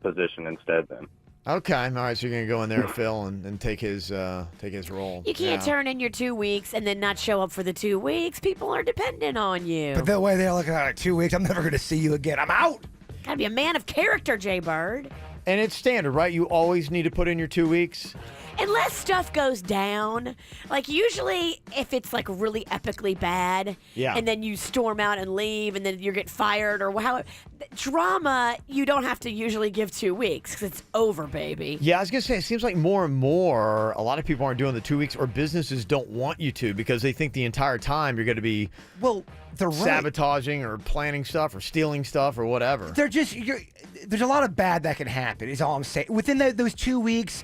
position instead then. Okay. All right. So you're going to go in there, Phil, and take his role. You can't turn in your 2 weeks and then not show up for the 2 weeks. People are dependent on you. But the way they're looking at it, 2 weeks, I'm never going to see you again. I'm out. Gotta be a man of character, Jay Bird. And it's standard, right? You always need to put in your 2 weeks. Unless stuff goes down. Usually if it's really epically bad, and then you storm out and leave and then you get fired or how drama, you don't have to usually give 2 weeks because it's over, baby. Yeah, I was going to say, it seems like more and more, a lot of people aren't doing the 2 weeks, or businesses don't want you to because they think the entire time you're going to be they're sabotaging or planning stuff or stealing stuff or whatever. They're just, there's a lot of bad that can happen, is all I'm saying. Within those 2 weeks,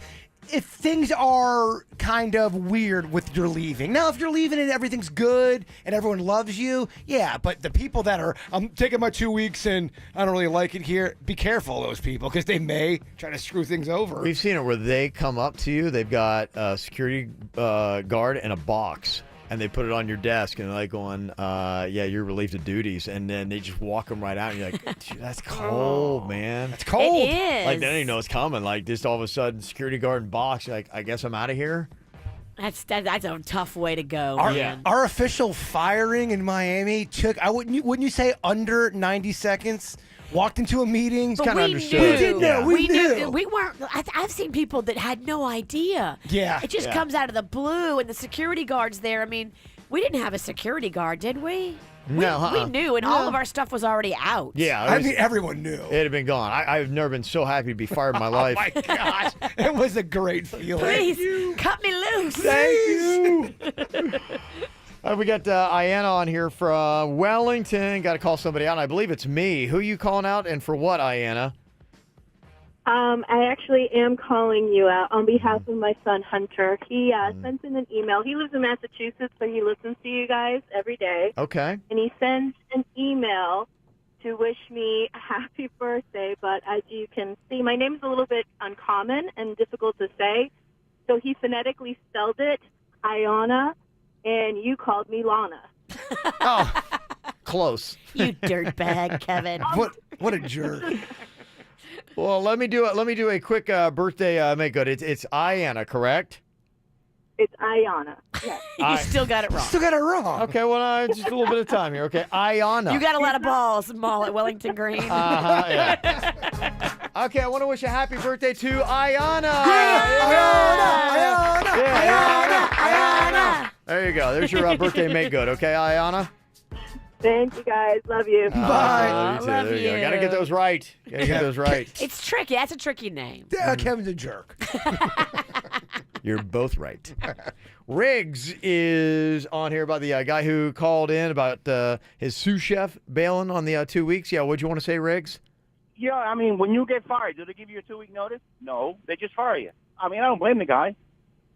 if things are kind of weird with your leaving. Now, if you're leaving and everything's good and everyone loves you, yeah, but the people that are, I'm taking my 2 weeks and I don't really like it here, be careful of those people because they may try to screw things over. We've seen it where they come up to you, they've got a security guard and a box, and they put it on your desk, and they're like going, yeah, you're relieved of duties. And then they just walk them right out, and you're like, dude, that's cold, man. That's cold. It is. They don't even know it's coming. Just all of a sudden, security guard and box, you're like, I guess I'm out of here. That's a tough way to go, man. Our official firing in Miami took, wouldn't you say under 90 seconds? Walked into a meeting. But we understood. We did know. We knew. We weren't. I've seen people that had no idea. Yeah. It just comes out of the blue, and the security guard's there. I mean, we didn't have a security guard, did we? No, we knew, and all of our stuff was already out. Yeah, everyone knew. It had been gone. I've never been so happy to be fired in my life. Oh my gosh, it was a great feeling. Please cut me loose. Thank you. We got Ayanna on here from Wellington. Got to call somebody out. I believe it's me. Who are you calling out, and for what, Ayanna? I actually am calling you out on behalf of my son, Hunter. He sent in an email. He lives in Massachusetts, so he listens to you guys every day. Okay. And he sends an email to wish me a happy birthday, but as you can see, my name's a little bit uncommon and difficult to say, so he phonetically spelled it Ayanna, and you called me Lana. Oh, close. You dirtbag, Kevin. What a jerk. Well, let me do a quick birthday make good. It's Ayanna, correct? It's Ayanna. Yes. You still got it wrong. Still got it wrong. Okay, well, just a little bit of time here. Okay, Ayanna. You got a lot of balls, Mall at Wellington Green. Yeah. Okay, I want to wish a happy birthday to Ayanna. Ayanna. There you go. There's your birthday make good. Okay, Ayanna. Thank you, guys. Love you. Bye. Love Love you. you. Gotta get those right. It's tricky. That's a tricky name. Yeah, Kevin's a jerk. You're both right. Riggs is on here about the guy who called in about his sous chef bailing on the 2 weeks. Yeah, what'd you want to say, Riggs? Yeah, I mean, when you get fired, do they give you a 2 week notice? No, they just fire you. I mean, I don't blame the guy.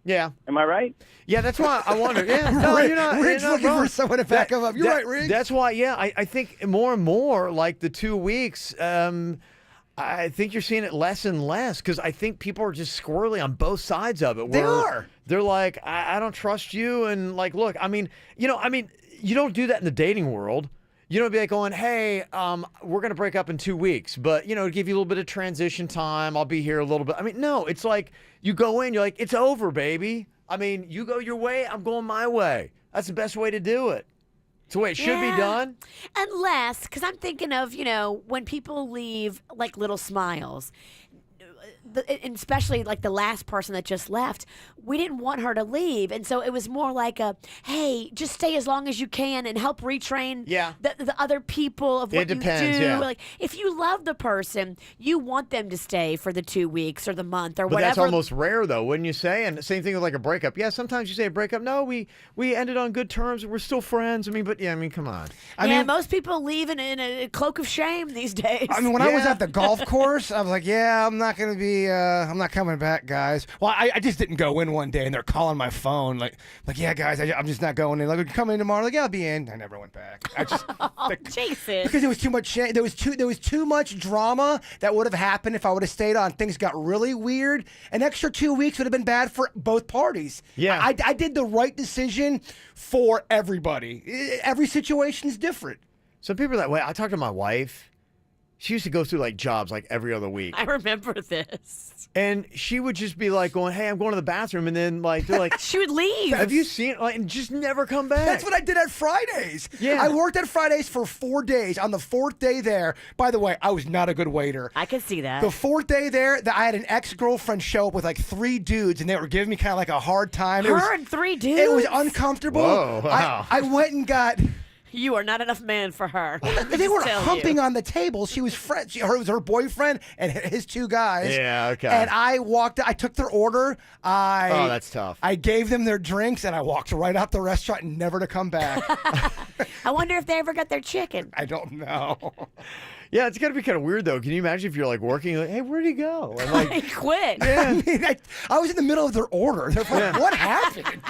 Yeah. Am I right? Yeah, that's why I wonder. Yeah, no, you're not. Riggs you're not looking wrong. for someone to back him up. You're right, Riggs. That's why, yeah, I think more and more, like the 2 weeks, I think you're seeing it less and less because I think people are just squirrely on both sides of it. They are. They're like, I don't trust you. And like, look, you don't do that in the dating world. You don't be like going, hey, we're going to break up in 2 weeks, but, give you a little bit of transition time. I'll be here a little bit. I mean, no, it's like you go in, you're like, it's over, baby. I mean, you go your way, I'm going my way. That's the best way to do it. It's the way it should be done. Unless, because I'm thinking of, when people leave like little smiles. And especially like the last person that just left, we didn't want her to leave, and so it was more like a, hey, just stay as long as you can and help retrain the other people of what you do. Yeah. Like if you love the person, you want them to stay for the 2 weeks or the month or but whatever. That's almost rare, though, wouldn't you say? And same thing with like a breakup. Yeah, sometimes you say a breakup. No, we ended on good terms. We're still friends. I mean, come on. I mean, most people leave in a cloak of shame these days. I mean, when I was at the golf course, I was like, I'm not going to be. I'm not coming back, guys. Well, I just didn't go in one day, and they're calling my phone, like, yeah, guys, I'm just not going in. Like, come in tomorrow. Like, yeah, I'll be in. I never went back. I just, Jason, because there was too much. There was too much drama that would have happened if I would have stayed on. Things got really weird. An extra 2 weeks would have been bad for both parties. Yeah, I did the right decision for everybody. Every situation is different. Some people are that way. I talked to my wife. She used to go through like jobs like every other week. I remember this. And she would just be like going, hey, I'm going to the bathroom. And then like they're like, she would leave. Have you seen it? Like, and just never come back. That's what I did at Fridays. Yeah. I worked at Fridays for 4 days. On the 4th day there, by the way, I was not a good waiter. I can see that. The 4th day there, I had an ex-girlfriend show up with like 3 dudes, and they were giving me kind of like a hard time. And 3 dudes? It was uncomfortable. Whoa, wow. I went and got... You are not enough man for her. They were humping on the table. She was friends. It was her boyfriend and his 2 guys. Yeah, okay. And I took their order. Oh, that's tough. I gave them their drinks, and I walked right out the restaurant, never to come back. I wonder if they ever got their chicken. I don't know. Yeah, it's got to be kind of weird, though. Can you imagine if you're like working, like, hey, where'd he go? And like, he quit. Yeah. I was in the middle of their order. They're like, what happened?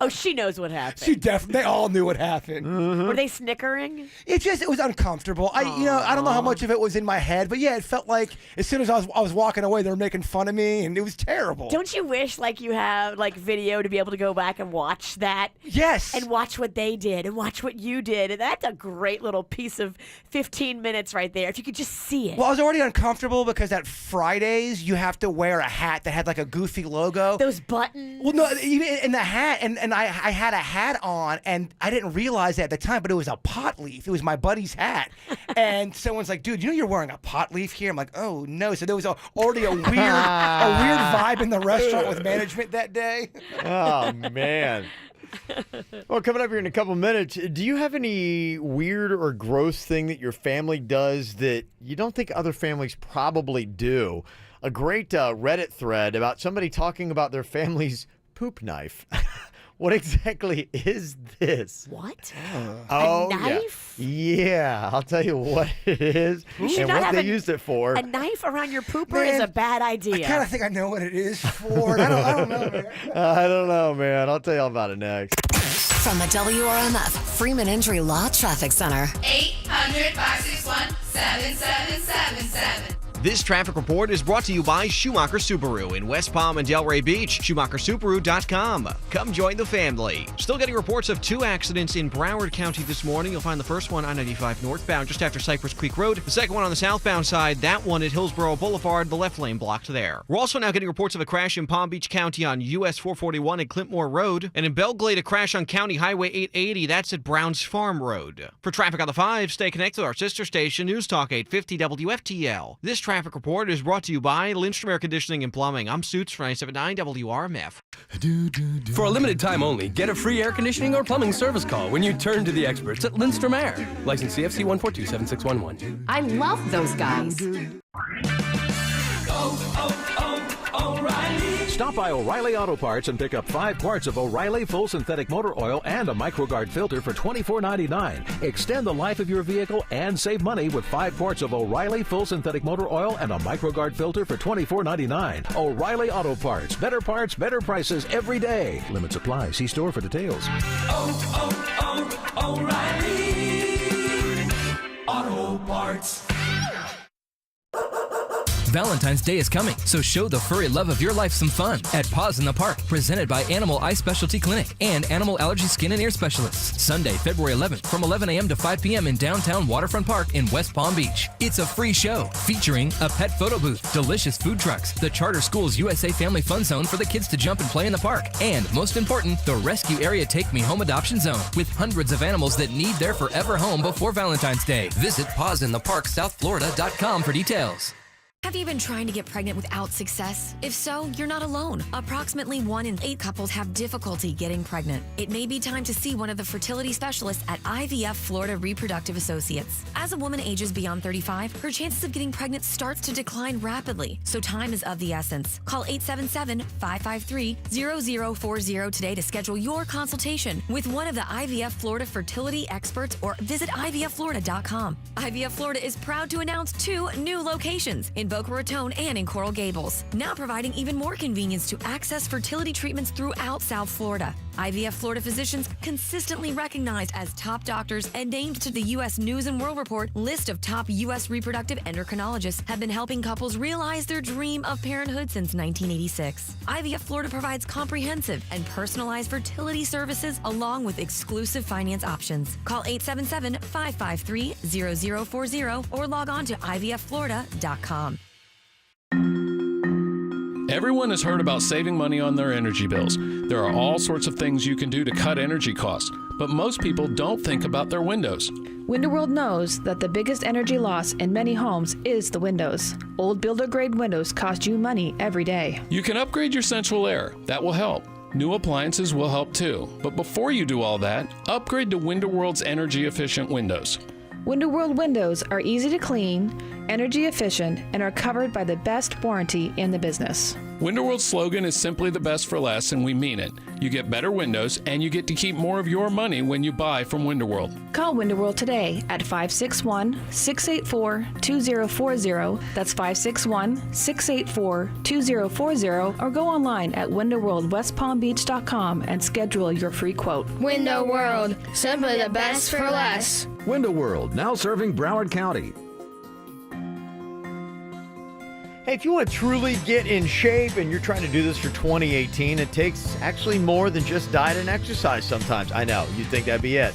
Oh, she knows what happened. She definitely. They all knew what happened. Mm-hmm. Were they snickering? It was uncomfortable. I don't know how much of it was in my head, but yeah, it felt like as soon as I was walking away, they were making fun of me, and it was terrible. Don't you wish like you have like video to be able to go back and watch that? Yes. And watch what they did and watch what you did. And that's a great little piece of 15 minutes right there. If you could just see it. Well, I was already uncomfortable because at Fridays you have to wear a hat that had like a goofy logo. Those buttons. Well, no, even in the hat, and I had a hat on, and I didn't realize it at the time, but it was a pot leaf. It was my buddy's hat, and someone's like, "Dude, you're wearing a pot leaf here." I'm like, "Oh no!" So there was already a weird vibe in the restaurant with management that day. Oh man. Well, coming up here in a couple minutes, do you have any weird or gross thing that your family does that you don't think other families probably do? A great Reddit thread about somebody talking about their family's poop knife. What exactly is this? What? Oh, a knife? Yeah, I'll tell you what it is and what they used it for. A knife around your pooper is a bad idea. I kind of think I know what it is for. I don't know, man. I don't know, man. I'll tell you all about it next. From the WRMF Freeman Injury Law Traffic Center. 800-561-7777. This traffic report is brought to you by Schumacher Subaru in West Palm and Delray Beach. SchumacherSubaru.com. Come join the family. Still getting reports of 2 accidents in Broward County this morning. You'll find the first one I-95 northbound just after Cypress Creek Road. The second one on the southbound side, that one at Hillsborough Boulevard, the left lane blocked there. We're also now getting reports of a crash in Palm Beach County on US 441 at Clintmore Road. And in Belglade, a crash on County Highway 880. That's at Browns Farm Road. For traffic on the 5, stay connected with our sister station, News Talk 850 WFTL. This traffic report is brought to you by Lindstrom Air Conditioning and Plumbing. I'm Suits for 97.9 WRMF. For a limited time only, get a free air conditioning or plumbing service call when you turn to the experts at Lindstrom Air. License CFC 1427611. I love those guys. O'Reilly. Stop by O'Reilly Auto Parts and pick up 5 quarts of O'Reilly Full Synthetic Motor Oil and a MicroGuard filter for $24.99. Extend the life of your vehicle and save money with 5 quarts of O'Reilly Full Synthetic Motor Oil and a MicroGuard filter for $24.99. O'Reilly Auto Parts. Better prices every day. Limits apply. See store for details. O'Reilly Auto Parts. Valentine's Day is coming, so show the furry love of your life some fun at Paws in the Park, presented by Animal Eye Specialty Clinic and Animal Allergy Skin and Ear Specialists. Sunday, February 11th from 11 a.m. to 5 p.m. in downtown Waterfront Park in West Palm Beach. It's a free show featuring a pet photo booth, delicious food trucks, the Charter Schools USA Family Fun Zone for the kids to jump and play in the park, and most important, the Rescue Area Take Me Home Adoption Zone with hundreds of animals that need their forever home before Valentine's Day. Visit pawsintheparksouthflorida.com for details. Have you been trying to get pregnant without success? If so, you're not alone. Approximately 1 in 8 couples have difficulty getting pregnant. It may be time to see one of the fertility specialists at IVF Florida Reproductive Associates. As a woman ages beyond 35, her chances of getting pregnant starts to decline rapidly, so time is of the essence. Call 877-553-0040 today to schedule your consultation with one of the IVF Florida fertility experts or visit IVFFlorida.com. IVF Florida is proud to announce 2 new locations in Boca Raton and in Coral Gables, now providing even more convenience to access fertility treatments throughout South Florida. IVF Florida physicians, consistently recognized as top doctors and named to the U.S. News and World Report list of top U.S. reproductive endocrinologists, have been helping couples realize their dream of parenthood since 1986. IVF Florida provides comprehensive and personalized fertility services along with exclusive finance options. Call 877-553-0040 or log on to IVFFlorida.com. Everyone has heard about saving money on their energy bills. There are all sorts of things you can do to cut energy costs, but most people don't think about their windows. Window World knows that the biggest energy loss in many homes is the windows. Old builder-grade windows cost you money every day. You can upgrade your central air. That will help. New appliances will help too. But before you do all that, upgrade to Window World's energy-efficient windows. Window World windows are easy to clean, energy efficient, and are covered by the best warranty in the business. Window World's slogan is simply the best for less, and we mean it. You get better windows, and you get to keep more of your money when you buy from Window World. Call Window World today at 561-684-2040. That's 561-684-2040, or go online at windowworldwestpalmbeach.com and schedule your free quote. Window World, simply the best for less. Window World, now serving Broward County. Hey, if you want to truly get in shape and you're trying to do this for 2018, it takes actually more than just diet and exercise sometimes. I know, you'd think that'd be it.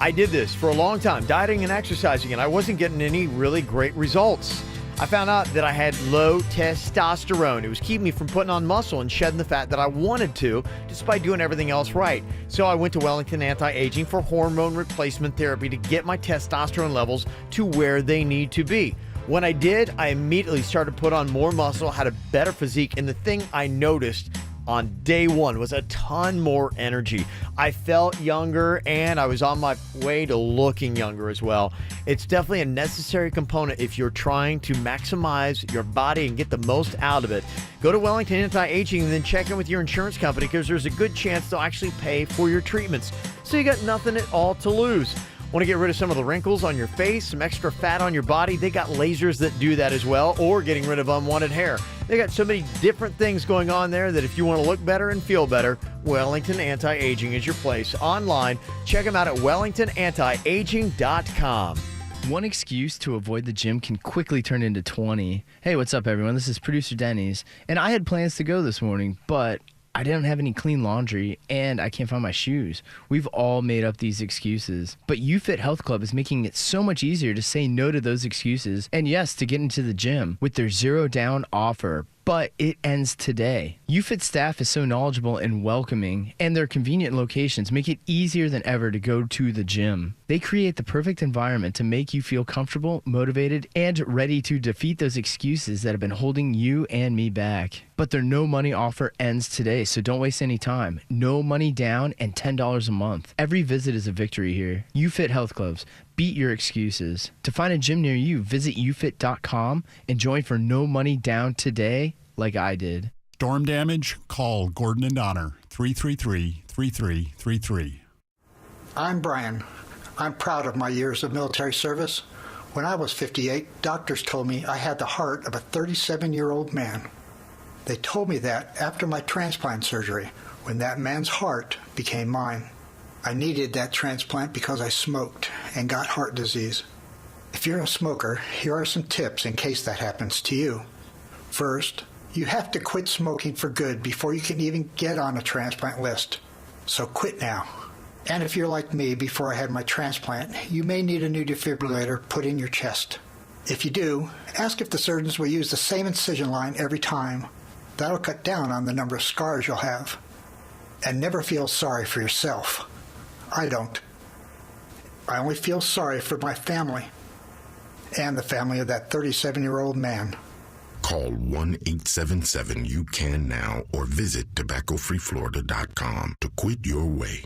I did this for a long time, dieting and exercising, and I wasn't getting any really great results. I found out that I had low testosterone. It was keeping me from putting on muscle and shedding the fat that I wanted to, despite doing everything else right. So I went to Wellington Anti-Aging for hormone replacement therapy to get my testosterone levels to where they need to be. When I did, I immediately started to put on more muscle, had a better physique, and the thing I noticed on day one was a ton more energy. I felt younger, and I was on my way to looking younger as well. It's definitely a necessary component if you're trying to maximize your body and get the most out of it. Go to Wellington Anti-Aging and then check in with your insurance company, because there's a good chance they'll actually pay for your treatments. So you got nothing at all to lose. Want to get rid of some of the wrinkles on your face, some extra fat on your body? They got lasers that do that as well, or getting rid of unwanted hair. They got so many different things going on there that if you want to look better and feel better, Wellington Anti-Aging is your place. Online, check them out at wellingtonantiaging.com. One excuse to avoid the gym can quickly turn into 20. Hey, what's up, everyone? This is producer Denny's, and I had plans to go this morning, but I didn't have any clean laundry, and I can't find my shoes. We've all made up these excuses, but YouFit Health Club is making it so much easier to say no to those excuses, and yes, to get into the gym with their Zero Down offer. But it ends today. YouFit staff is so knowledgeable and welcoming, and their convenient locations make it easier than ever to go to the gym. They create the perfect environment to make you feel comfortable, motivated, and ready to defeat those excuses that have been holding you and me back. But their no money offer ends today, so don't waste any time. No money down and $10 a month. Every visit is a victory here. YouFit Health Clubs. Beat your excuses. To find a gym near you, visit youfit.com and join for no money down today, like I did. Storm damage? Call Gordon and Donner, 333-3333. I'm Brian. I'm proud of my years of military service. When I was 58, doctors told me I had the heart of a 37-year-old man. They told me that after my transplant surgery, when that man's heart became mine. I needed that transplant because I smoked and got heart disease. If you're a smoker, here are some tips in case that happens to you. First, you have to quit smoking for good before you can even get on a transplant list. So quit now. And if you're like me, before I had my transplant, you may need a new defibrillator put in your chest. If you do, ask if the surgeons will use the same incision line every time. That'll cut down on the number of scars you'll have. And never feel sorry for yourself. I don't. I only feel sorry for my family and the family of that 37-year-old man. Call 1-877-YOU-CAN now or visit tobaccofreeflorida.com to quit your way.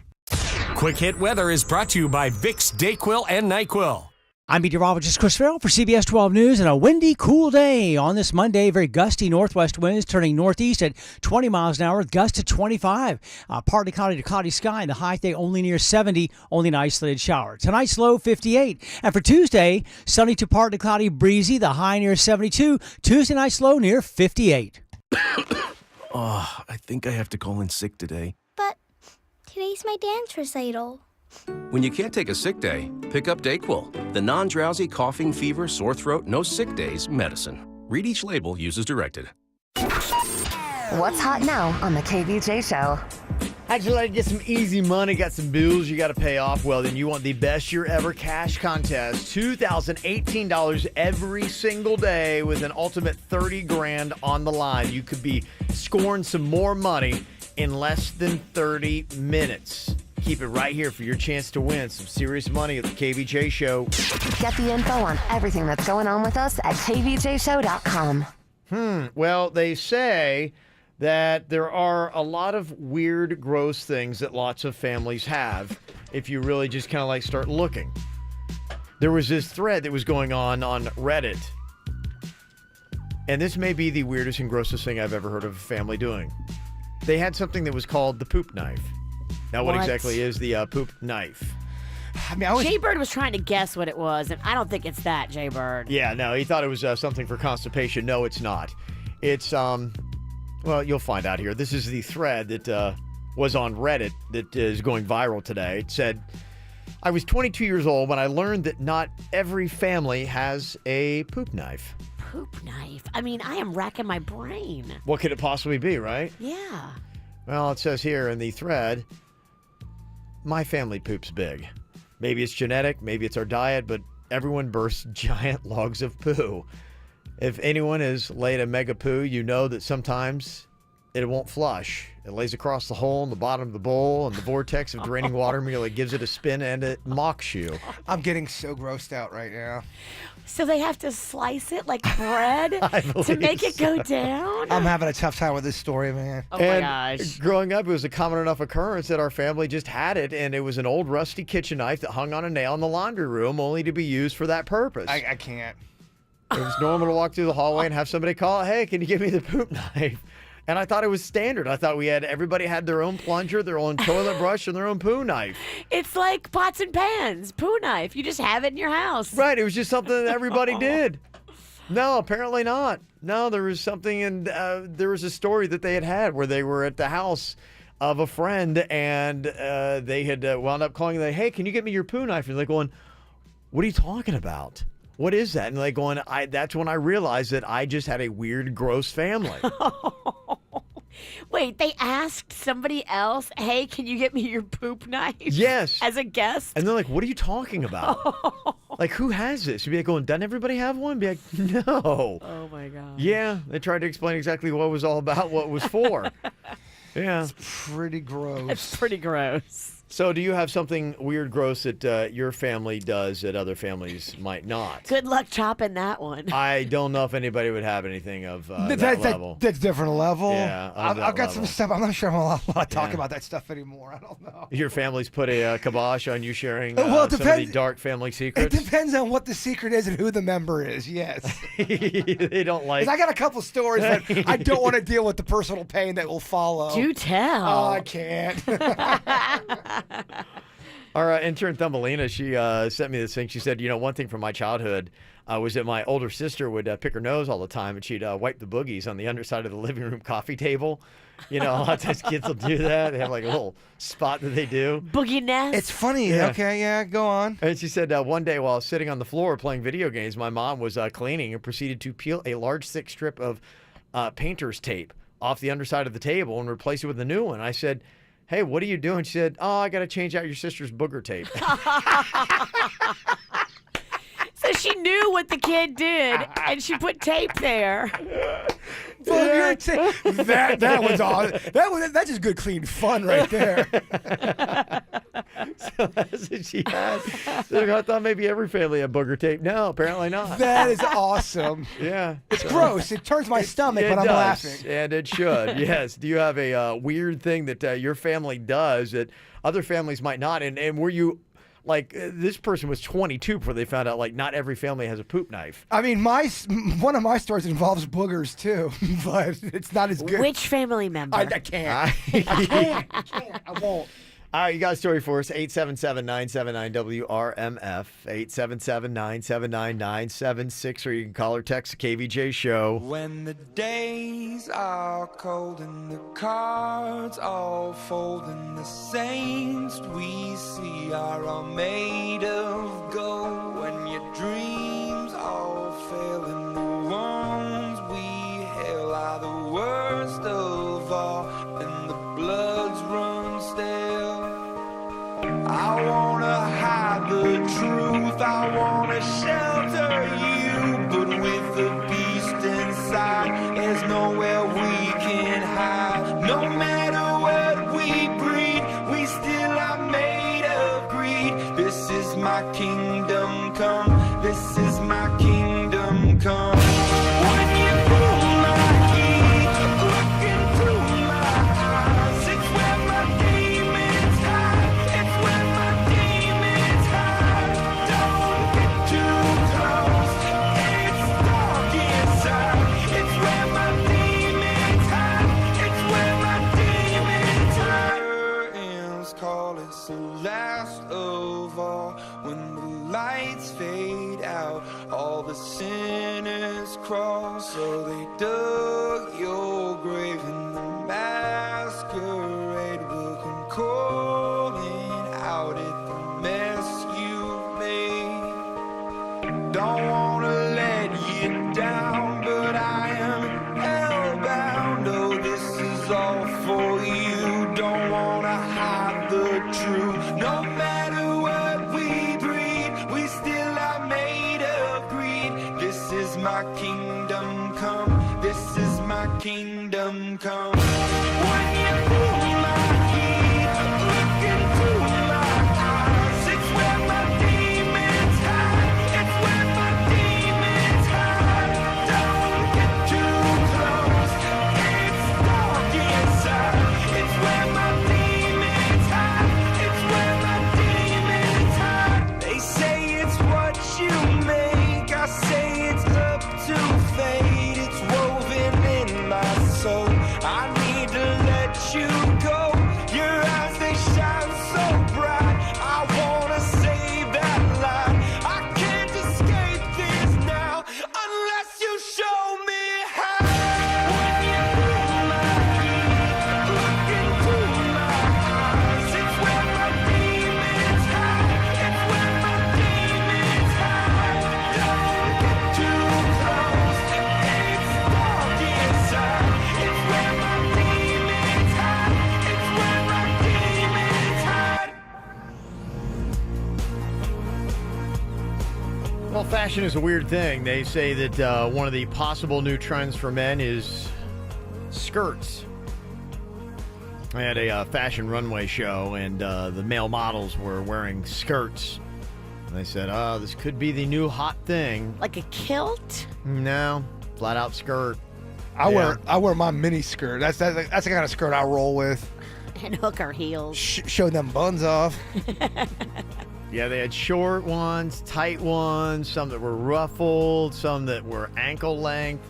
Quick Hit Weather is brought to you by Vicks DayQuil and NyQuil. I'm meteorologist Chris Farrell for CBS 12 News, and a windy, cool day on this Monday. Very gusty northwest winds turning northeast at 20 miles an hour, with gusts to 25. Partly cloudy to cloudy sky, and the high today only near 70, only an isolated shower. Tonight's low 58. And for Tuesday, sunny to partly cloudy, breezy, the high near 72. Tuesday night's low near 58. Oh, I think I have to call in sick today. But today's my dance recital. When you can't take a sick day, pick up DayQuil, the non-drowsy coughing, fever, sore throat, no sick days medicine. Read each label, use as directed. What's hot now on the KVJ show? How'd you like to get some easy money, got some bills you got to pay off? Well, then you want the best year ever cash contest. $2,018 every single day with an ultimate 30 grand on the line. You could be scoring some more money in less than 30 minutes. Keep it right here for your chance to win some serious money at the KVJ Show. Get the info on everything that's going on with us at kvjshow.com. Well, they say that there are a lot of weird, gross things that lots of families have if you really just kind of like start looking. There was this thread that was going on Reddit, and this may be the weirdest and grossest thing I've ever heard of a family doing. They had something that was called the poop knife. Now, what exactly is the poop knife? I mean, Jay-Bird was trying to guess what it was, and I don't think it's that, Jay-Bird. Yeah, no, he thought it was something for constipation. No, it's not. It's, well, you'll find out here. This is the thread that was on Reddit that is going viral today. It said, I was 22 years old when I learned that not every family has a poop knife. Poop knife? I mean, I am racking my brain. What could it possibly be, right? Yeah. Well, it says here in the thread, my family poops big. Maybe it's genetic, maybe it's our diet, but everyone bursts giant logs of poo. If anyone has laid a mega poo, you know that sometimes it won't flush. It lays across the hole in the bottom of the bowl, and the vortex of draining water merely gives it a spin, and it mocks you. I'm getting so grossed out right now. So they have to slice it like bread to make it go down? I'm having a tough time with this story, man. Oh, my gosh. Growing up, it was a common enough occurrence that our family just had it, and it was an old rusty kitchen knife that hung on a nail in the laundry room, only to be used for that purpose. I can't. It was normal to walk through the hallway and have somebody call, hey, can you give me the poop knife? And I thought it was standard. I thought everybody had their own plunger, their own toilet brush, and their own poo knife. It's like pots and pans, poo knife. You just have it in your house. Right. It was just something that everybody did. No, apparently not. No, there was something, and there was a story that they had where they were at the house of a friend, and they had wound up calling, like, hey, can you get me your poo knife? And they're going, what are you talking about? What is that? And like going, that's when I realized that I just had a weird, gross family. Wait, they asked somebody else, hey, can you get me your poop knife? Yes. As a guest? And they're like, what are you talking about? Like, who has this? You'd be like going, doesn't everybody have one? Be like, no. Oh, my God. Yeah. They tried to explain exactly what it was all about, what it was for. Yeah. It's pretty gross. It's pretty gross. So do you have something weird, gross that your family does that other families might not? Good luck chopping that one. I don't know if anybody would have anything of that level. That's different level. Yeah, I've got some stuff. I'm not sure I'm allowed to talk about that stuff anymore. I don't know. Your family's put a kibosh on you sharing well, it some of the dark family secrets? It depends on what the secret is and who the member is, yes. They don't like... 'Cause I got a couple stories, but I don't want to deal with the personal pain that will follow. Do tell. Oh, I can't. Our intern Thumbelina, she sent me this thing. She said, one thing from my childhood was that my older sister would pick her nose all the time, and she'd wipe the boogies on the underside of the living room coffee table. A lot of times kids will do that. They have like a little spot that they do. Boogie nest. It's funny. Yeah. Okay, yeah, go on. And she said one day while sitting on the floor playing video games, my mom was cleaning and proceeded to peel a large thick strip of painter's tape off the underside of the table and replace it with a new one. I said, hey, what are you doing? She said, oh, I got to change out your sister's booger tape. So she knew what the kid did, and she put tape there. That was all. That's just good, clean fun right there. So that's what she had. So I thought maybe every family had booger tape. No, apparently not. That is awesome. Yeah. It's gross. It turns my stomach when I'm laughing. And it should, yes. Do you have a weird thing that your family does that other families might not? And were you... Like, this person was 22 before they found out, like, not every family has a poop knife. I mean, one of my stories involves boogers, too, but it's not as good. Which family member? I can't. I can't. I won't. All right, you got a story for us. 877-979-WRMF, 877-979-9763. You can call or text the KVJ show. When the days are cold and the cards all fold and the saints we see are all made of gold, when your dreams all fail and the ones we hail are the worst of all and the bloods run stale. I wanna hide the truth, I wanna shelter you, but with the beast inside, there's nowhere we can hide. No matter what we breed, we still are made of greed. This is my kingdom come, this is my kingdom come. When you pull my key, look into my eyes, it's where my demons hide. It's where my demons hide. Don't get too close, it's dark inside. It's where my demons hide. It's where my demons hide. Curtains call, it's the last of all. When the lights fade out, all the sinners crawl. So they dug your grave and the masquerade will come calling out at the mess you made. Don't wanna let you down, but I am hellbound. Oh, this is all for you. Don't wanna hide the truth. No matter what we breed, we still are made of greed. This is my kingdom come. This is my kingdom come. When you pull my key, look into my eyes. It's where my demons hide. It's where my demons hide. Don't get too close, it's dark inside. It's where my demons hide. It's where my demons hide. They say it's what you make, I say it's up to fate. It's woven in my soul. I need to let you go. Your eyes, they shine so bright. I wanna save that light. I can't escape this now unless you show me how. When you pull my key, look into my eyes. It's where my demons hide. It's where my demons hide. Don't get too close, it's dark inside. It's where my demons hide. It's where my demons hide. Well, fashion is a weird thing. They say that one of the possible new trends for men is skirts. I had a fashion runway show, and the male models were wearing skirts. And they said, oh, this could be the new hot thing. Like a kilt? No, flat out skirt. I wear my mini skirt. That's the kind of skirt I roll with. And hook our heels. Show them buns off. Yeah, they had short ones, tight ones, some that were ruffled, some that were ankle length.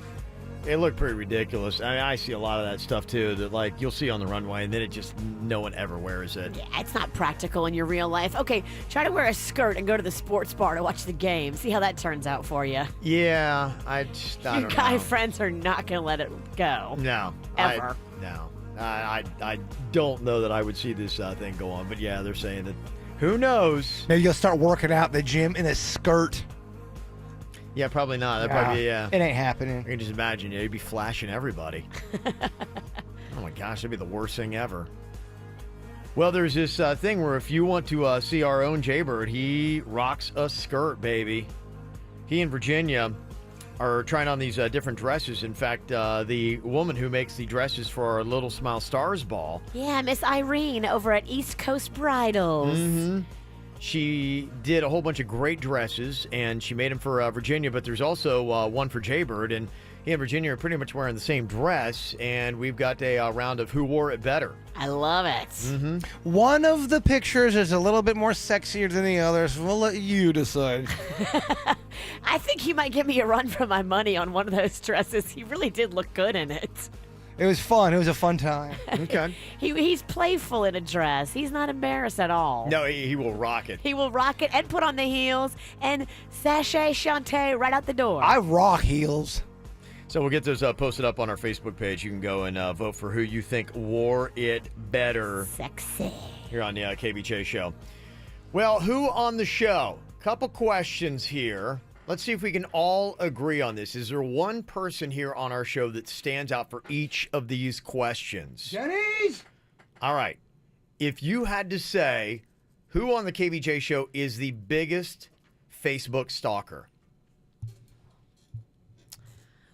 It looked pretty ridiculous. I mean, I see a lot of that stuff too, that like you'll see on the runway and then it just, no one ever wears it. Yeah, it's not practical in your real life. Okay, try to wear a skirt and go to the sports bar to watch the game. See how that turns out for you. Yeah, I don't know. Your guy friends are not going to let it go. No. Ever. I don't know that I would see this thing go on, but yeah, they're saying that, who knows? Maybe you'll start working out in the gym in a skirt. Yeah, probably not. That'd probably be, It ain't happening. I can just imagine, you'd be flashing everybody. Oh my gosh, that'd be the worst thing ever. Well, there's this thing where if you want to see our own Jaybird, he rocks a skirt, baby. He and Virginia are trying on these different dresses. In fact, the woman who makes the dresses for our Little Smile Stars ball. Yeah, Miss Irene over at East Coast Bridals. Mm-hmm. She did a whole bunch of great dresses, and she made them for Virginia, but there's also one for Jaybird, and he and Virginia are pretty much wearing the same dress, and we've got a round of who wore it better. I love it. Mm-hmm. One of the pictures is a little bit more sexier than the others. We'll let you decide. I think he might give me a run for my money on one of those dresses. He really did look good in it. It was fun. It was a fun time. Okay. He's playful in a dress. He's not embarrassed at all. No, he will rock it. He will rock it and put on the heels and sachet chante right out the door. I rock heels. So we'll get those posted up on our Facebook page. You can go and vote for who you think wore it better. Sexy. Here on the KVJ show. Well, who on the show? Couple questions here. Let's see if we can all agree on this. Is there one person here on our show that stands out for each of these questions? Denny's? All right. If you had to say who on the KVJ show is the biggest Facebook stalker?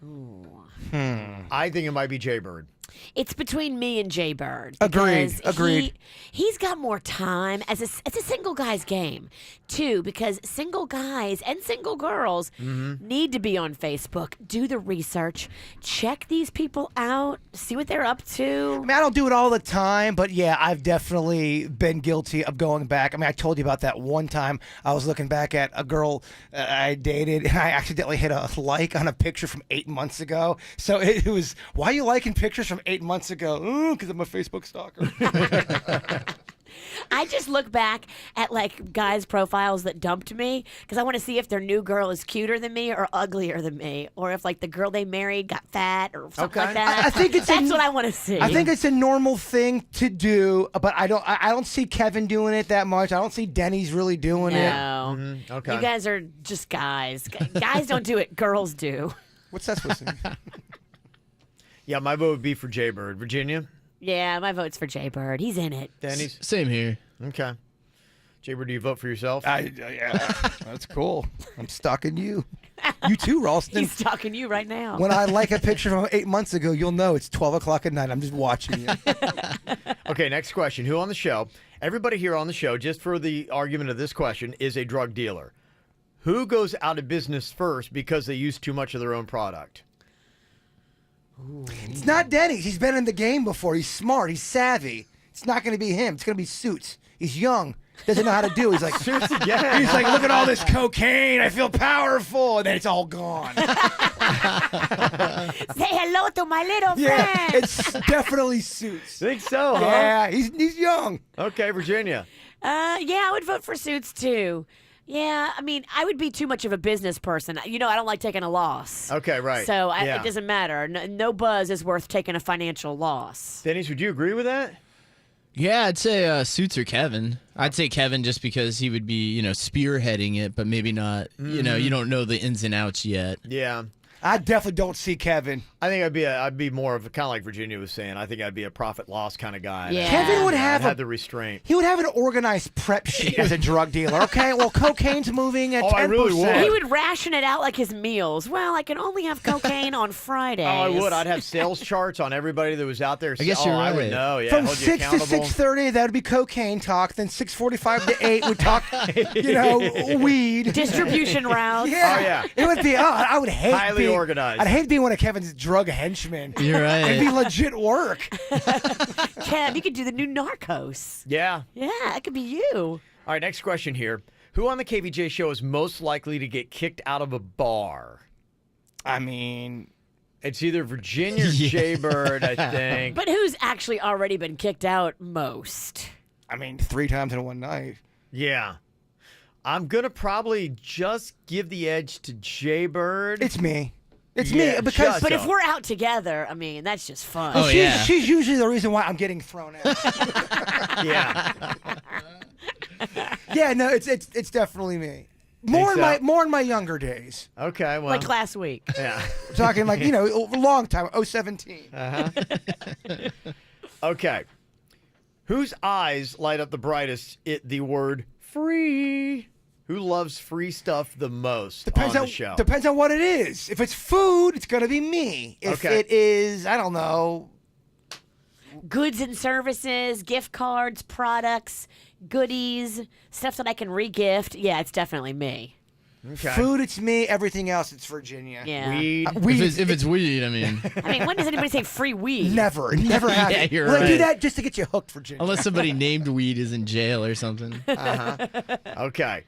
Ooh. I think it might be Jaybird. It's between me and Jaybird. Agreed. because Agreed. He's got more time. It's a single guy's game, too, because single guys and single girls need to be on Facebook, do the research, check these people out, see what they're up to. I mean, I don't do it all the time, but yeah, I've definitely been guilty of going back. I mean, I told you about that one time I was looking back at a girl I dated, and I accidentally hit a like on a picture from 8 months ago. So it was, why are you liking pictures from 8 months ago? Oh, because I'm a Facebook stalker. I just look back at like guys' profiles that dumped me because I want to see if their new girl is cuter than me or uglier than me, or if like the girl they married got fat or something like that. I think that's what I want to see. I think it's a normal thing to do, but I don't see Kevin doing it that much. I don't see Denny's really doing it. No. Okay. You guys are just guys. Guys don't do it. Girls do. What's that supposed to mean? Yeah, my vote would be for Jaybird. Virginia? Yeah, my vote's for Jaybird. He's in it. Denny's? Same here. Okay. Jaybird, do you vote for yourself? Yeah, that's cool. I'm stalking you. You too, Ralston. He's stalking you right now. When I like a picture from 8 months ago, you'll know it's 12 o'clock at night. I'm just watching you. Okay, next question. Who on the show, everybody here on the show, just for the argument of this question, is a drug dealer? Who goes out of business first because they use too much of their own product? Ooh. It's not Denny's. He's been in the game before. He's smart. He's savvy. It's not going to be him. It's going to be Suits. He's young. Doesn't know how to do. He's like, Suits again. He's like, look at all this cocaine. I feel powerful. And then it's all gone. Say hello to my little friend. Yeah, it's definitely Suits. Think so, huh? Yeah, he's young. Okay, Virginia. Yeah, I would vote for Suits too. Yeah, I mean, I would be too much of a business person. You know, I don't like taking a loss. Okay, right. So Yeah. it doesn't matter. No buzz is worth taking a financial loss. Denny's, would you agree with that? Yeah, I'd say Suits or Kevin. I'd say Kevin just because he would be, spearheading it, but maybe not, you don't know the ins and outs yet. Yeah. I definitely don't see Kevin. I think I'd be more of kind of like Virginia was saying. I think I'd be a profit loss kind of guy. Yeah. Kevin would I'd have have the restraint. He would have an organized prep sheet as a drug dealer. Okay, well, cocaine's moving at 10%. I really would. He would ration it out like his meals. Well, I can only have cocaine on Fridays. Oh, I would. I'd have sales charts on everybody that was out there. I guess you're I would right. know. Yeah, From hold you 6 to accountable. 6:30, that would be cocaine talk. Then 6:45 to 8 would talk, weed. Distribution routes. Yeah. Oh, yeah. It would be, I would hate Highly being, organized. I'd hate being one of Kevin's drug henchmen. You're right. It'd be legit work. Kev, you could do the new Narcos. Yeah. Yeah, that could be you. All right, next question here. Who on the KVJ show is most likely to get kicked out of a bar? I mean, it's either Virginia or Jaybird, I think. But who's actually already been kicked out most? I mean, 3 times in one night. Yeah. I'm going to probably just give the edge to Jaybird. It's me. It's Yeah, me because just But if so. we're out together, I mean, that's just fun. Oh, yeah. she's usually the reason why I'm getting thrown out. Yeah. Yeah, no, it's definitely me. More Think in my younger days. Okay, well. Like last week. Yeah. We're talking like, a long time, 2017. Okay. Whose eyes light up the brightest at the word free? Who loves free stuff the most on the show? Depends on what it is. If it's food, it's going to be me. If it is, I don't know. Goods and services, gift cards, products, goodies, stuff that I can re-gift. Yeah, it's definitely me. Okay. Food, it's me. Everything else, it's Virginia. Yeah. Weed. If it's weed, I mean. When does anybody say free weed? Never. It never happens. Yeah, you're I do right. that just to get you hooked, Virginia. Unless somebody named weed is in jail or something. Okay.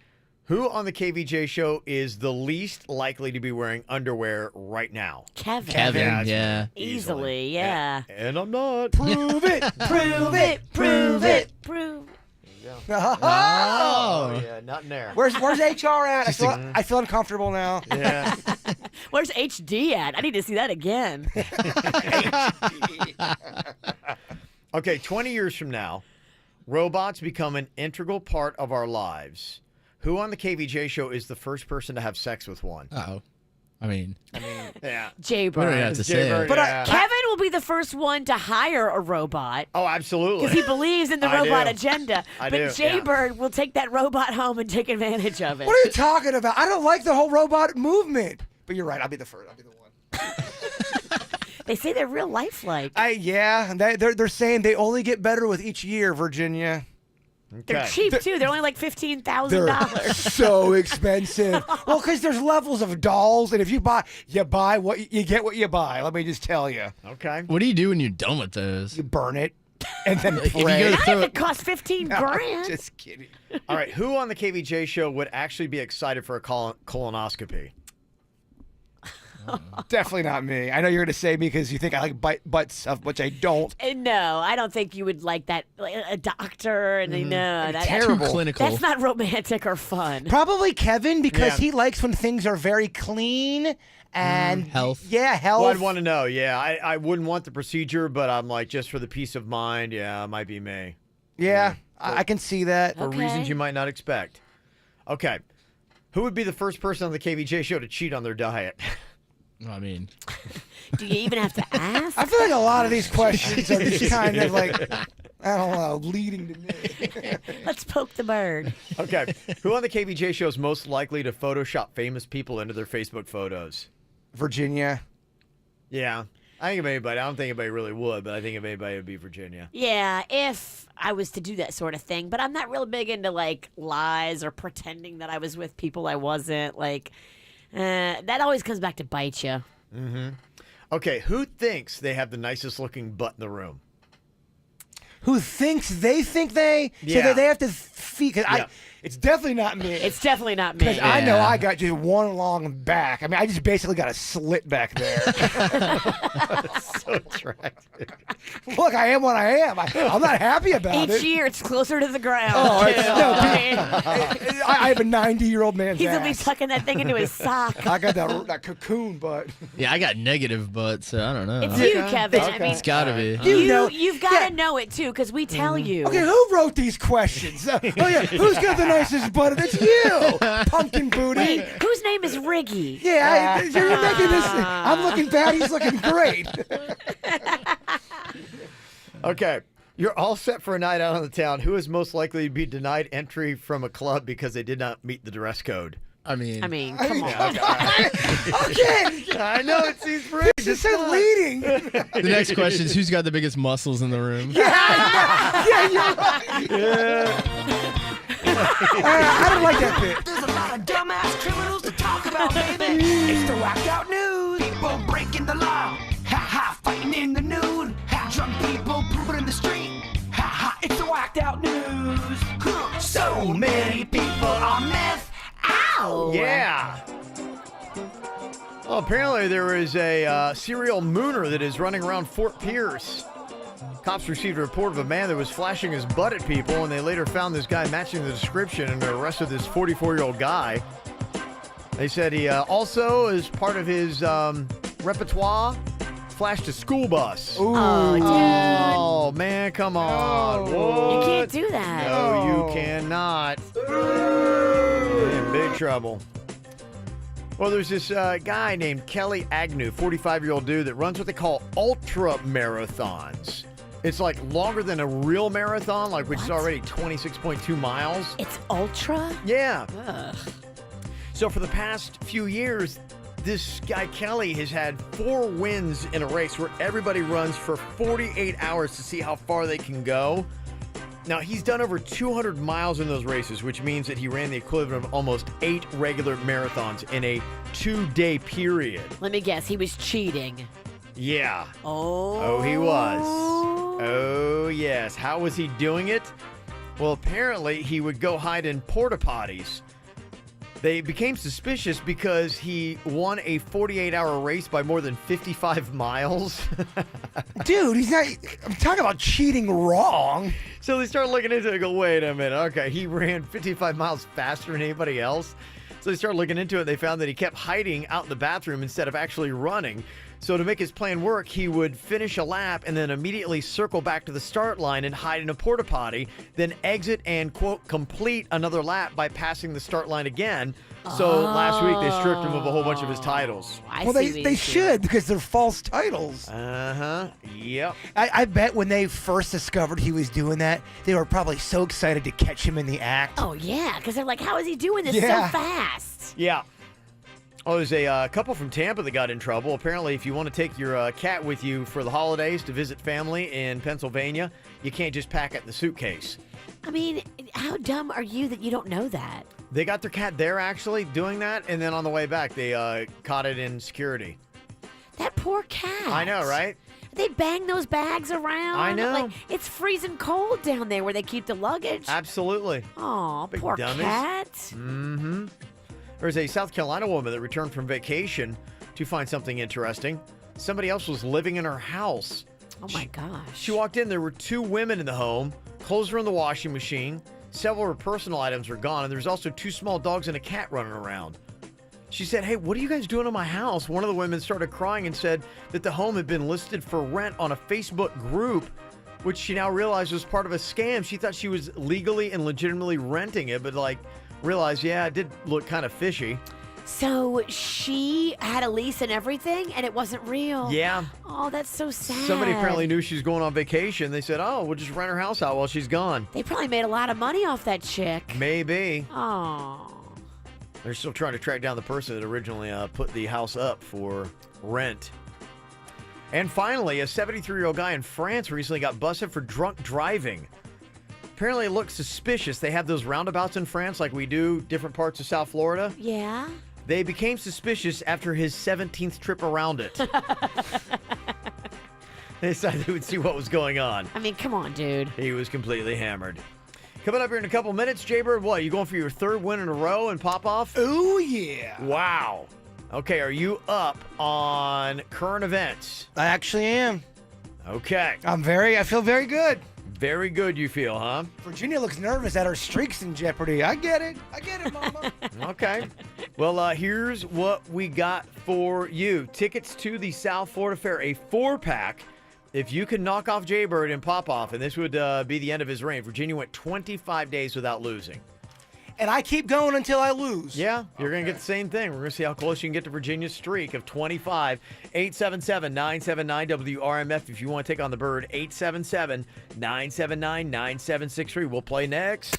Who on the KVJ show is the least likely to be wearing underwear right now? Kevin. Yeah. Easily, yeah. And I'm not. Prove it. Prove it. Prove it. Prove. Oh. Yeah, not in there. Where's HR at? I feel uncomfortable now. Yeah. Where's HD at? I need to see that again. Okay, 20 years from now, robots become an integral part of our lives. Who on the KVJ show is the first person to have sex with one? Uh-oh. I mean, yeah. Jaybird. What do we have to say? But Kevin will be the first one to hire a robot. Oh, absolutely. Because he believes in the I robot do. agenda. I but do, Jaybird will take that robot home and take advantage of it. What are you talking about? I don't like the whole robot movement. But you're right. I'll be the first. I'll be the one. They say they're real lifelike. They're saying they only get better with each year, Virginia. They're cheap, too. They're only like $15,000. They're so expensive. Well, because there's levels of dolls, and if you buy what you get what you buy. Let me just tell you. Okay. What do you do when you're done with those? You burn it, and then If you pray. go Not if it costs $15,000. Just kidding. All right, who on the KVJ show would actually be excited for a colonoscopy? Definitely not me. I know you're going to say me because you think I like butt stuff, which I don't. No, I don't think you would like that. Like a doctor, and they know that's terrible. Too clinical. That's not romantic or fun. Probably Kevin because Yeah. he likes when things are very clean and health. Yeah, health. Well, I'd want to know. Yeah, I wouldn't want the procedure, but I'm like, just for the peace of mind, yeah, it might be me. Yeah, I can see that. For reasons you might not expect. Okay. Who would be the first person on the KVJ show to cheat on their diet? I mean, Do you even have to ask? I feel like a lot of these questions are just kind of like, I don't know, leading to me. Let's poke the bird. Okay. Who on the KVJ show is most likely to Photoshop famous people into their Facebook photos? Virginia. Yeah. I think of anybody. I don't think anybody really would, but I think if anybody would be Virginia. Yeah, if I was to do that sort of thing. But I'm not real big into, like, lies or pretending that I was with people I wasn't. Like, that always comes back to bite you. Mm-hmm. Okay, who thinks they have the nicest looking butt in the room? Who thinks they so Yeah. that they have to feed? Because it's definitely not me. It's definitely not me. Because I know I got just one long back. I mean, I just basically got a slit back there. So attractive. Look, I am what I am. I'm not happy about it. Each year, it's closer to the ground. Oh, too. I have a 90-year-old man's He's going to be ass. tucking that thing into his sock. I got that cocoon butt. yeah, I got negative butt, so I don't know. It's you, Kevin. I mean, It's got to be. You've got to know it, too, because we tell you. Okay, who wrote these questions? Who's got the nicest butt? It's you, pumpkin booty. Wait, whose name is Riggy? Yeah, you're making this. I'm looking bad. He's looking great. Okay. You're all set for a night out on the town. Who is most likely to be denied entry from a club because they did not meet the dress code? I mean, come on. Okay. I know it seems pretty. This said leading. the next question is who's got the biggest muscles in the room? Yeah, you're right. Yeah. I don't like that bit. There's a lot of dumbass criminals to talk about, baby. It's the whacked out news. People breaking the law. Ha ha, fighting in the nude. Ha, drunk people pooping in the street. Ha ha, it's the whacked out news. Huh. So many people on meth. Ow! Yeah. Well, apparently there is a serial mooner that is running around Fort Pierce. Cops received a report of a man that was flashing his butt at people, and they later found this guy matching the description and arrested this 44-year-old guy. They said he also, as part of his repertoire, flashed a school bus. Ooh. Oh, dude. Oh, man, come on. No. You What? can't do that. No, you cannot. Big trouble. Well, there's this guy named Kelly Agnew, 45-year-old dude that runs what they call ultra marathons. It's like longer than a real marathon, like which is already 26.2 miles. It's ultra? Yeah. Ugh. So for the past few years, this guy Kelly has had 4 wins in a race where everybody runs for 48 hours to see how far they can go. Now, he's done over 200 miles in those races, which means that he ran the equivalent of almost 8 regular marathons in a 2-day period. Let me guess, he was cheating. Yeah. Oh. Oh, he was. Oh, yes. How was he doing it? Well, apparently he would go hide in porta potties. They became suspicious because he won a 48-hour race by more than 55 miles. Dude, he's not. I'm talking about cheating wrong. So they started looking into it and go, wait a minute. Okay, he ran 55 miles faster than anybody else. So they started looking into it. They found that he kept hiding out in the bathroom instead of actually running. So to make his plan work, he would finish a lap and then immediately circle back to the start line and hide in a porta potty, then exit and, quote, complete another lap by passing the start line again. So last week they stripped him of a whole bunch of his titles. Well, they should because they're false titles. Uh-huh. Yep. I bet when they first discovered he was doing that, they were probably so excited to catch him in the act. Oh, yeah, because they're like, how is he doing this so fast? Yeah. Oh, there's a couple from Tampa that got in trouble. Apparently, if you want to take your cat with you for the holidays to visit family in Pennsylvania, you can't just pack it in the suitcase. I mean, how dumb are you that you don't know that? They got their cat there, actually, doing that, and then on the way back, they caught it in security. That poor cat. I know, right? They bang those bags around. I know. Like, it's freezing cold down there where they keep the luggage. Absolutely. Oh, poor dummies. cat. Mm-hmm. There's a South Carolina woman that returned from vacation to find something interesting. Somebody else was living in her house. Oh, my gosh. She walked in. There were 2 women in the home. Clothes were in the washing machine. Several of her personal items were gone. And there was also 2 small dogs and a cat running around. She said, hey, what are you guys doing in my house? One of the women started crying and said that the home had been listed for rent on a Facebook group, which she now realized was part of a scam. She thought she was legally and legitimately renting it, but realized, yeah, it did look kind of fishy. So she had a lease and everything, and it wasn't real? Yeah. Oh, that's so sad. Somebody apparently knew she was going on vacation. They said, oh, we'll just rent her house out while she's gone. They probably made a lot of money off that chick. Maybe. Oh. They're still trying to track down the person that originally put the house up for rent. And finally, a 73-year-old guy in France recently got busted for drunk driving. Apparently, it looks suspicious. They have those roundabouts in France like we do different parts of South Florida. Yeah. They became suspicious after his 17th trip around it. They decided they would see what was going on. I mean, come on, dude. He was completely hammered. Coming up here in a couple minutes, Jaybird, what, you going for your 3rd win in a row and pop-off? Oh, yeah. Wow. Okay, are you up on current events? I actually am. Okay. I feel very good. Very good, you feel, huh? Virginia looks nervous that her streak's in jeopardy. I get it, Mama. Okay. Well, here's what we got for you. Tickets to the South Florida Fair, a 4-pack. If you can knock off Jaybird and pop off, and this would be the end of his reign. Virginia went 25 days without losing. And I keep going until I lose. Yeah, you're going to get the same thing. We're going to see how close you can get to Virginia's streak of 25. 877-979-WRMF if you want to take on the Bird. 877-979-9763. We'll play next.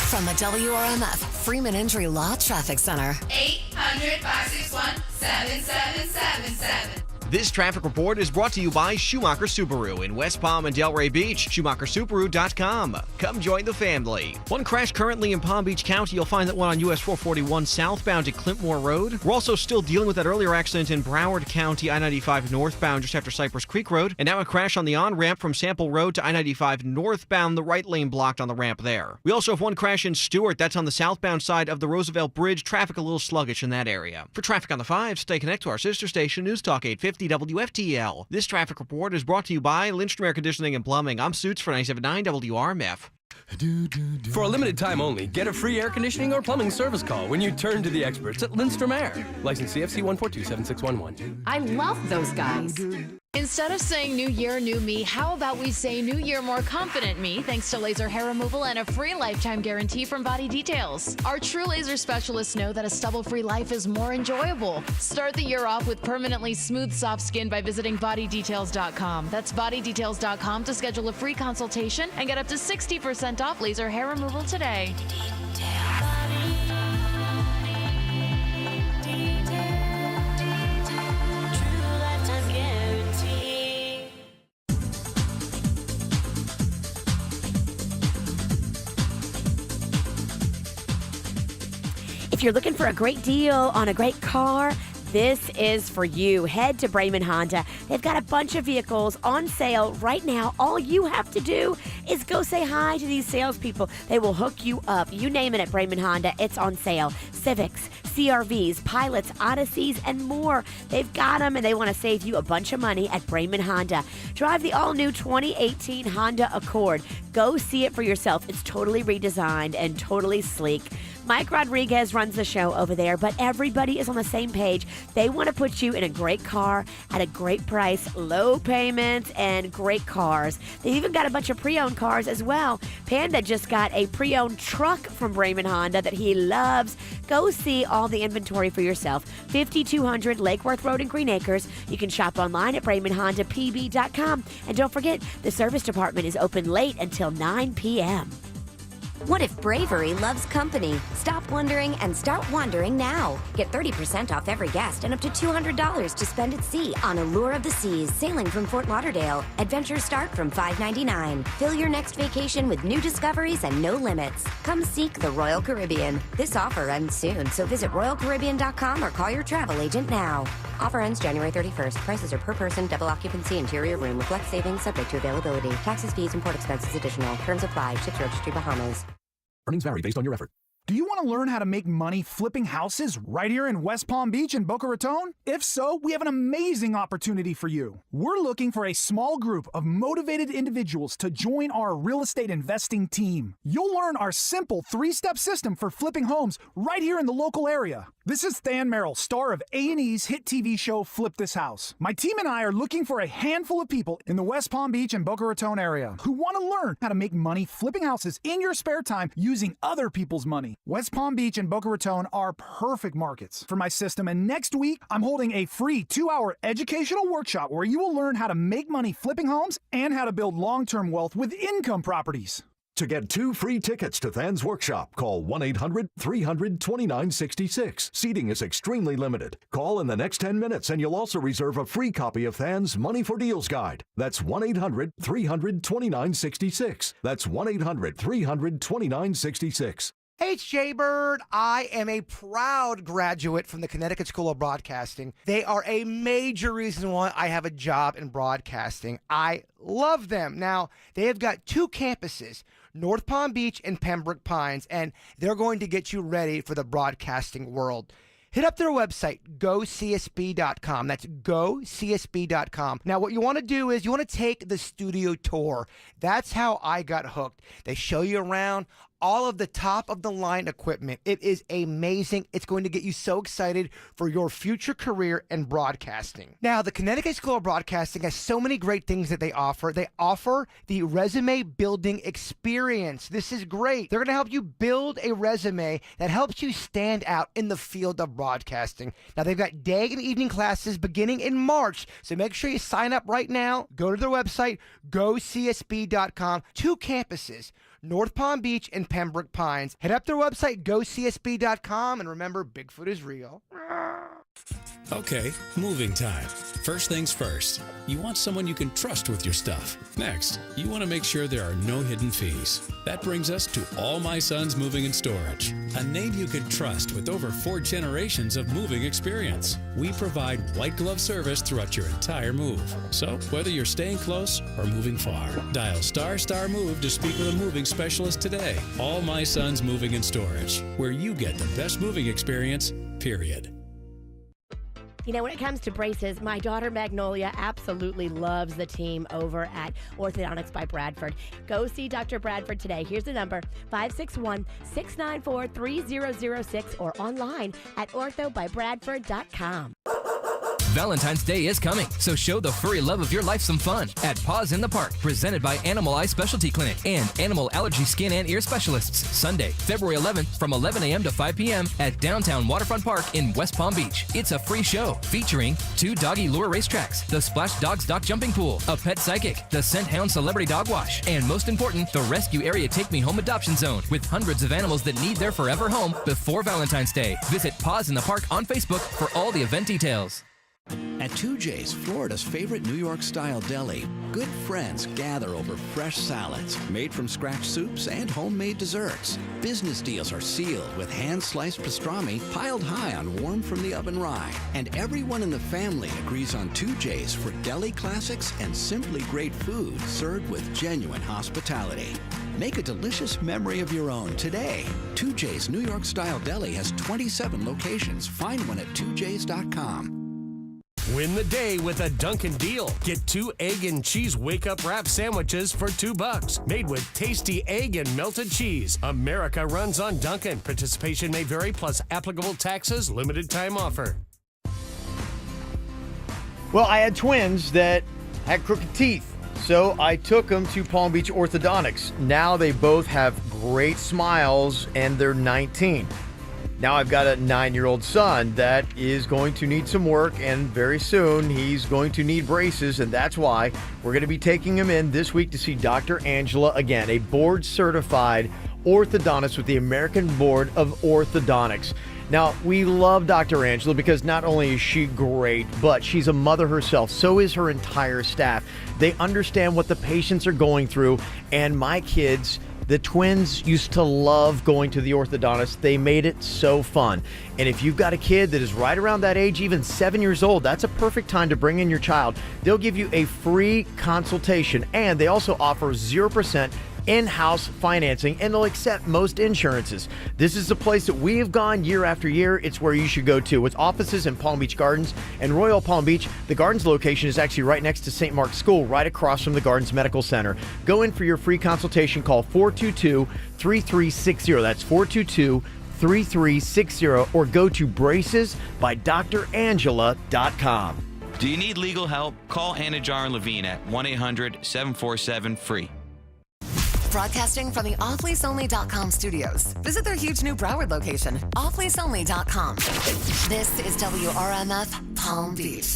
From the WRMF Freeman Injury Law Traffic Center. 800-561-7777. This traffic report is brought to you by Schumacher Subaru in West Palm and Delray Beach. SchumacherSubaru.com. Come join the family. One crash currently in Palm Beach County. You'll find that one on US 441 southbound at Clintmore Road. We're also still dealing with that earlier accident in Broward County, I-95 northbound just after Cypress Creek Road. And now a crash on the on-ramp from Sample Road to I-95 northbound, the right lane blocked on the ramp there. We also have one crash in Stewart. That's on the southbound side of the Roosevelt Bridge. Traffic a little sluggish in that area. For traffic on the 5, stay connected to our sister station, News Talk 850. WFTL. This traffic report is brought to you by Lindstrom Air Conditioning and Plumbing. I'm Suits for 97.9 WRMF. For a limited time only, get a free air conditioning or plumbing service call when you turn to the experts at Lindstrom Air. License CFC 1427611. I love those guys. Instead of saying new year, new me, how about we say new year, more confident me, thanks to laser hair removal and a free lifetime guarantee from Body Details. Our true laser specialists know that a stubble-free life is more enjoyable. Start the year off with permanently smooth, soft skin by visiting bodydetails.com. That's bodydetails.com to schedule a free consultation and get up to 60% off laser hair removal today. If you're looking for a great deal on a great car, this is for you. Head to Brayman Honda. They've got a bunch of vehicles on sale right now. All you have to do is go say hi to these salespeople. They will hook you up. You name it at Brayman Honda, it's on sale. Civics, CRVs, Pilots, Odysseys, and more. They've got them, and they want to save you a bunch of money at Brayman Honda. Drive the all-new 2018 Honda Accord. Go see it for yourself. It's totally redesigned and totally sleek. Mike Rodriguez runs the show over there, but everybody is on the same page. They want to put you in a great car at a great price, low payments, and great cars. They've even got a bunch of pre-owned cars as well. Panda just got a pre-owned truck from Brayman Honda that he loves. Go see all the inventory for yourself. 5200 Lake Worth Road in Green Acres. You can shop online at BraymanHondaPB.com. And don't forget, the service department is open late until 9 p.m. What if bravery loves company? Stop wondering and start wandering now. Get 30% off every guest and up to $200 to spend at sea on Allure of the Seas, sailing from Fort Lauderdale. Adventures start from $5.99. Fill your next vacation with new discoveries and no limits. Come seek the Royal Caribbean. This offer ends soon, so visit RoyalCaribbean.com or call your travel agent now. Offer ends January 31st. Prices are per person, double occupancy, interior room. Reflect savings subject to availability. Taxes, fees, and port expenses additional. Terms apply. Ships Registry, Bahamas. Earnings vary based on your effort. Do you want to learn how to make money flipping houses right here in West Palm Beach and Boca Raton? If so, we have an amazing opportunity for you. We're looking for a small group of motivated individuals to join our real estate investing team. You'll learn our simple 3-step system for flipping homes right here in the local area. This is Than Merrill, star of A&E's hit TV show Flip This House. My team and I are looking for a handful of people in the West Palm Beach and Boca Raton area who want to learn how to make money flipping houses in your spare time using other people's money. West Palm Beach and Boca Raton are perfect markets for my system, and next week I'm holding a free 2-hour educational workshop where you will learn how to make money flipping homes and how to build long-term wealth with income properties. To get 2 free tickets to Than's workshop, call 1-800-300-2966. Seating is extremely limited. Call in the next 10 minutes and you'll also reserve a free copy of Than's Money for Deals Guide. That's 1-800-300-2966. That's 1-800-300-2966. Hey, it's Jay Bird. I am a proud graduate from the Connecticut School of Broadcasting. They are a major reason why I have a job in broadcasting. I love them. Now, they have got 2 campuses, North Palm Beach and Pembroke Pines, and they're going to get you ready for the broadcasting world. Hit up their website, gocsb.com. That's gocsb.com. Now, what you want to do is you want to take the studio tour. That's how I got hooked. They show you around all of the top-of-the-line equipment. It is amazing. It's going to get you so excited for your future career in broadcasting. Now, the Connecticut School of Broadcasting has so many great things that they offer. They offer the resume building experience. This is great. They're going to help you build a resume that helps you stand out in the field of broadcasting. Now, they've got day and evening classes beginning in March, so make sure you sign up right now. Go to their website, gocsb.com. 2 campuses, North Palm Beach and Pembroke Pines. Head up their website, gocsb.com, and remember, Bigfoot is real. Okay, moving time. First things first, you want someone you can trust with your stuff. Next, you want to make sure there are no hidden fees. That brings us to All My Sons Moving and Storage, a name you can trust with over 4 generations of moving experience. We provide white glove service throughout your entire move. So, whether you're staying close or moving far, dial *** move to speak with a moving specialist today. All My Sons Moving and Storage, where you get the best moving experience, period. You know, when it comes to braces, my daughter Magnolia absolutely loves the team over at Orthodontics by Bradford. Go see Dr. Bradford today. Here's the number, 561-694-3006, or online at orthobybradford.com. Valentine's Day is coming, so show the furry love of your life some fun at Paws in the Park, presented by Animal Eye Specialty Clinic and Animal Allergy Skin and Ear Specialists. Sunday, February 11th from 11 a.m. to 5 p.m. at Downtown Waterfront Park in West Palm Beach. It's a free show featuring 2 doggy lure racetracks, the Splash Dogs Dock Jumping Pool, a pet psychic, the Scent Hound Celebrity Dog Wash, and most important, the Rescue Area Take Me Home Adoption Zone with hundreds of animals that need their forever home before Valentine's Day. Visit Paws in the Park on Facebook for all the event details. At 2J's, Florida's favorite New York-style deli, good friends gather over fresh salads, made from scratch soups, and homemade desserts. Business deals are sealed with hand-sliced pastrami piled high on warm-from-the-oven rye. And everyone in the family agrees on 2J's for deli classics and simply great food served with genuine hospitality. Make a delicious memory of your own today. 2J's New York-style deli has 27 locations. Find one at 2js.com. Win the day with a Dunkin' deal. Get 2 egg and cheese wake-up wrap sandwiches for $2. Made with tasty egg and melted cheese. America runs on Dunkin'. Participation may vary, plus applicable taxes. Limited time offer. Well, I had twins that had crooked teeth, so I took them to Palm Beach Orthodontics. Now they both have great smiles, and they're 19. Now I've got a 9-year-old son that is going to need some work, and very soon he's going to need braces, and that's why we're going to be taking him in this week to see Dr. Angela again, a board-certified orthodontist with the American Board of Orthodontics. Now, we love Dr. Angela because not only is she great, but she's a mother herself. So is her entire staff. They understand what the patients are going through, and my kids, the twins, used to love going to the orthodontist. They made it so fun. And if you've got a kid that is right around that age, even 7 years old, that's a perfect time to bring in your child. They'll give you a free consultation, and they also offer 0% in-house financing, and they'll accept most insurances. This is a place that we have gone year after year. It's where you should go to. With offices in Palm Beach Gardens and Royal Palm Beach, the Gardens location is actually right next to St. Mark's School, right across from the Gardens Medical Center. Go in for your free consultation. Call 422-3360. That's 422-3360, or go to bracesbydrangela.com. Do you need legal help? Call Anna Jar and Levine at 1-800-747-FREE. Broadcasting from the offleaseonly.com studios. Visit their huge new Broward location, offleaseonly.com. This is WRMF Palm Beach.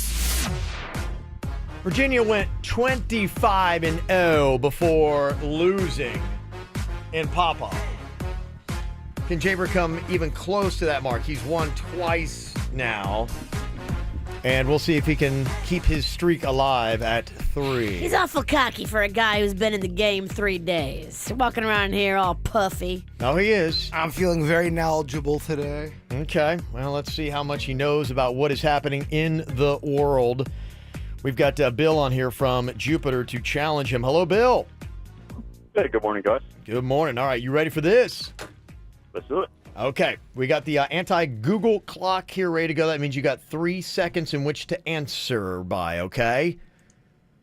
Virginia went 25-0 before losing in Papa. Can Jaber come even close to that mark? He's won twice now. And we'll see if he can keep his streak alive at 3. He's awful cocky for a guy who's been in the game 3 days. Walking around here all puffy. Oh, he is. I'm feeling very knowledgeable today. Okay. Well, let's see how much he knows about what is happening in the world. We've got Bill on here from Jupiter to challenge him. Hello, Bill. Hey, good morning, guys. Good morning. All right, you ready for this? Let's do it. Okay, we got the anti-Google clock here ready to go. That means you got 3 seconds in which to answer by, okay?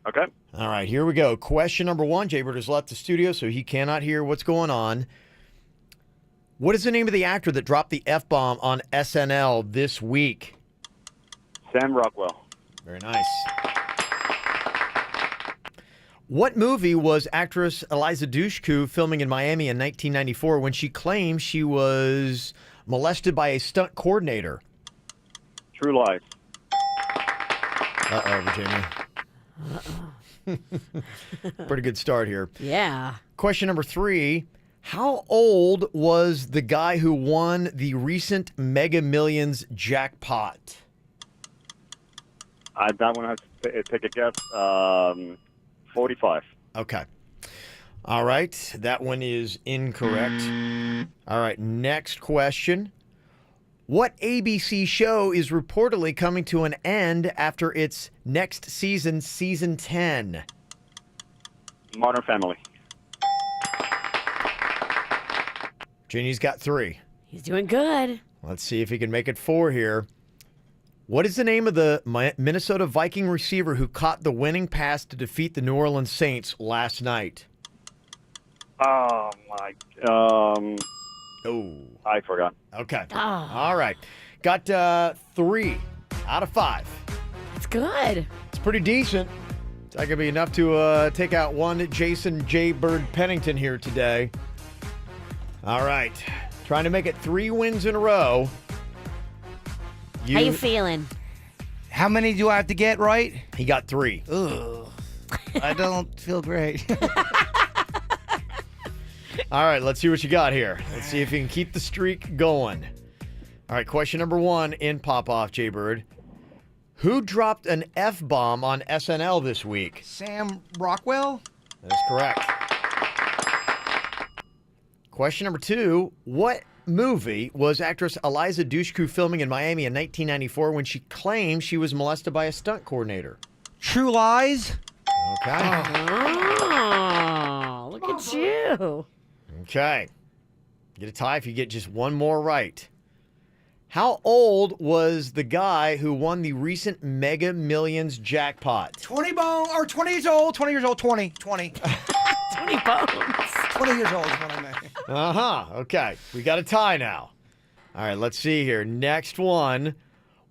Okay. All right, here we go. Question number 1. Jaybird has left the studio, so he cannot hear what's going on. What is the name of the actor that dropped the F-bomb on SNL this week? Sam Rockwell. Very nice. What movie was actress Eliza Dushku filming in Miami in 1994 when she claimed she was molested by a stunt coordinator? True Lies. Uh-oh, Virginia. Pretty good start here. Yeah. Question number 3. How old was the guy who won the recent Mega Millions jackpot? That one has to take a guess. 45. Okay. All right. That one is incorrect. All right. Next question. What ABC show is reportedly coming to an end after its next season, season 10? Modern Family. Ginny's got 3. He's doing good. Let's see if he can make it 4 here. What is the name of the Minnesota Viking receiver who caught the winning pass to defeat the New Orleans Saints last night? Oh, my. I forgot. Okay. All right. Got 3 out of 5. good. It's pretty decent. It's not going to be enough to take out one Jason J. Bird Pennington here today. All right. Trying to make it 3 wins in a row. How you feeling? How many do I have to get right? He got 3. Ugh. I don't feel great. All right, let's see what you got here. Let's see if you can keep the streak going. All right, question number 1 in Pop-Off, Jay-Bird. Who dropped an F-bomb on SNL this week? Sam Rockwell? That is correct. Question number 2. What movie was actress Eliza Dushku filming in Miami in 1994 when she claimed she was molested by a stunt coordinator? True Lies? Okay. Oh, look at you. Okay. Get a tie if you get just one more right. How old was the guy who won the recent Mega Millions jackpot? 20 years old, 20 years old, 20. 20 bones. 20 years old is what I meant. Uh-huh. Okay. We got a tie now. All right, let's see here. Next one.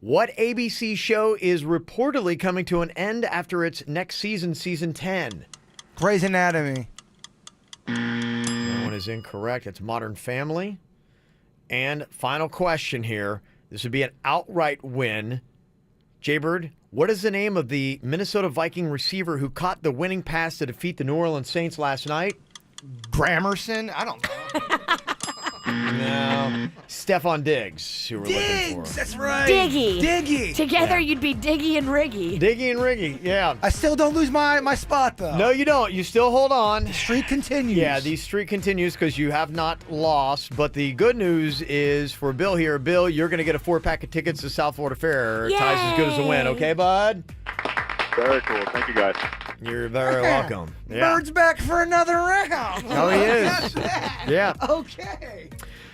What ABC show is reportedly coming to an end after its next season, season 10? Grey's Anatomy. That one is incorrect. It's Modern Family. And final question here. This would be an outright win. Jaybird, what is the name of the Minnesota Viking receiver who caught the winning pass to defeat the New Orleans Saints last night? Gramerson? I don't know. No. Stephon Diggs, who we're looking for. That's right. Diggy. Together you'd be Diggy and Riggy. Diggy and Riggy, yeah. I still don't lose my spot, though. No, you don't. You still hold on. The streak continues. Yeah, the streak continues because you have not lost. But the good news is for Bill here. Bill, you're going to get a 4-pack of tickets to South Florida Fair. Yay! Ties as good as a win. Okay, bud? Very cool. Thank you, guys. You're very welcome. Yeah. Bird's back for another round. Oh, he is. Yeah. Okay.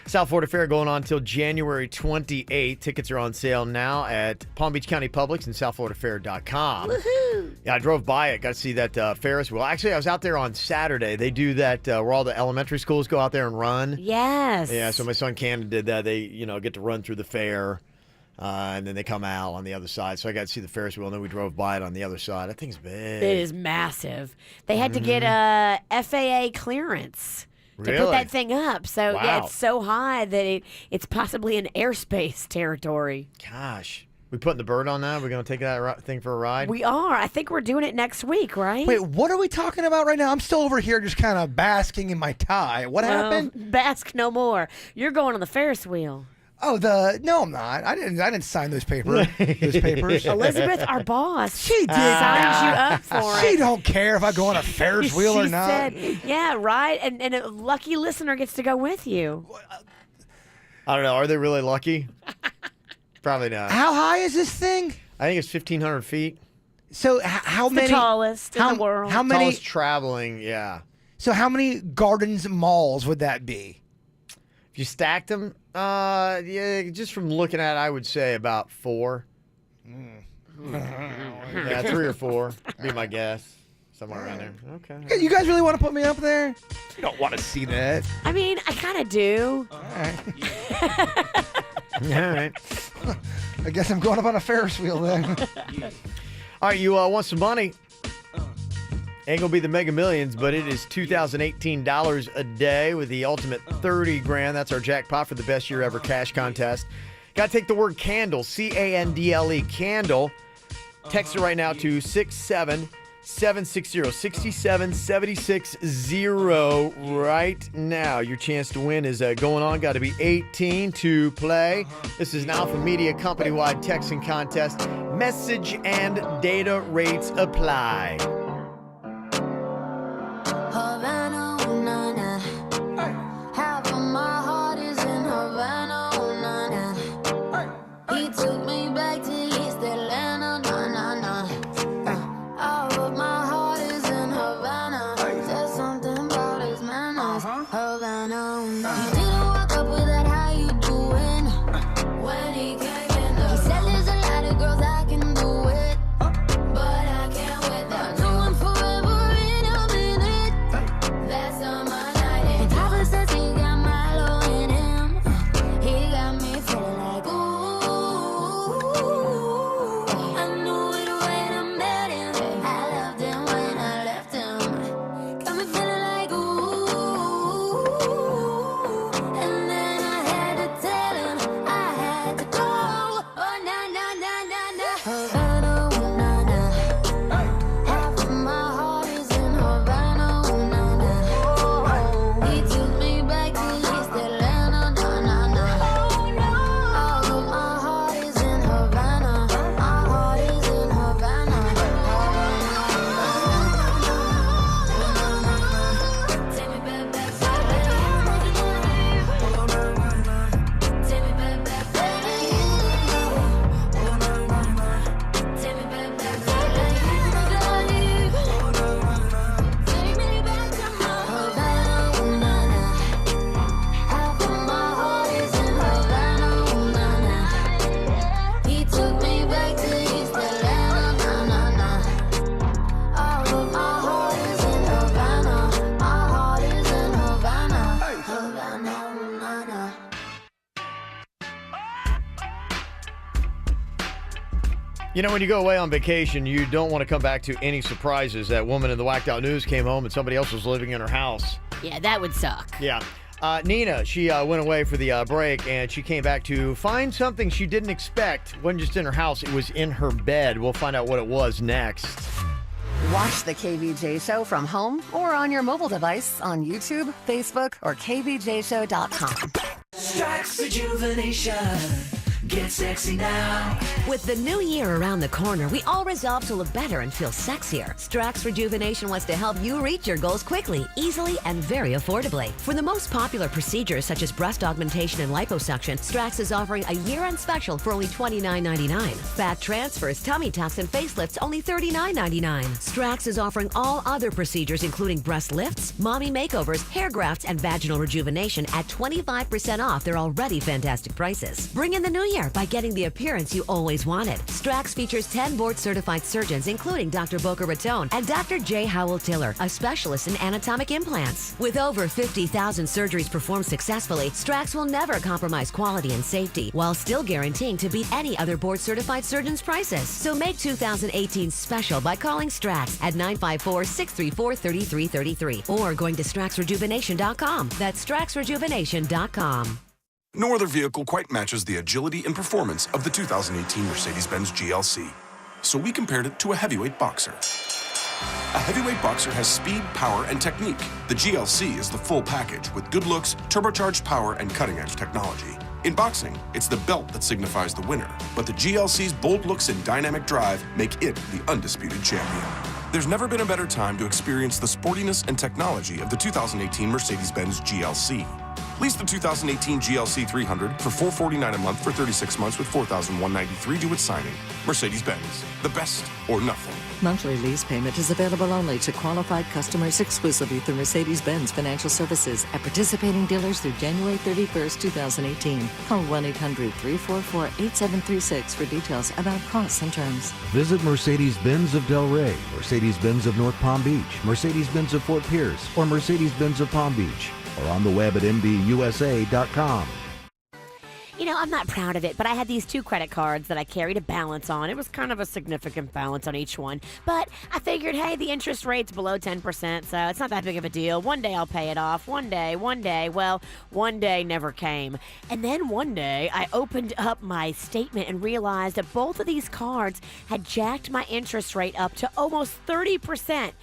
South Florida Fair going on until January 28th. Tickets are on sale now at Palm Beach County Publix and SouthFloridaFair.com. Woohoo! Yeah, I drove by it. Got to see that Ferris wheel. Actually, I was out there on Saturday. They do that where all the elementary schools go out there and run. Yes. Yeah, so my son Camden did that. They, get to run through the fair, and then they come out on the other side. So I got to see the Ferris wheel, and then we drove by it on the other side. That thing's big. It is massive. They had to get a FAA clearance to put that thing up. So, yeah, it's so high that it's possibly in airspace territory. Gosh. We putting the bird on that? We're going to take that thing for a ride? We are. I think we're doing it next week, right? Wait, what are we talking about right now? I'm still over here just kind of basking in my tie. What happened? Bask no more. You're going on the Ferris wheel. Oh, no, I'm not. I didn't sign those papers. Elizabeth, our boss, she did signs you up for it. She don't care if I go on a Ferris wheel or not. Said, yeah, right. And a lucky listener gets to go with you. I don't know. Are they really lucky? Probably not. How high is this thing? I think it's 1,500 feet. So how many? The tallest in the world. How many? Tallest traveling, yeah. So how many gardens malls would that be? If you stacked them, yeah, just from looking at it, I would say about 4. Yeah, 3 or 4 be my guess. Somewhere around there. Okay. You guys really want to put me up there? You don't want to see that. I mean, I kind of do. All right. All right. I guess I'm going up on a Ferris wheel then. All right, you want some money? Ain't gonna be the Mega Millions, but it is $2018 a day with the ultimate 30 grand. That's our jackpot for the best year ever cash contest. Got to take the word candle, CANDLE, candle. Text it right now to 67760, 67760 right now. Your chance to win is going on. Got to be 18 to play. This is an Alpha Media company-wide texting contest. Message and data rates apply. Havana, oh, na, na. Half of my heart is in Havana, oh, na, na. He took me back to East Atlanta, na, na, na. Half of my heart is in Havana. There's something about his manners. Havana, oh, na. He didn't walk up with that, how you doing? When he came in, he said there's a lot of girls I can do it, but I can't with that. You know, when you go away on vacation, you don't want to come back to any surprises. That woman in the Whacked Out News came home and somebody else was living in her house. Yeah, that would suck. Yeah. Nina, she went away for the break, and she came back to find something she didn't expect. It wasn't just in her house, it was in her bed. We'll find out what it was next. Watch the KVJ Show from home or on your mobile device on YouTube, Facebook, or kvjshow.com. Strax Rejuvenation. Get sexy now. With the new year around the corner, we all resolve to look better and feel sexier. Strax Rejuvenation wants to help you reach your goals quickly, easily, and very affordably. For the most popular procedures such as breast augmentation and liposuction, Strax is offering a year-end special for only $29.99. Fat transfers, tummy tucks, and facelifts only $39.99. Strax is offering all other procedures including breast lifts, mommy makeovers, hair grafts, and vaginal rejuvenation at 25% off their already fantastic prices. Bring in the new year by getting the appearance you always wanted. Strax features 10 board-certified surgeons, including Dr. Boca Raton and Dr. J. Howell Tiller, a specialist in anatomic implants. With over 50,000 surgeries performed successfully, Strax will never compromise quality and safety, while still guaranteeing to beat any other board-certified surgeon's prices. So make 2018 special by calling Strax at 954-634-3333 or going to straxrejuvenation.com. That's straxrejuvenation.com. No other vehicle quite matches the agility and performance of the 2018 Mercedes-Benz GLC. So we compared it to a heavyweight boxer. A heavyweight boxer has speed, power, and technique. The GLC is the full package with good looks, turbocharged power, and cutting-edge technology. In boxing, it's the belt that signifies the winner, but the GLC's bold looks and dynamic drive make it the undisputed champion. There's never been a better time to experience the sportiness and technology of the 2018 Mercedes-Benz GLC. Lease the 2018 GLC 300 for $449 a month for 36 months with $4,193 due at signing. Mercedes-Benz, the best or nothing. Monthly lease payment is available only to qualified customers exclusively through Mercedes-Benz Financial Services at participating dealers through January 31st, 2018. Call 1-800-344-8736 for details about costs and terms. Visit Mercedes-Benz of Delray, Mercedes-Benz of North Palm Beach, Mercedes-Benz of Fort Pierce, or Mercedes-Benz of Palm Beach, or on the web at mbusa.com. You know, I'm not proud of it, but I had these 2 credit cards that I carried a balance on. It was kind of a significant balance on each one. But I figured, hey, the interest rate's below 10%, so it's not that big of a deal. One day I'll pay it off. One day. Well, one day never came. And then one day I opened up my statement and realized that both of these cards had jacked my interest rate up to almost 30%.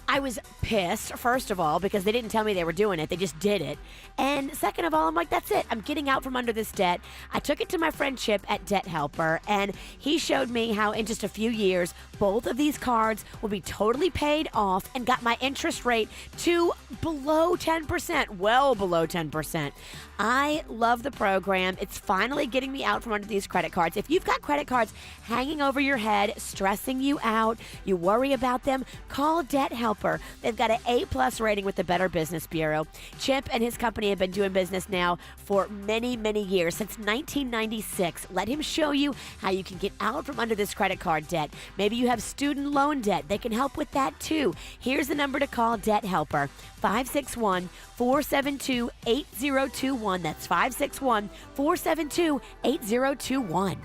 I was pissed, first of all, because they didn't tell me they were doing it. They just did it. And second of all, I'm like, that's it. I'm getting out from under this debt. I took it to my friend Chip at Debt Helper, and he showed me how in just a few years, both of these cards will be totally paid off and got my interest rate to below 10%, well below 10%. I love the program. It's finally getting me out from under these credit cards. If you've got credit cards hanging over your head, stressing you out, you worry about them, call Debt Helper. They've got an A+ rating with the Better Business Bureau. Chip and his company have been doing business now for many, many years, since 1996. Let him show you how you can get out from under this credit card debt. Maybe you have student loan debt. They can help with that too. Here's the number to call Debt Helper, 561-472-8021. That's 561-472-8021.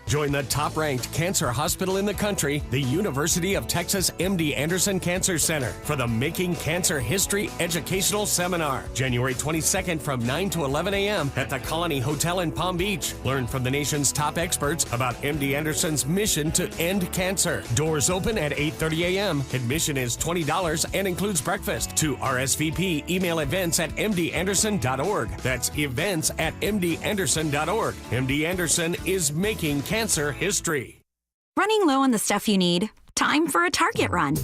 Join the top-ranked cancer hospital in the country, the University of Texas MD Anderson Cancer Center, for the Making Cancer History Educational Seminar, January 22nd from 9 to 11 a.m. at the Colony Hotel in Palm Beach. Learn from the nation's top experts about MD Anderson's mission to end cancer. Doors open at 8:30 a.m. Admission is $20 and includes breakfast. To RSVP, email events@mdanderson.org. That's events@mdanderson.org. MD Anderson is making cancer history. Running low on the stuff you need? Time for a Target run.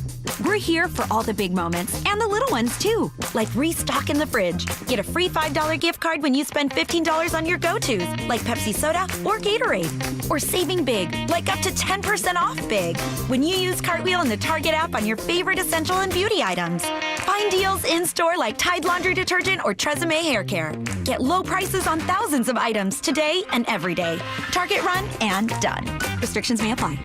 We're here for all the big moments and the little ones too, like restocking the fridge. Get a free $5 gift card when you spend $15 on your go-tos, like Pepsi Soda or Gatorade. Or saving big, like up to 10% off big, when you use Cartwheel in the Target app on your favorite essential and beauty items. Find deals in-store like Tide Laundry Detergent or Tresemme Hair Care. Get low prices on thousands of items today and every day. Target run and done. Restrictions may apply.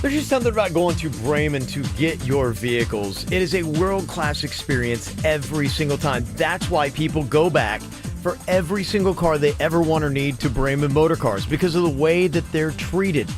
There's just something about going to Bremen to get your vehicles. It is a world-class experience every single time. That's why people go back for every single car they ever want or need to Brayman Motor Cars because of the way that they're treated.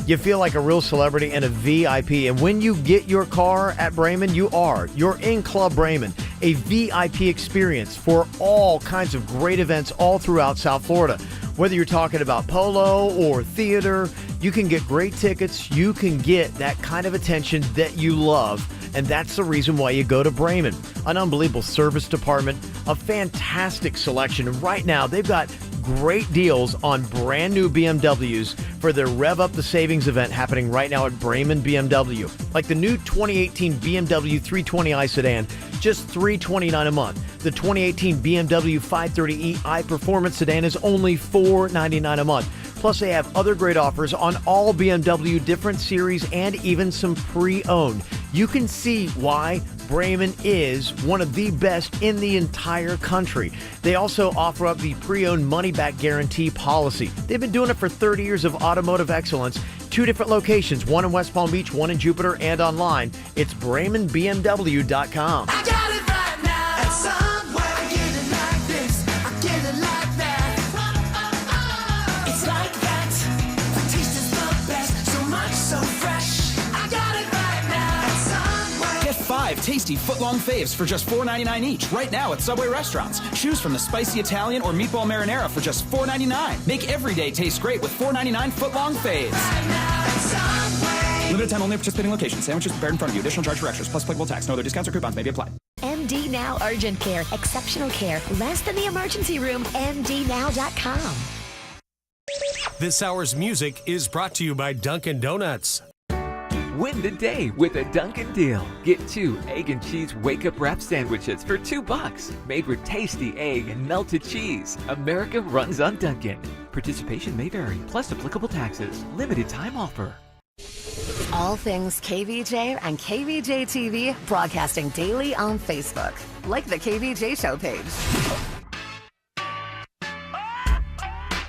You feel like a real celebrity and a VIP. And when you get your car at Brayman, you're in Club Brayman, a VIP experience for all kinds of great events all throughout South Florida. Whether you're talking about polo or theater, you can get great tickets. You can get that kind of attention that you love. And that's the reason why you go to Brayman. An unbelievable service department, a fantastic selection. And right now, they've got great deals on brand new BMWs for their Rev Up the Savings event happening right now at Brayman BMW. Like the new 2018 BMW 320i sedan, just $329 a month. The 2018 BMW 530e Performance sedan is only $499 a month. Plus, they have other great offers on all BMW different series and even some pre-owned. You can see why Brayman is one of the best in the entire country. They also offer up the pre-owned money-back guarantee policy. They've been doing it for 30 years of automotive excellence. 2 different locations, one in West Palm Beach, one in Jupiter, and online. It's BraymanBMW.com. I got it right now. At Subway, I get it like this. I get it like that. It's like that. The taste is the best. So much, so fresh. I got it right now. At Subway. Get 5 tasty foot-long faves for just $4.99 each right now at Subway restaurants. Choose from the spicy Italian or meatball marinara for just $4.99. Make every day taste great with $4.99 foot-long faves. Limited time only at participating locations. Sandwiches prepared in front of you. Additional charge for extras plus applicable tax. No other discounts or coupons may be applied. MD Now Urgent Care. Exceptional care. Less than the emergency room. MDNow.com. This hour's music is brought to you by Dunkin' Donuts. Win the day with a Dunkin' deal. Get 2 egg and cheese wake-up wrap sandwiches for $2. Made with tasty egg and melted cheese. America runs on Dunkin'. Participation may vary, plus applicable taxes. Limited time offer. All things KVJ and KVJ TV broadcasting daily on Facebook. Like the KVJ Show page.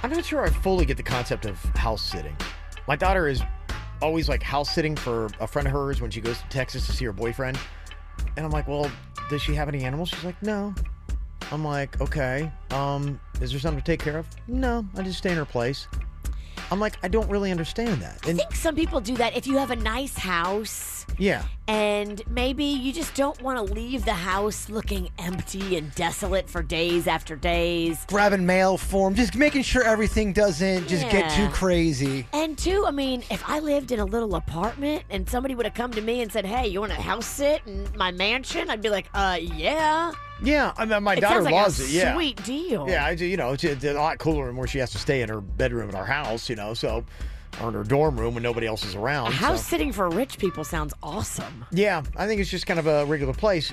I'm not sure I fully get the concept of house sitting. My daughter is always like house sitting for a friend of hers when she goes to Texas to see her boyfriend. And I'm like, well, does she have any animals? She's like, no. I'm like, okay. Is there something to take care of? No, I just stay in her place. I'm like, I don't really understand that. And I think some people do that if you have a nice house. Yeah. And maybe you just don't want to leave the house looking empty and desolate for days after days. Grabbing mail for them, just making sure everything doesn't just get too crazy. And two, I mean, if I lived in a little apartment and somebody would have come to me and said, hey, you want to house sit in my mansion? I'd be like, yeah. Yeah, I mean, my It daughter sounds like loves a it. Yeah, sweet deal. Yeah, it's a lot cooler and where she has to stay in her bedroom in our house, so or in her dorm room when nobody else is around. House so. sitting for rich people sounds awesome. Yeah, I think it's just kind of a regular place.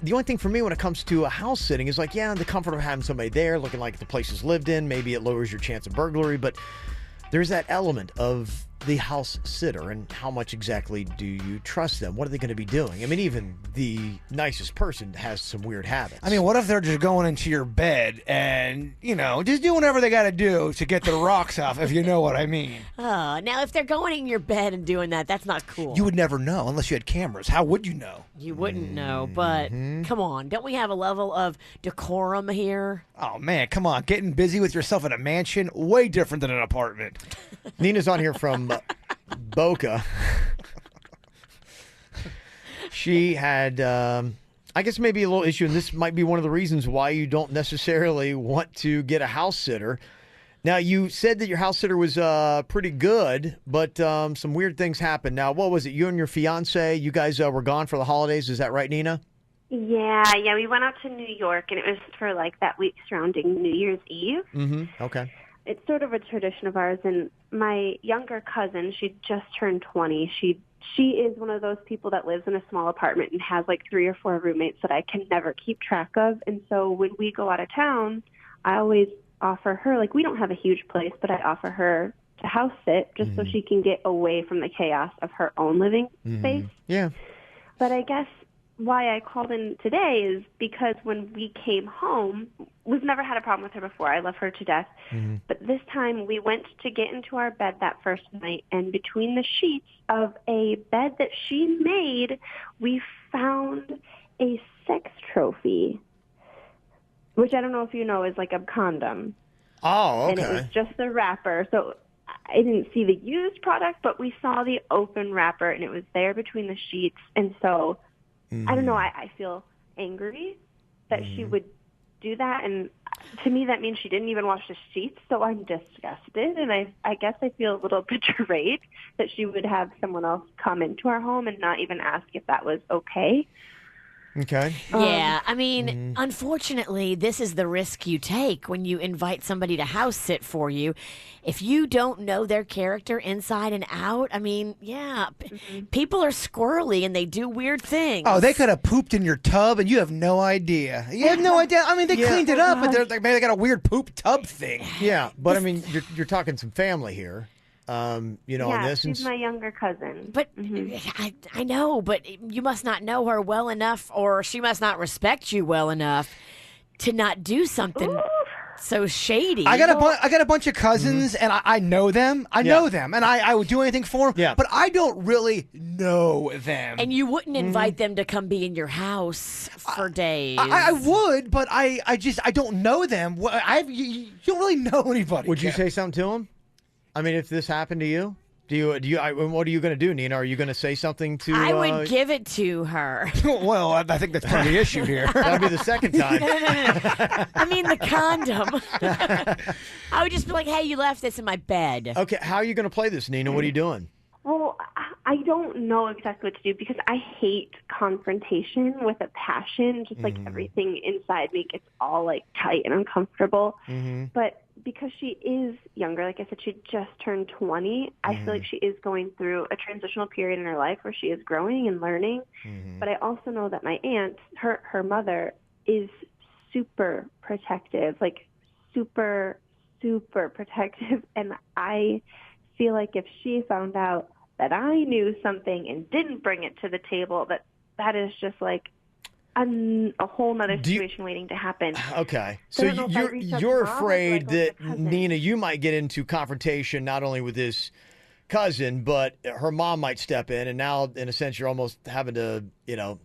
The only thing for me when it comes to a house sitting is like, the comfort of having somebody there, looking like the place is lived in. Maybe it lowers your chance of burglary, but there's that element of the house sitter and how much exactly do you trust them? What are they going to be doing? I mean, even the nicest person has some weird habits. I mean, what if they're just going into your bed and, just doing whatever they got to do to get the rocks off, if you know what I mean? Oh, now if they're going in your bed and doing that, that's not cool. You would never know unless you had cameras. How would you know? You wouldn't know, but come on. Don't we have a level of decorum here? Oh, man, come on. Getting busy with yourself in a mansion, way different than an apartment. Nina's on here from Boca. She had, I guess maybe a little issue, and this might be one of the reasons why you don't necessarily want to get a house sitter. Now, you said that your house sitter was pretty good, but some weird things happened. Now, what was it? You and your fiance, you guys were gone for the holidays. Is that right, Nina? Yeah, we went out to New York, and it was for like that week surrounding New Year's Eve. Mm-hmm. Okay. It's sort of a tradition of ours, and my younger cousin, she just turned 20. She is one of those people that lives in a small apartment and has like 3 or 4 roommates that I can never keep track of. And so when we go out of town, I always offer her, like, we don't have a huge place, but I offer her to house sit just so she can get away from the chaos of her own living space. Yeah. But I guess why I called in today is because when we came home, we've never had a problem with her before. I love her to death. But this time we went to get into our bed that first night, and between the sheets of a bed that she made, we found a sex trophy. which I don't know if you know is like a condom. Oh, okay. And it was just the wrapper. So I didn't see the used product, but we saw the open wrapper, and it was there between the sheets. And so, I don't know, I feel angry that she would do that. And to me, that means she didn't even wash the sheets, so I'm disgusted. And I guess I feel a little betrayed that she would have someone else come into our home and not even ask if that was okay. Okay. Yeah, I mean, unfortunately, this is the risk you take when you invite somebody to house sit for you. If you don't know their character inside and out, I mean, yeah, people are squirrely and they do weird things. Oh, they could have pooped in your tub and you have no idea. You have no idea. I mean, they cleaned it up, but maybe they got a weird poop tub thing. Yeah, but I mean, you're talking some family here. In this. She's my younger cousin. But I know, but you must not know her well enough, or she must not respect you well enough to not do something so shady. I got a bunch of cousins, and I know them. I know them, and I would do anything for them. Yeah. But I don't really know them. And you wouldn't invite them to come be in your house for days. I would, but I don't know them. You don't really know anybody. Would you say something to them? I mean, if this happened to you, what are you going to do, Nina? Are you going to say something to? I would give it to her. Well, I think that's part of the issue here. That'd be the second time. No. I mean the condom. I would just be like, "Hey, you left this in my bed." Okay, how are you going to play this, Nina? What are you doing? Well, I don't know exactly what to do because I hate confrontation with a passion. Just like everything inside me gets all like tight and uncomfortable. But because she is younger, like I said, she just turned 20. I feel like she is going through a transitional period in her life where she is growing and learning. But I also know that my aunt, her mother, is super protective, like super, super protective. And I feel like if she found out that I knew something and didn't bring it to the table, that is just like a whole nother situation waiting to happen. Okay. So you're afraid that, Nina, you might get into confrontation not only with this cousin, but her mom might step in, and now, in a sense, you're almost having to,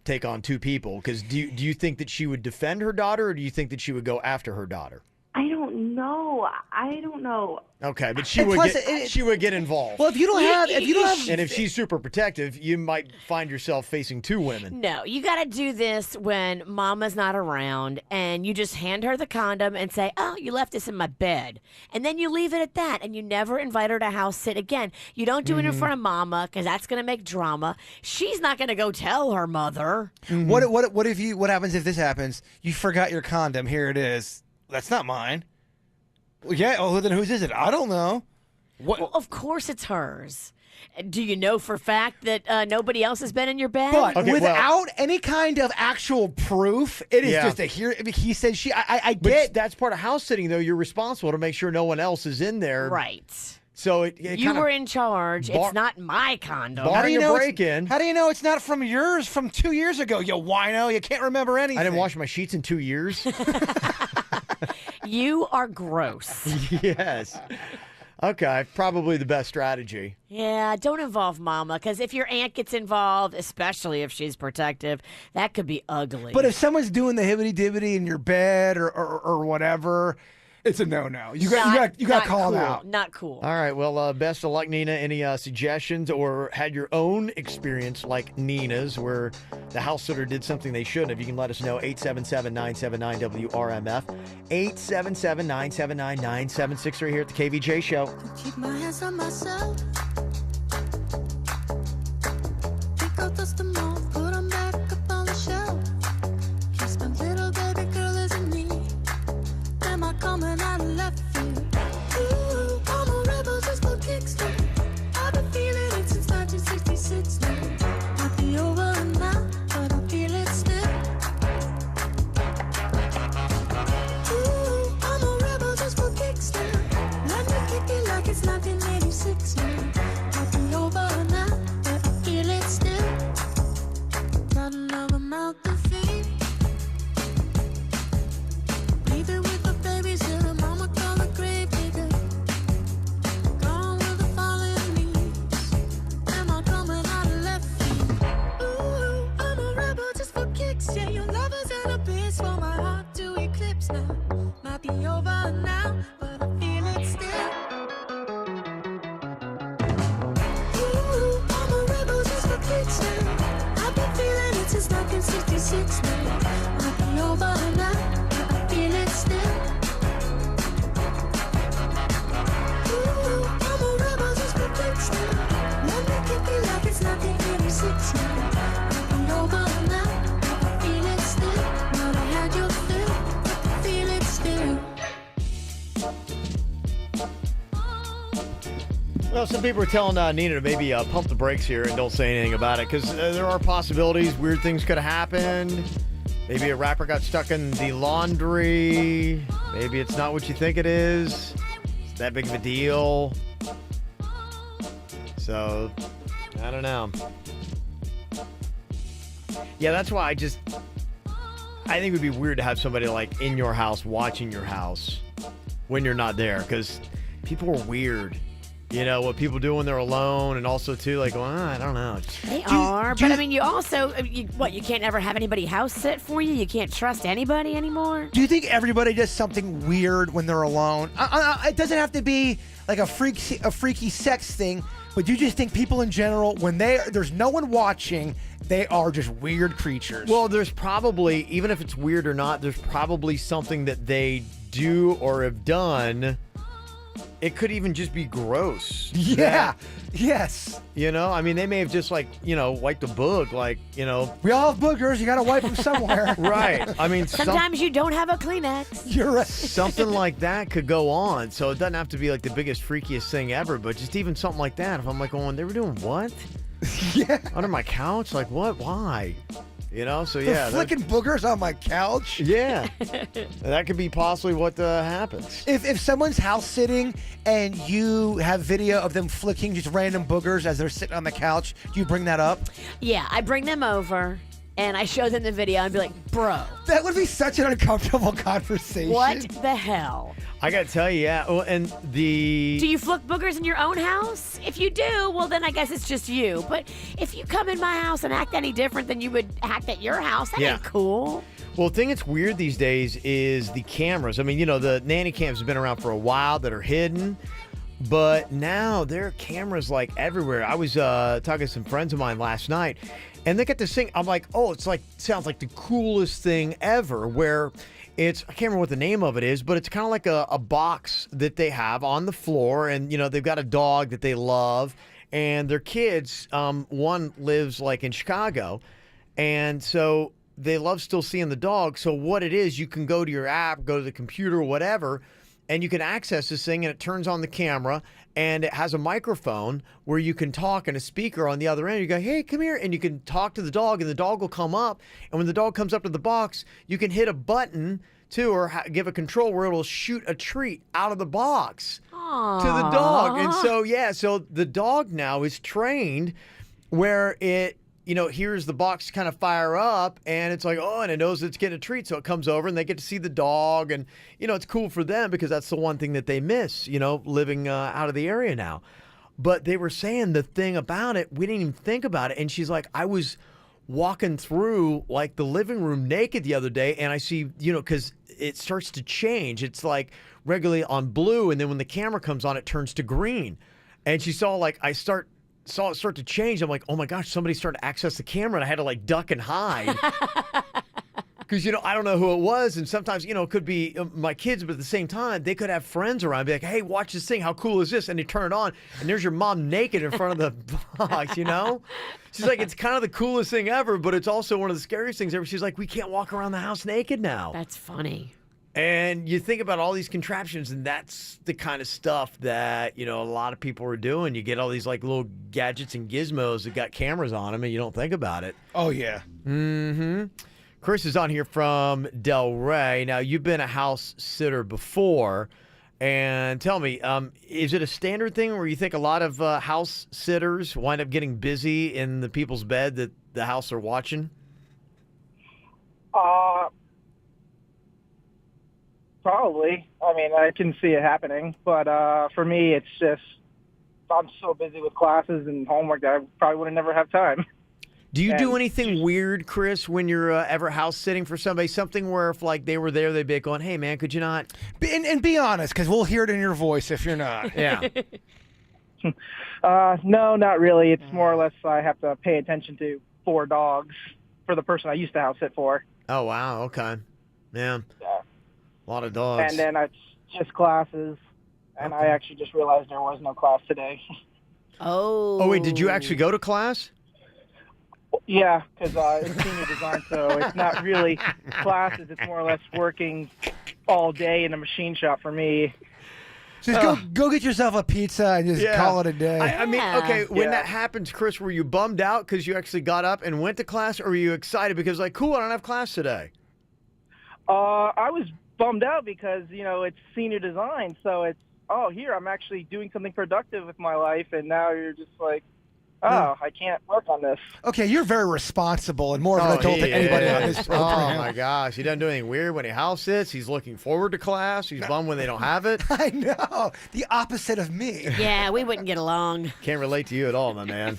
take on two people. Because do you think that she would defend her daughter, or do you think that she would go after her daughter? I don't know. Okay, but she would get involved. Well, if you don't have, and if she's super protective, you might find yourself facing two women. No, you got to do this when Mama's not around, and you just hand her the condom and say, "Oh, you left this in my bed," and then you leave it at that, and you never invite her to house sit again. You don't do it in front of Mama because that's going to make drama. She's not going to go tell her mother. What happens if this happens? You forgot your condom. Here it is. That's not mine. Well, yeah. Oh, then whose is it? I don't know. What? Well, of course it's hers. Do you know for a fact that nobody else has been in your bed? But without any kind of actual proof, it is just he said she. I get that's part of house sitting, though. You're responsible to make sure no one else is in there. Right. So you were in charge. It's not my condom. How do you know it's not from yours from 2 years ago? You wino. You can't remember anything. I didn't wash my sheets in 2 years. You are gross. Yes. Okay, probably the best strategy. Yeah, don't involve Mama, because if your aunt gets involved, especially if she's protective, that could be ugly. But if someone's doing the hibbity-dibbity in your bed or whatever, it's a no-no. You got to call them out. Not cool. All right, well, best of luck, Nina. Any suggestions or had your own experience like Nina's where the house sitter did something they shouldn't have? You can let us know, 877-979-WRMF, 877-979-9763 here at the KVJ Show. Keep my hands on myself. Pick out dust them all, put them back up on the shelf. Kiss my little baby girl isn't me. Am I coming out of left field? Ooh, I'm a rebel just for kicks now. I've been feeling it since 1966 now. Might be over now, but I feel it still. Ooh, I'm a rebel just for kicks now. Let me kick it like it's 1986 now. Might be over now, but I feel it still. some people are telling Nina to maybe pump the brakes here and don't say anything about it because there are possibilities. Weird things could have happened. Maybe a rapper got stuck in the laundry. Maybe it's not what you think it is. It's that big of a deal. So, I don't know. Yeah, that's why I think it would be weird to have somebody like in your house watching your house when you're not there because people are weird. You know, what people do when they're alone, and also, too, like, well, I don't know. They are, but I mean, you also, you can't ever have anybody house sit for you? You can't trust anybody anymore? Do you think everybody does something weird when they're alone? It doesn't have to be like a freaky sex thing, but do you just think people in general, when there's no one watching, they are just weird creatures? Well, there's probably, even if it's weird or not, there's probably something that they do or have done. It could even just be gross. Yeah. Yes. You know, I mean, they may have just wiped a boog, We all have boogers. You got to wipe them somewhere. Right. I mean, sometimes you don't have a Kleenex. You're right. Something like that could go on. So it doesn't have to be like the biggest, freakiest thing ever, but just even something like that. If I'm like going, they were doing what? Yeah. Under my couch? Like what? Why? You know, so yeah. They're flicking boogers on my couch? Yeah. That could be possibly what happens. If someone's house sitting and you have video of them flicking just random boogers as they're sitting on the couch, do you bring that up? Yeah, I bring them over and I show them the video and be like, bro. That would be such an uncomfortable conversation. What the hell? I got to tell you, yeah. Oh, and Do you flick boogers in your own house? If you do, well, then I guess it's just you. But if you come in my house and act any different than you would act at your house, that ain't cool. Well, the thing that's weird these days is the cameras. I mean, the nanny cams have been around for a while that are hidden. But now there are cameras like everywhere. I was talking to some friends of mine last night, and they got this thing. I'm like, oh, sounds like the coolest thing ever, where I can't remember what the name of it is, but it's kind of like a box that they have on the floor, and they've got a dog that they love, and their kids, one lives like in Chicago, and so they love still seeing the dog. So what it is, you can go to your app, go to the computer, or whatever, and you can access this thing, and it turns on the camera, and it has a microphone where you can talk and a speaker on the other end. You go, hey, come here, and you can talk to the dog, and the dog will come up, and when the dog comes up to the box, you can hit a button, too, or give a control where it'll shoot a treat out of the box to the dog. And so the dog now is trained where it hears the box kind of fire up, and it's like, oh, and it knows it's getting a treat, so it comes over, and they get to see the dog, and, it's cool for them because that's the one thing that they miss, living out of the area now. But they were saying the thing about it, we didn't even think about it, and she's like, I was walking through, like, the living room naked the other day, and I see, because it starts to change. It's, like, regularly on blue, and then when the camera comes on, it turns to green. And she saw, like, saw it start to change. I'm like, oh my gosh, somebody started to access the camera, and I had to like duck and hide. Because, I don't know who it was. And sometimes, it could be my kids, but at the same time, they could have friends around, be like, hey, watch this thing. How cool is this? And they turn it on, and there's your mom naked in front of the box, She's like, it's kind of the coolest thing ever, but it's also one of the scariest things ever. She's like, we can't walk around the house naked now. That's funny. And you think about all these contraptions, and that's the kind of stuff that, a lot of people are doing. You get all these like little gadgets and gizmos that got cameras on them, and you don't think about it. Oh, yeah. Mm-hmm. Chris is on here from Delray. Now, you've been a house sitter before, and tell me, is it a standard thing where you think a lot of house sitters wind up getting busy in the people's bed that the house are watching? Probably. I mean, I can see it happening, but for me, it's just I'm so busy with classes and homework that I probably would never have time. Do you do anything weird, Chris, when you're ever house sitting for somebody? Something where if like they were there, they'd be going, "Hey, man, could you not?" And be honest, because we'll hear it in your voice if you're not. Yeah. No, not really. It's more or less I have to pay attention to 4 dogs for the person I used to house sit for. Oh wow. Okay. Yeah. A lot of dogs. And then it's just classes, and I actually just realized there was no class today. Oh. Oh wait, did you actually go to class? Yeah, because it's senior design, so it's not really classes. It's more or less working all day in a machine shop for me. Just go get yourself a pizza and just call it a day. I mean, okay, when that happens, Chris, were you bummed out because you actually got up and went to class, or were you excited because, like, cool, I don't have class today? I was bummed out because, it's senior design, so it's, here, I'm actually doing something productive with my life, and now you're just like, I can't work on this. Okay, you're very responsible and more of an adult than anybody on this program. Oh, my gosh. He doesn't do anything weird when he house sits. He's looking forward to class. He's bummed when they don't have it. I know. The opposite of me. Yeah, we wouldn't get along. Can't relate to you at all, my man.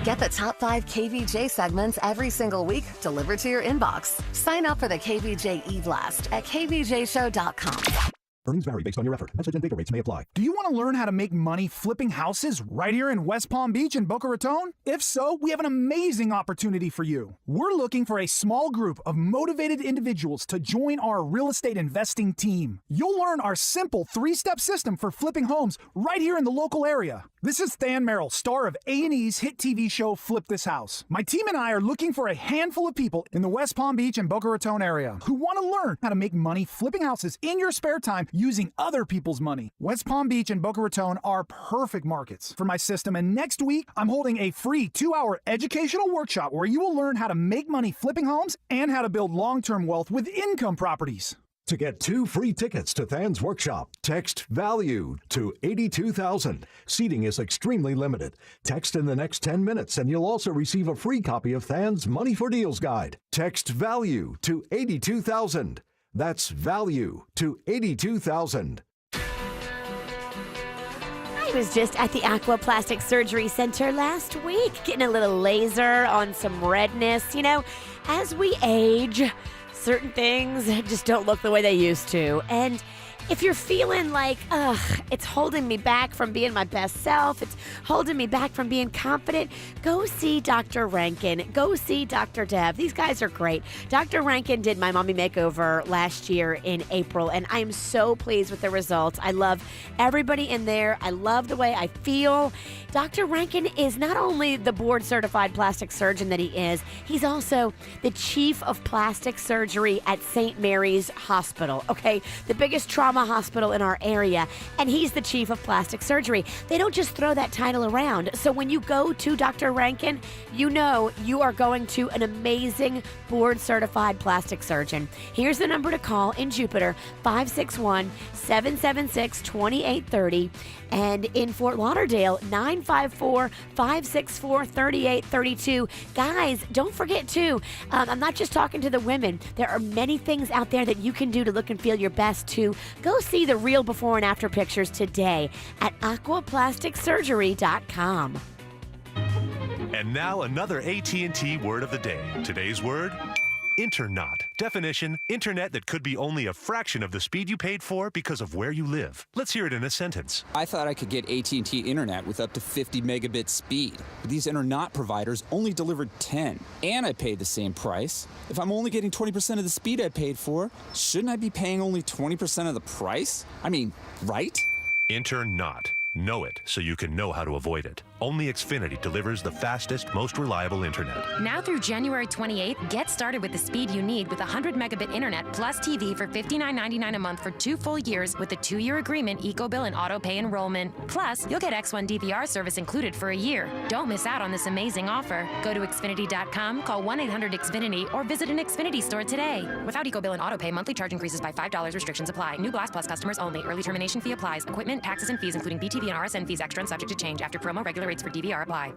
Get the top 5 KVJ segments every single week delivered to your inbox. Sign up for the KVJ e-blast at kvjshow.com. Earnings vary based on your effort. Message and data rates may apply. Do you want to learn how to make money flipping houses right here in West Palm Beach and Boca Raton? If so, we have an amazing opportunity for you. We're looking for a small group of motivated individuals to join our real estate investing team. You'll learn our simple 3-step system for flipping homes right here in the local area. This is Than Merrill, star of A&E's hit TV show Flip This House. My team and I are looking for a handful of people in the West Palm Beach and Boca Raton area who want to learn how to make money flipping houses in your spare time using other people's money. West Palm Beach and Boca Raton are perfect markets for my system, and next week I'm holding a free 2-hour educational workshop where you will learn how to make money flipping homes and how to build long-term wealth with income properties. To get 2 free tickets to Than's workshop, text VALUE to 82,000. Seating is extremely limited. Text in the next 10 minutes and you'll also receive a free copy of Than's Money for Deals guide. Text VALUE to 82,000. That's VALUE to 82,000. I was just at the Aquaplastic Surgery Center last week, getting a little laser on some redness. As we age, certain things just don't look the way they used to. And if you're feeling like, it's holding me back from being my best self, it's holding me back from being confident, go see Dr. Rankin. Go see Dr. Deb. These guys are great. Dr. Rankin did my mommy makeover last year in April, and I am so pleased with the results. I love everybody in there. I love the way I feel. Dr. Rankin is not only the board-certified plastic surgeon that he is, he's also the chief of plastic surgery at St. Mary's Hospital, okay? The biggest trauma hospital in our area, and he's the chief of plastic surgery. They don't just throw that title around. So when you go to Dr. Rankin, you know you are going to an amazing board-certified plastic surgeon. Here's the number to call in Jupiter, 561-776-2830, and in Fort Lauderdale, 954-564-3832. Guys, don't forget too, I'm not just talking to the women. There are many things out there that you can do to look and feel your best too. Go see the real before and after pictures today at aquaplasticsurgery.com. And now another AT&T word of the day. Today's word, Internet. Definition, internet that could be only a fraction of the speed you paid for because of where you live. Let's hear it in a sentence. I thought I could get AT&T internet with up to 50 megabit speed. But these internet providers only delivered 10. And I paid the same price. If I'm only getting 20% of the speed I paid for, shouldn't I be paying only 20% of the price? I mean, right? Internet. Know it so you can know how to avoid it. Only Xfinity delivers the fastest, most reliable internet. Now through January 28th, get started with the speed you need with 100 megabit internet plus TV for $59.99 a month for 2 full years with a 2-year agreement, EcoBill, and auto pay enrollment. Plus, you'll get X1 DVR service included for a year. Don't miss out on this amazing offer. Go to Xfinity.com, call 1-800-XFINITY, or visit an Xfinity store today. Without EcoBill and auto pay, monthly charge increases by $5. Restrictions apply. New Blast Plus customers only. Early termination fee applies. Equipment, taxes, and fees, including BTV and RSN fees extra and subject to change. After promo, regular rates for DVR apply.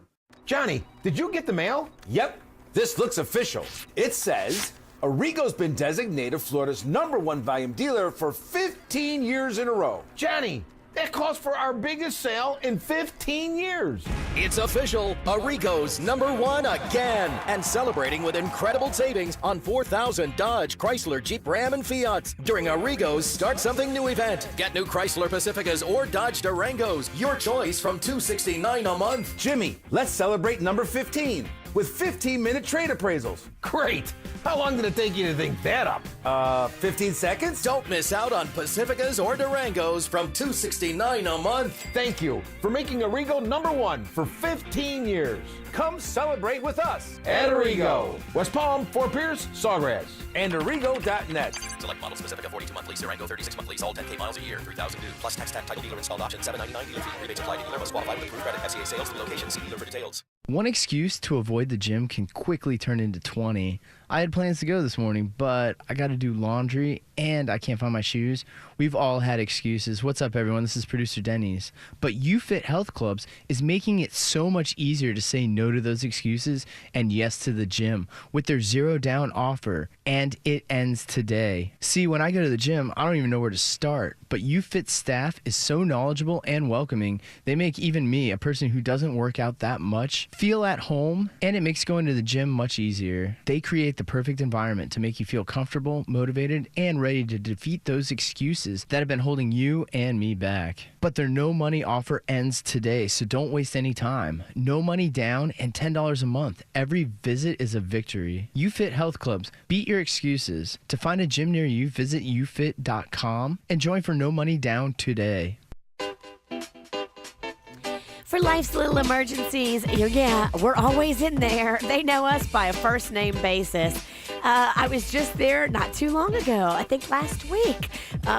Johnny, did you get the mail? Yep. This looks official. It says, Arrigo's been designated Florida's #1 volume dealer for 15 years in a row. Johnny, that calls for our biggest sale in 15 years. It's official. Arrigo's #1 again. And celebrating with incredible savings on 4,000 Dodge, Chrysler, Jeep, Ram, and Fiats during Arrigo's Start Something New event. Get new Chrysler Pacificas or Dodge Durangos. Your choice from $269 a month. Jimmy, let's celebrate number 15 with 15-minute trade appraisals. Great. How long did it take you to think that up? 15 seconds? Don't miss out on Pacificas or Durangos from $269 a month. Thank you for making Arrigo #1 for 15 years. Come celebrate with us at Arrigo. West Palm, Fort Pierce, Sawgrass, and Arrigo.net. Select models: Pacifica 42 month lease, Durango 36 month lease, all 10K miles a year, 3,000 due. Plus tax, title, dealer installed option, $799 dealer fee. Rebates apply to dealer. Must qualify with approved credit. FCA sales through location. See dealer for details. One excuse to avoid the gym can quickly turn into 20. I had plans to go this morning, but I got to do laundry and I can't find my shoes. We've all had excuses. What's up, everyone? This is producer Denny's. But YouFit Health Clubs is making it so much easier to say no to those excuses and yes to the gym with their $0 down offer, and it ends today. See, when I go to the gym, I don't even know where to start, but YouFit staff is so knowledgeable and welcoming, they make even me, a person who doesn't work out that much, feel at home, and it makes going to the gym much easier. They create the perfect environment to make you feel comfortable, motivated, and ready to defeat those excuses that have been holding you and me back. But their no money offer ends today, so don't waste any time. No money down and $10 a month. Every visit is a victory. YouFit Health Clubs. Beat your excuses. To find a gym near you, visit youfit.com and join for no money down today. For life's little emergencies, yeah, we're always in there. They know us by a first name basis. I was just there not too long ago, I think last week.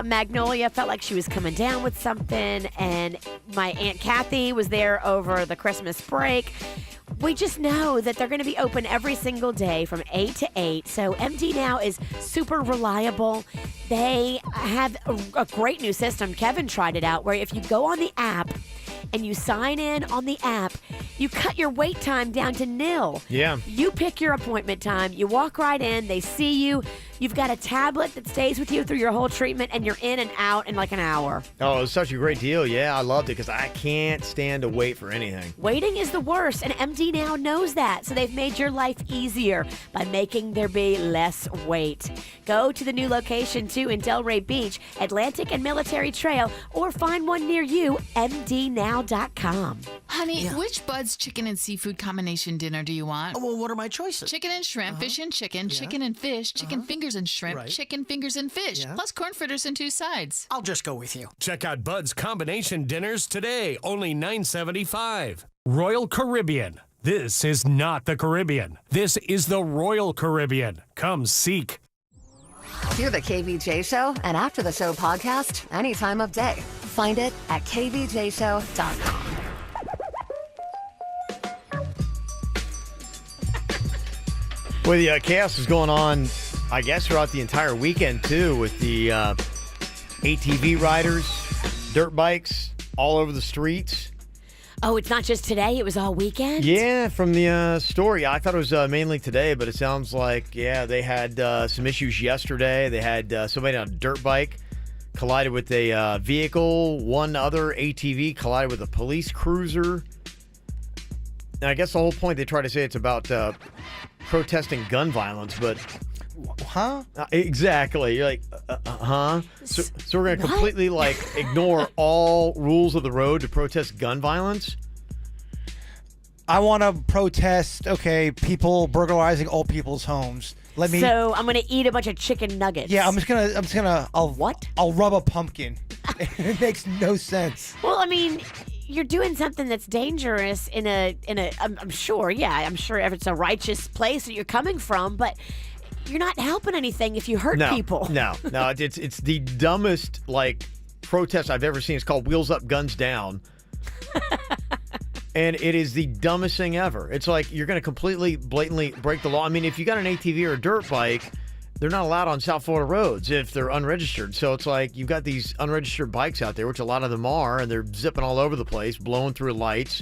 Magnolia felt like she was coming down with something, and my Aunt Kathy was there over the Christmas break. We just know that they're going to be open every single day from 8 to 8. So MD Now is super reliable. They have a great new system. Kevin tried it out where if you go on the app and you sign in on the app, you cut your wait time down to nil. Yeah. You pick your appointment time. You walk right in. They see you. You've got a tablet that stays with you through your whole treatment, and you're in and out in like an hour. Oh, it was such a great deal. Yeah, I loved it because I can't stand to wait for anything. Waiting is the worst, and MD Now knows that, so they've made your life easier by making there be less wait. Go to the new location, too, in Delray Beach, Atlantic and Military Trail, or find one near you, mdnow.com. Honey, which Bud's chicken and seafood combination dinner do you want? Well, what are my choices? Chicken and shrimp, fish and chicken, chicken and fish, chicken fingers and shrimp, chicken fingers and fish, plus corn fritters and 2 sides. I'll just go with you. Check out Bud's combination dinners today, only $9.75. Royal Caribbean. This is not the Caribbean. This is the Royal Caribbean. Come seek. Hear the KVJ Show and After the Show podcast any time of day. Find it at kvjshow.com. Well, the chaos is going on, I guess, throughout the entire weekend, too, with the ATV riders, dirt bikes all over the streets. Oh, it's not just today. It was all weekend? Yeah, from the story. I thought it was mainly today, but it sounds like, yeah, they had some issues yesterday. They had somebody on a dirt bike collided with a vehicle. One other ATV collided with a police cruiser. And I guess the whole point, they try to say it's about protesting gun violence, but huh? Exactly. You're like, huh? So we're going to completely ignore all rules of the road to protest gun violence? I want to protest, people burglarizing old people's homes. So I'm gonna eat a bunch of chicken nuggets. Yeah, I'll rub a pumpkin. It makes no sense. Well, I mean, you're doing something that's dangerous I'm sure if it's a righteous place that you're coming from, but you're not helping anything if you hurt people. No, it's the dumbest protest I've ever seen. It's called Wheels Up, Guns Down. And it is the dumbest thing ever. It's like you're going to completely, blatantly break the law. I mean, if you got an ATV or a dirt bike, they're not allowed on South Florida roads if they're unregistered. So it's like you've got these unregistered bikes out there, which a lot of them are, and they're zipping all over the place, blowing through lights,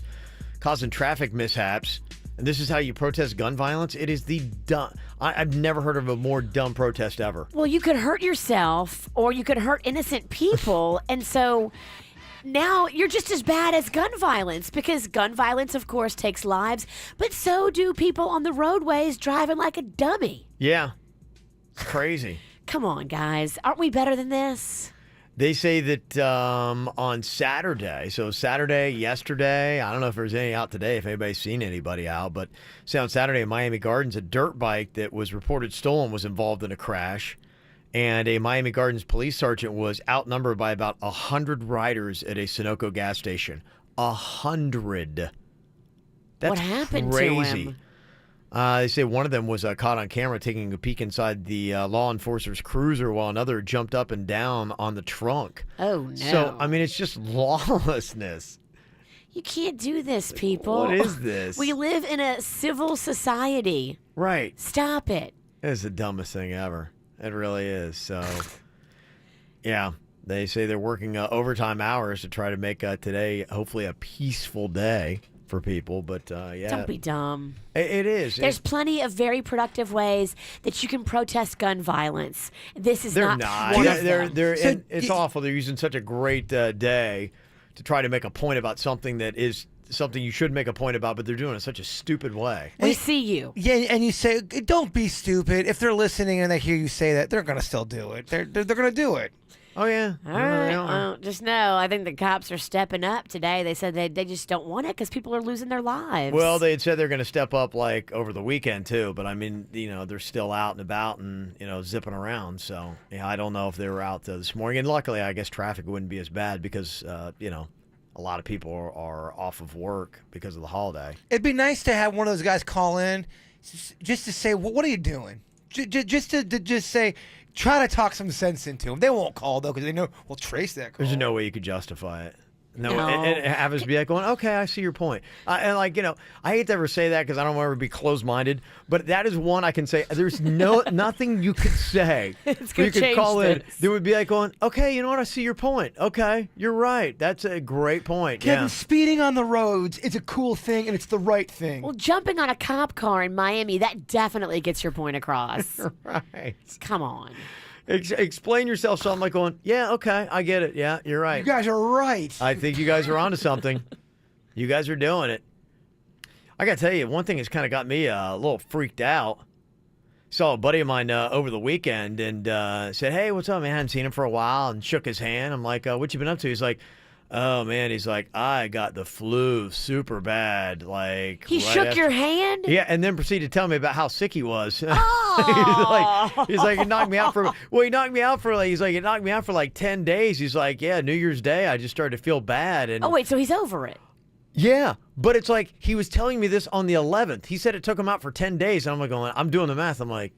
causing traffic mishaps. And this is how you protest gun violence? It is the dumb. I've never heard of a more dumb protest ever. Well, you could hurt yourself or you could hurt innocent people. And so now you're just as bad as gun violence, because gun violence, of course, takes lives, but so do people on the roadways driving like a dummy. Yeah. It's crazy. Come on, guys. Aren't we better than this? They say that on Saturday, so Saturday, yesterday, I don't know if there's any out today, if anybody's seen anybody out, but say on Saturday in Miami Gardens, a dirt bike that was reported stolen was involved in a crash, and a Miami Gardens police sergeant was outnumbered by about 100 riders at a Sunoco gas station. 100. That's What happened to crazy. him? They say one of them was caught on camera taking a peek inside the law enforcer's cruiser while another jumped up and down on the trunk. Oh, no. So, I mean, it's just lawlessness. You can't do this, people. What is this? We live in a civil society. Right. Stop it. It's the dumbest thing ever. It really is. So, yeah, they say they're working overtime hours to try to make today hopefully a peaceful day for people, but yeah. Don't be dumb. It is. There's plenty of very productive ways that you can protest gun violence. This is They're not one of them. It's awful. They're using such a great day to try to make a point about something that is something you should make a point about, but they're doing it in such a stupid way. We see you. Yeah, and you say, don't be stupid. If they're listening and they hear you say that, they're going to still do it. They're going to do it. Oh, yeah. All right. Well, just know, I think the cops are stepping up today. They said they just don't want it because people are losing their lives. Well, they had said they're going to step up like over the weekend too, but I mean, they're still out and about and zipping around. So yeah, I don't know if they were out this morning. And luckily, I guess traffic wouldn't be as bad because a lot of people are off of work because of the holiday. It'd be nice to have one of those guys call in just to say, what are you doing? Just to say. Try to talk some sense into them. They won't call, though, because they know we'll trace that call. There's no way you could justify it. No. And have us be like going, okay, I see your point. And I hate to ever say that because I don't want to ever be closed-minded, but that is one I can say. There's nothing you could say. You could call in. There would be like going, okay, you know what? I see your point. Okay, you're right. That's a great point. Kevin, speeding on the roads is a cool thing, and it's the right thing. Well, jumping on a cop car in Miami, that definitely gets your point across. Right. Come on. Explain yourself something like going, yeah, okay, I get it. Yeah, you're right. You guys are right. I think you guys are onto something. You guys are doing it. I got to tell you, one thing that's kind of got me a little freaked out. Saw a buddy of mine over the weekend and said, hey, what's up, man? I hadn't seen him for a while, and shook his hand. I'm like, what you been up to? He's like, oh, man. He's like, I got the flu super bad. Like He shook your hand? Yeah, and then proceeded to tell me about how sick he was. Oh. he's like, it knocked me out for, it knocked me out for like 10 days. He's like, yeah, New Year's Day, I just started to feel bad. And oh, wait, so he's over it. yeah, but it's like he was telling me this on the 11th. He said it took him out for 10 days. And I'm like, I'm doing the math. I'm like,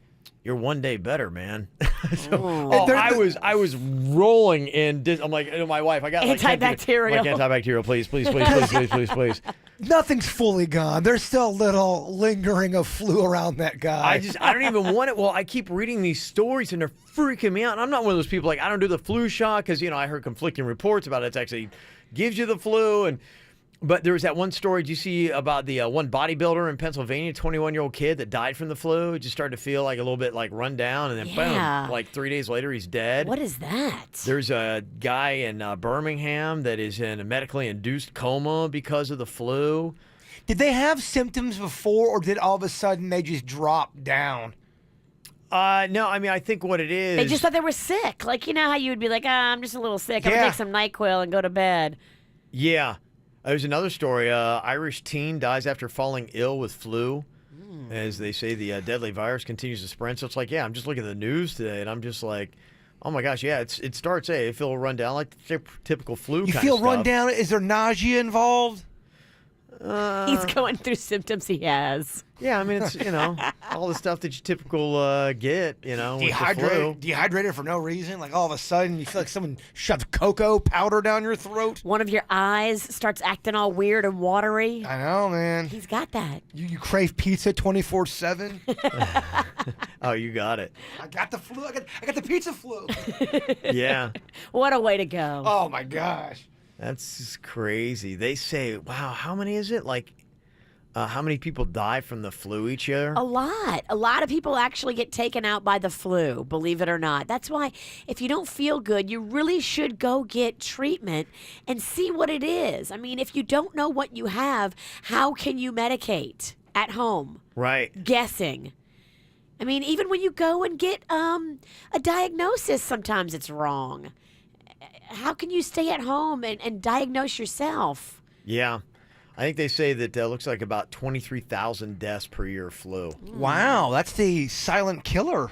you're one day better, man. I was rolling in. I'm like, my wife, I got antibacterial. Antibacterial, please. Nothing's fully gone. There's still a little lingering of flu around that guy. I don't even want it. Well, I keep reading these stories and they're freaking me out. And I'm not one of those people like, I don't do the flu shot because, I heard conflicting reports about it actually gives you the flu. But there was that one story, did you see about the one bodybuilder in Pennsylvania, 21-year-old kid that died from the flu? It just started to feel like a little bit like run down, and then boom, like 3 days later, he's dead. What is that? There's a guy in Birmingham that is in a medically induced coma because of the flu. Did they have symptoms before, or did all of a sudden they just drop down? No, I mean, I think what it is... They just thought they were sick. Like, how you would be like, I'm just a little sick. I'm going to take some NyQuil and go to bed. Yeah. There's another story. Irish teen dies after falling ill with flu. As they say, the deadly virus continues to spread. So it's like, I'm just looking at the news today, and I'm just like, oh my gosh, it starts, you feel run down like the typical flu kind of stuff. You feel run down? Is there nausea involved? He's going through symptoms he has. Yeah, I mean, it's, all the stuff that you typical get, with the flu. Dehydrated for no reason? Like all of a sudden you feel like someone shoved cocoa powder down your throat? One of your eyes starts acting all weird and watery. I know, man. He's got that. You crave pizza 24/7? Oh, you got it. I got the flu. I got the pizza flu. Yeah. What a way to go. Oh, my gosh. That's just crazy. They say, wow, how many is it? Like, how many people die from the flu each year? A lot. A lot of people actually get taken out by the flu, believe it or not. That's why if you don't feel good, you really should go get treatment and see what it is. I mean, if you don't know what you have, how can you medicate at home? Right. Guessing. I mean, even when you go and get a diagnosis, sometimes it's wrong. how can you stay at home and diagnose yourself? Yeah. I think they say that looks like about 23,000 deaths per year of flu. Wow, that's the silent killer.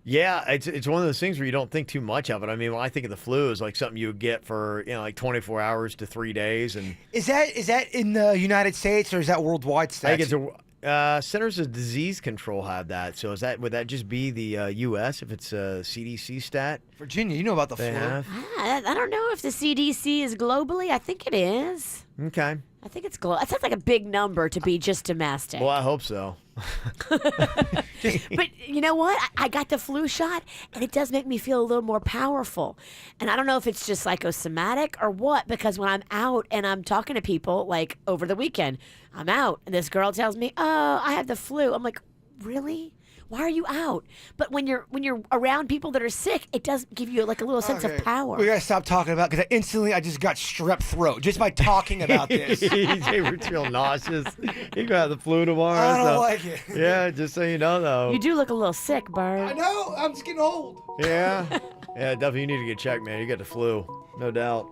Yeah, it's one of those things where you don't think too much of it. I mean, when I think of the flu, it's like something you would get for like 24 hours to 3 days. And Is that in the United States or is that worldwide stats? I think it's Centers of Disease Control have that. So would that just be the U.S. if it's a CDC stat? Virginia, you know about the flu. I don't know if the CDC is globally. I think it is. Okay. I think it's global. That sounds like a big number to be just domestic. Well, I hope so. But you know what? I got the flu shot, and it does make me feel a little more powerful. And I don't know if it's just psychosomatic or what, because when I'm out and I'm talking to people, like over the weekend, I'm out, and this girl tells me, "Oh, I have the flu." I'm like, "Really? Why are you out?" But when you're around people that are sick, it does give you like a little sense of power. We gotta stop talking about because I just got strep throat just by talking about this. He's real nauseous. He gonna have the flu tomorrow. I don't so- like it. Yeah, just so you know, though. You do look a little sick, Bird. I know. I'm just getting old. Yeah. Yeah, definitely you need to get checked, man. You got the flu. No doubt.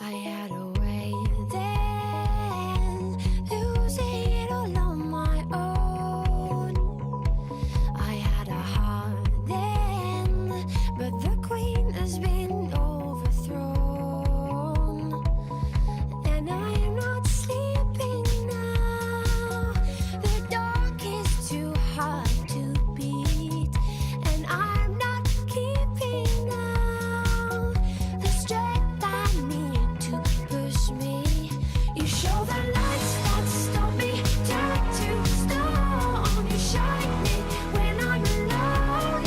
I had a way then, losing it all on my own. I had a heart then, but the queen has been overthrown. And I'm not sleeping now. The dark is too hard to beat. And I'm not keeping now the strength I need to push me. You show the lights that stop me, turn to stone. You shine me when I'm alone.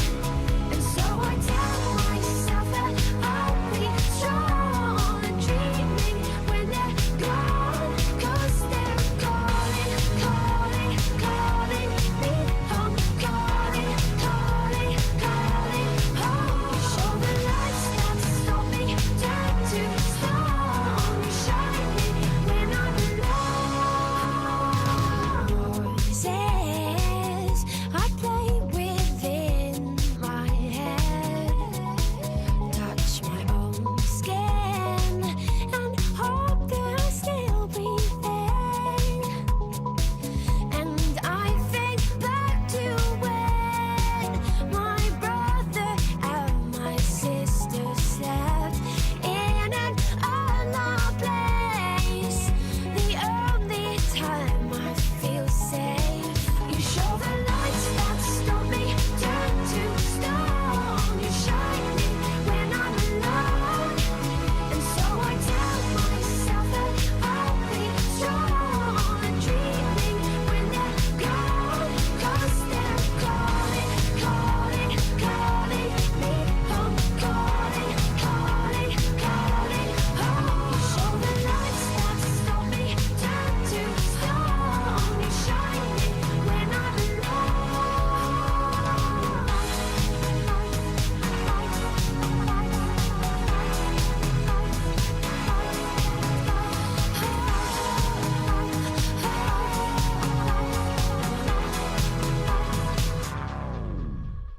And so I tell myself that I'll be strong and dreaming when they're gone. 'Cause they're calling, calling, calling me home. Calling, calling, calling home. You show the lights that stop me, turn to stone. You shine me when I'm alone. Voices I play within my head, touch my own skin and hope that I'll still be there. And I think back to when my brother and my sister slept in an unloved place. The only time I feel safe. You show the lights that stop me, turn to stone. You shine me when I'm alone. And so I tell myself that I'll be strong and dreaming when they're gone. 'Cause they're calling, calling, calling me home. Calling, calling, calling home. You show the lights that stop me, turn to stone. You shine me when I'm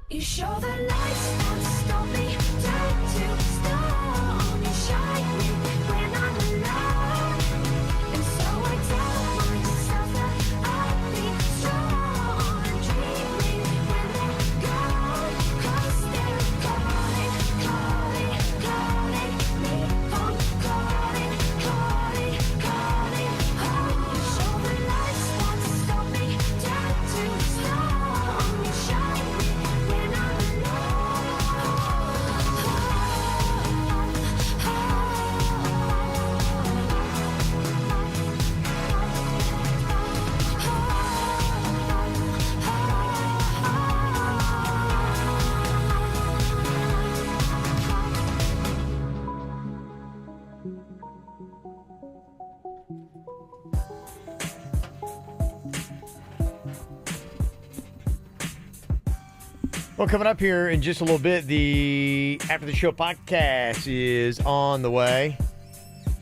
You show the lights that stop me, turn to stone. You shine me when I'm alone. And so I tell myself that I'll be strong and dreaming when they're gone. 'Cause they're calling, calling, calling me home. Calling, calling, calling home. You show the lights that stop me, turn to stone. You shine me when I'm Well, coming up here in just a little bit, the After the Show podcast is on the way.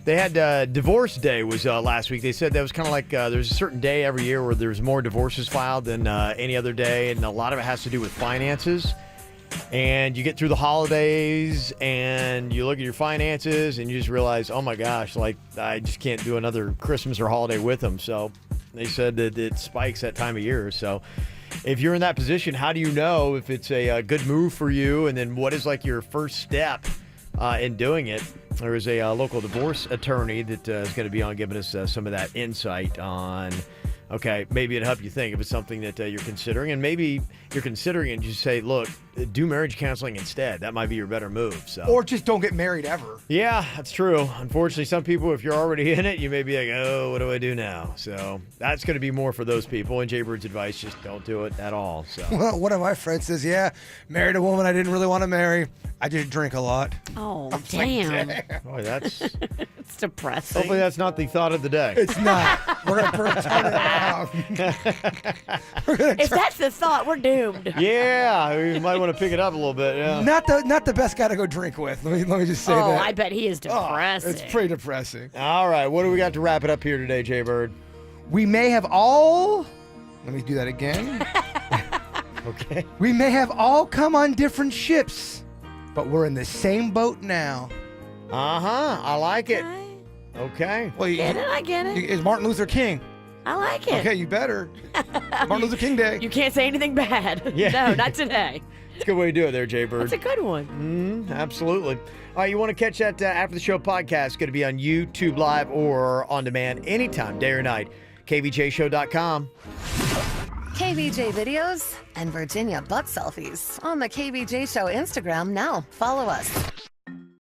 They had Divorce Day was last week. They said that was kind of like there's a certain day every year where there's more divorces filed than any other day, and a lot of it has to do with finances. And you get through the holidays and you look at your finances and you just realize, oh my gosh, like I just can't do another Christmas or holiday with them. So they said that it spikes that time of year. So if you're in that position, how do you know if it's a good move for you? And then what is like your first step in doing it? There is a local divorce attorney that is going to be on giving us some of that insight on, okay, maybe it'll help you think if it's something that you're considering. And maybe you're considering it and just say, look, do marriage counseling instead. That might be your better move. So. Or just don't get married ever. Yeah, that's true. Unfortunately, some people, if you're already in it, you may be like, oh, what do I do now? So that's going to be more for those people. And Jaybird's advice, just don't do it at all. So. Well, one of my friends says, yeah, married a woman I didn't really want to marry. I just drink a lot. Oh, damn. Boy, that's it's depressing. Hopefully that's not the thought of the day. It's not. We're going to turn it around. If that's the thought, we're doomed. Yeah, we might want to pick it up a little bit. Yeah. Not the best guy to go drink with. Let me just say that. Oh, I bet he is depressing. It's pretty depressing. All right, what do we got to wrap it up here today, Jaybird? We may have all... Let me do that again. Okay. We may have all come on different ships, but we're in the same boat now. Uh-huh. I like it. Okay. Well, I get it. Is Martin Luther King. I like it. Okay, you better. Martin Luther King Day. You can't say anything bad. Yeah. No, not today. It's a good way to do it there, Jaybird. That's a good one. Absolutely. All right, you want to catch that after the show podcast. It's going to be on YouTube Live or on demand anytime, day or night. KVJShow.com. KVJ videos and Virginia butt selfies on the KVJ Show Instagram now. Follow us.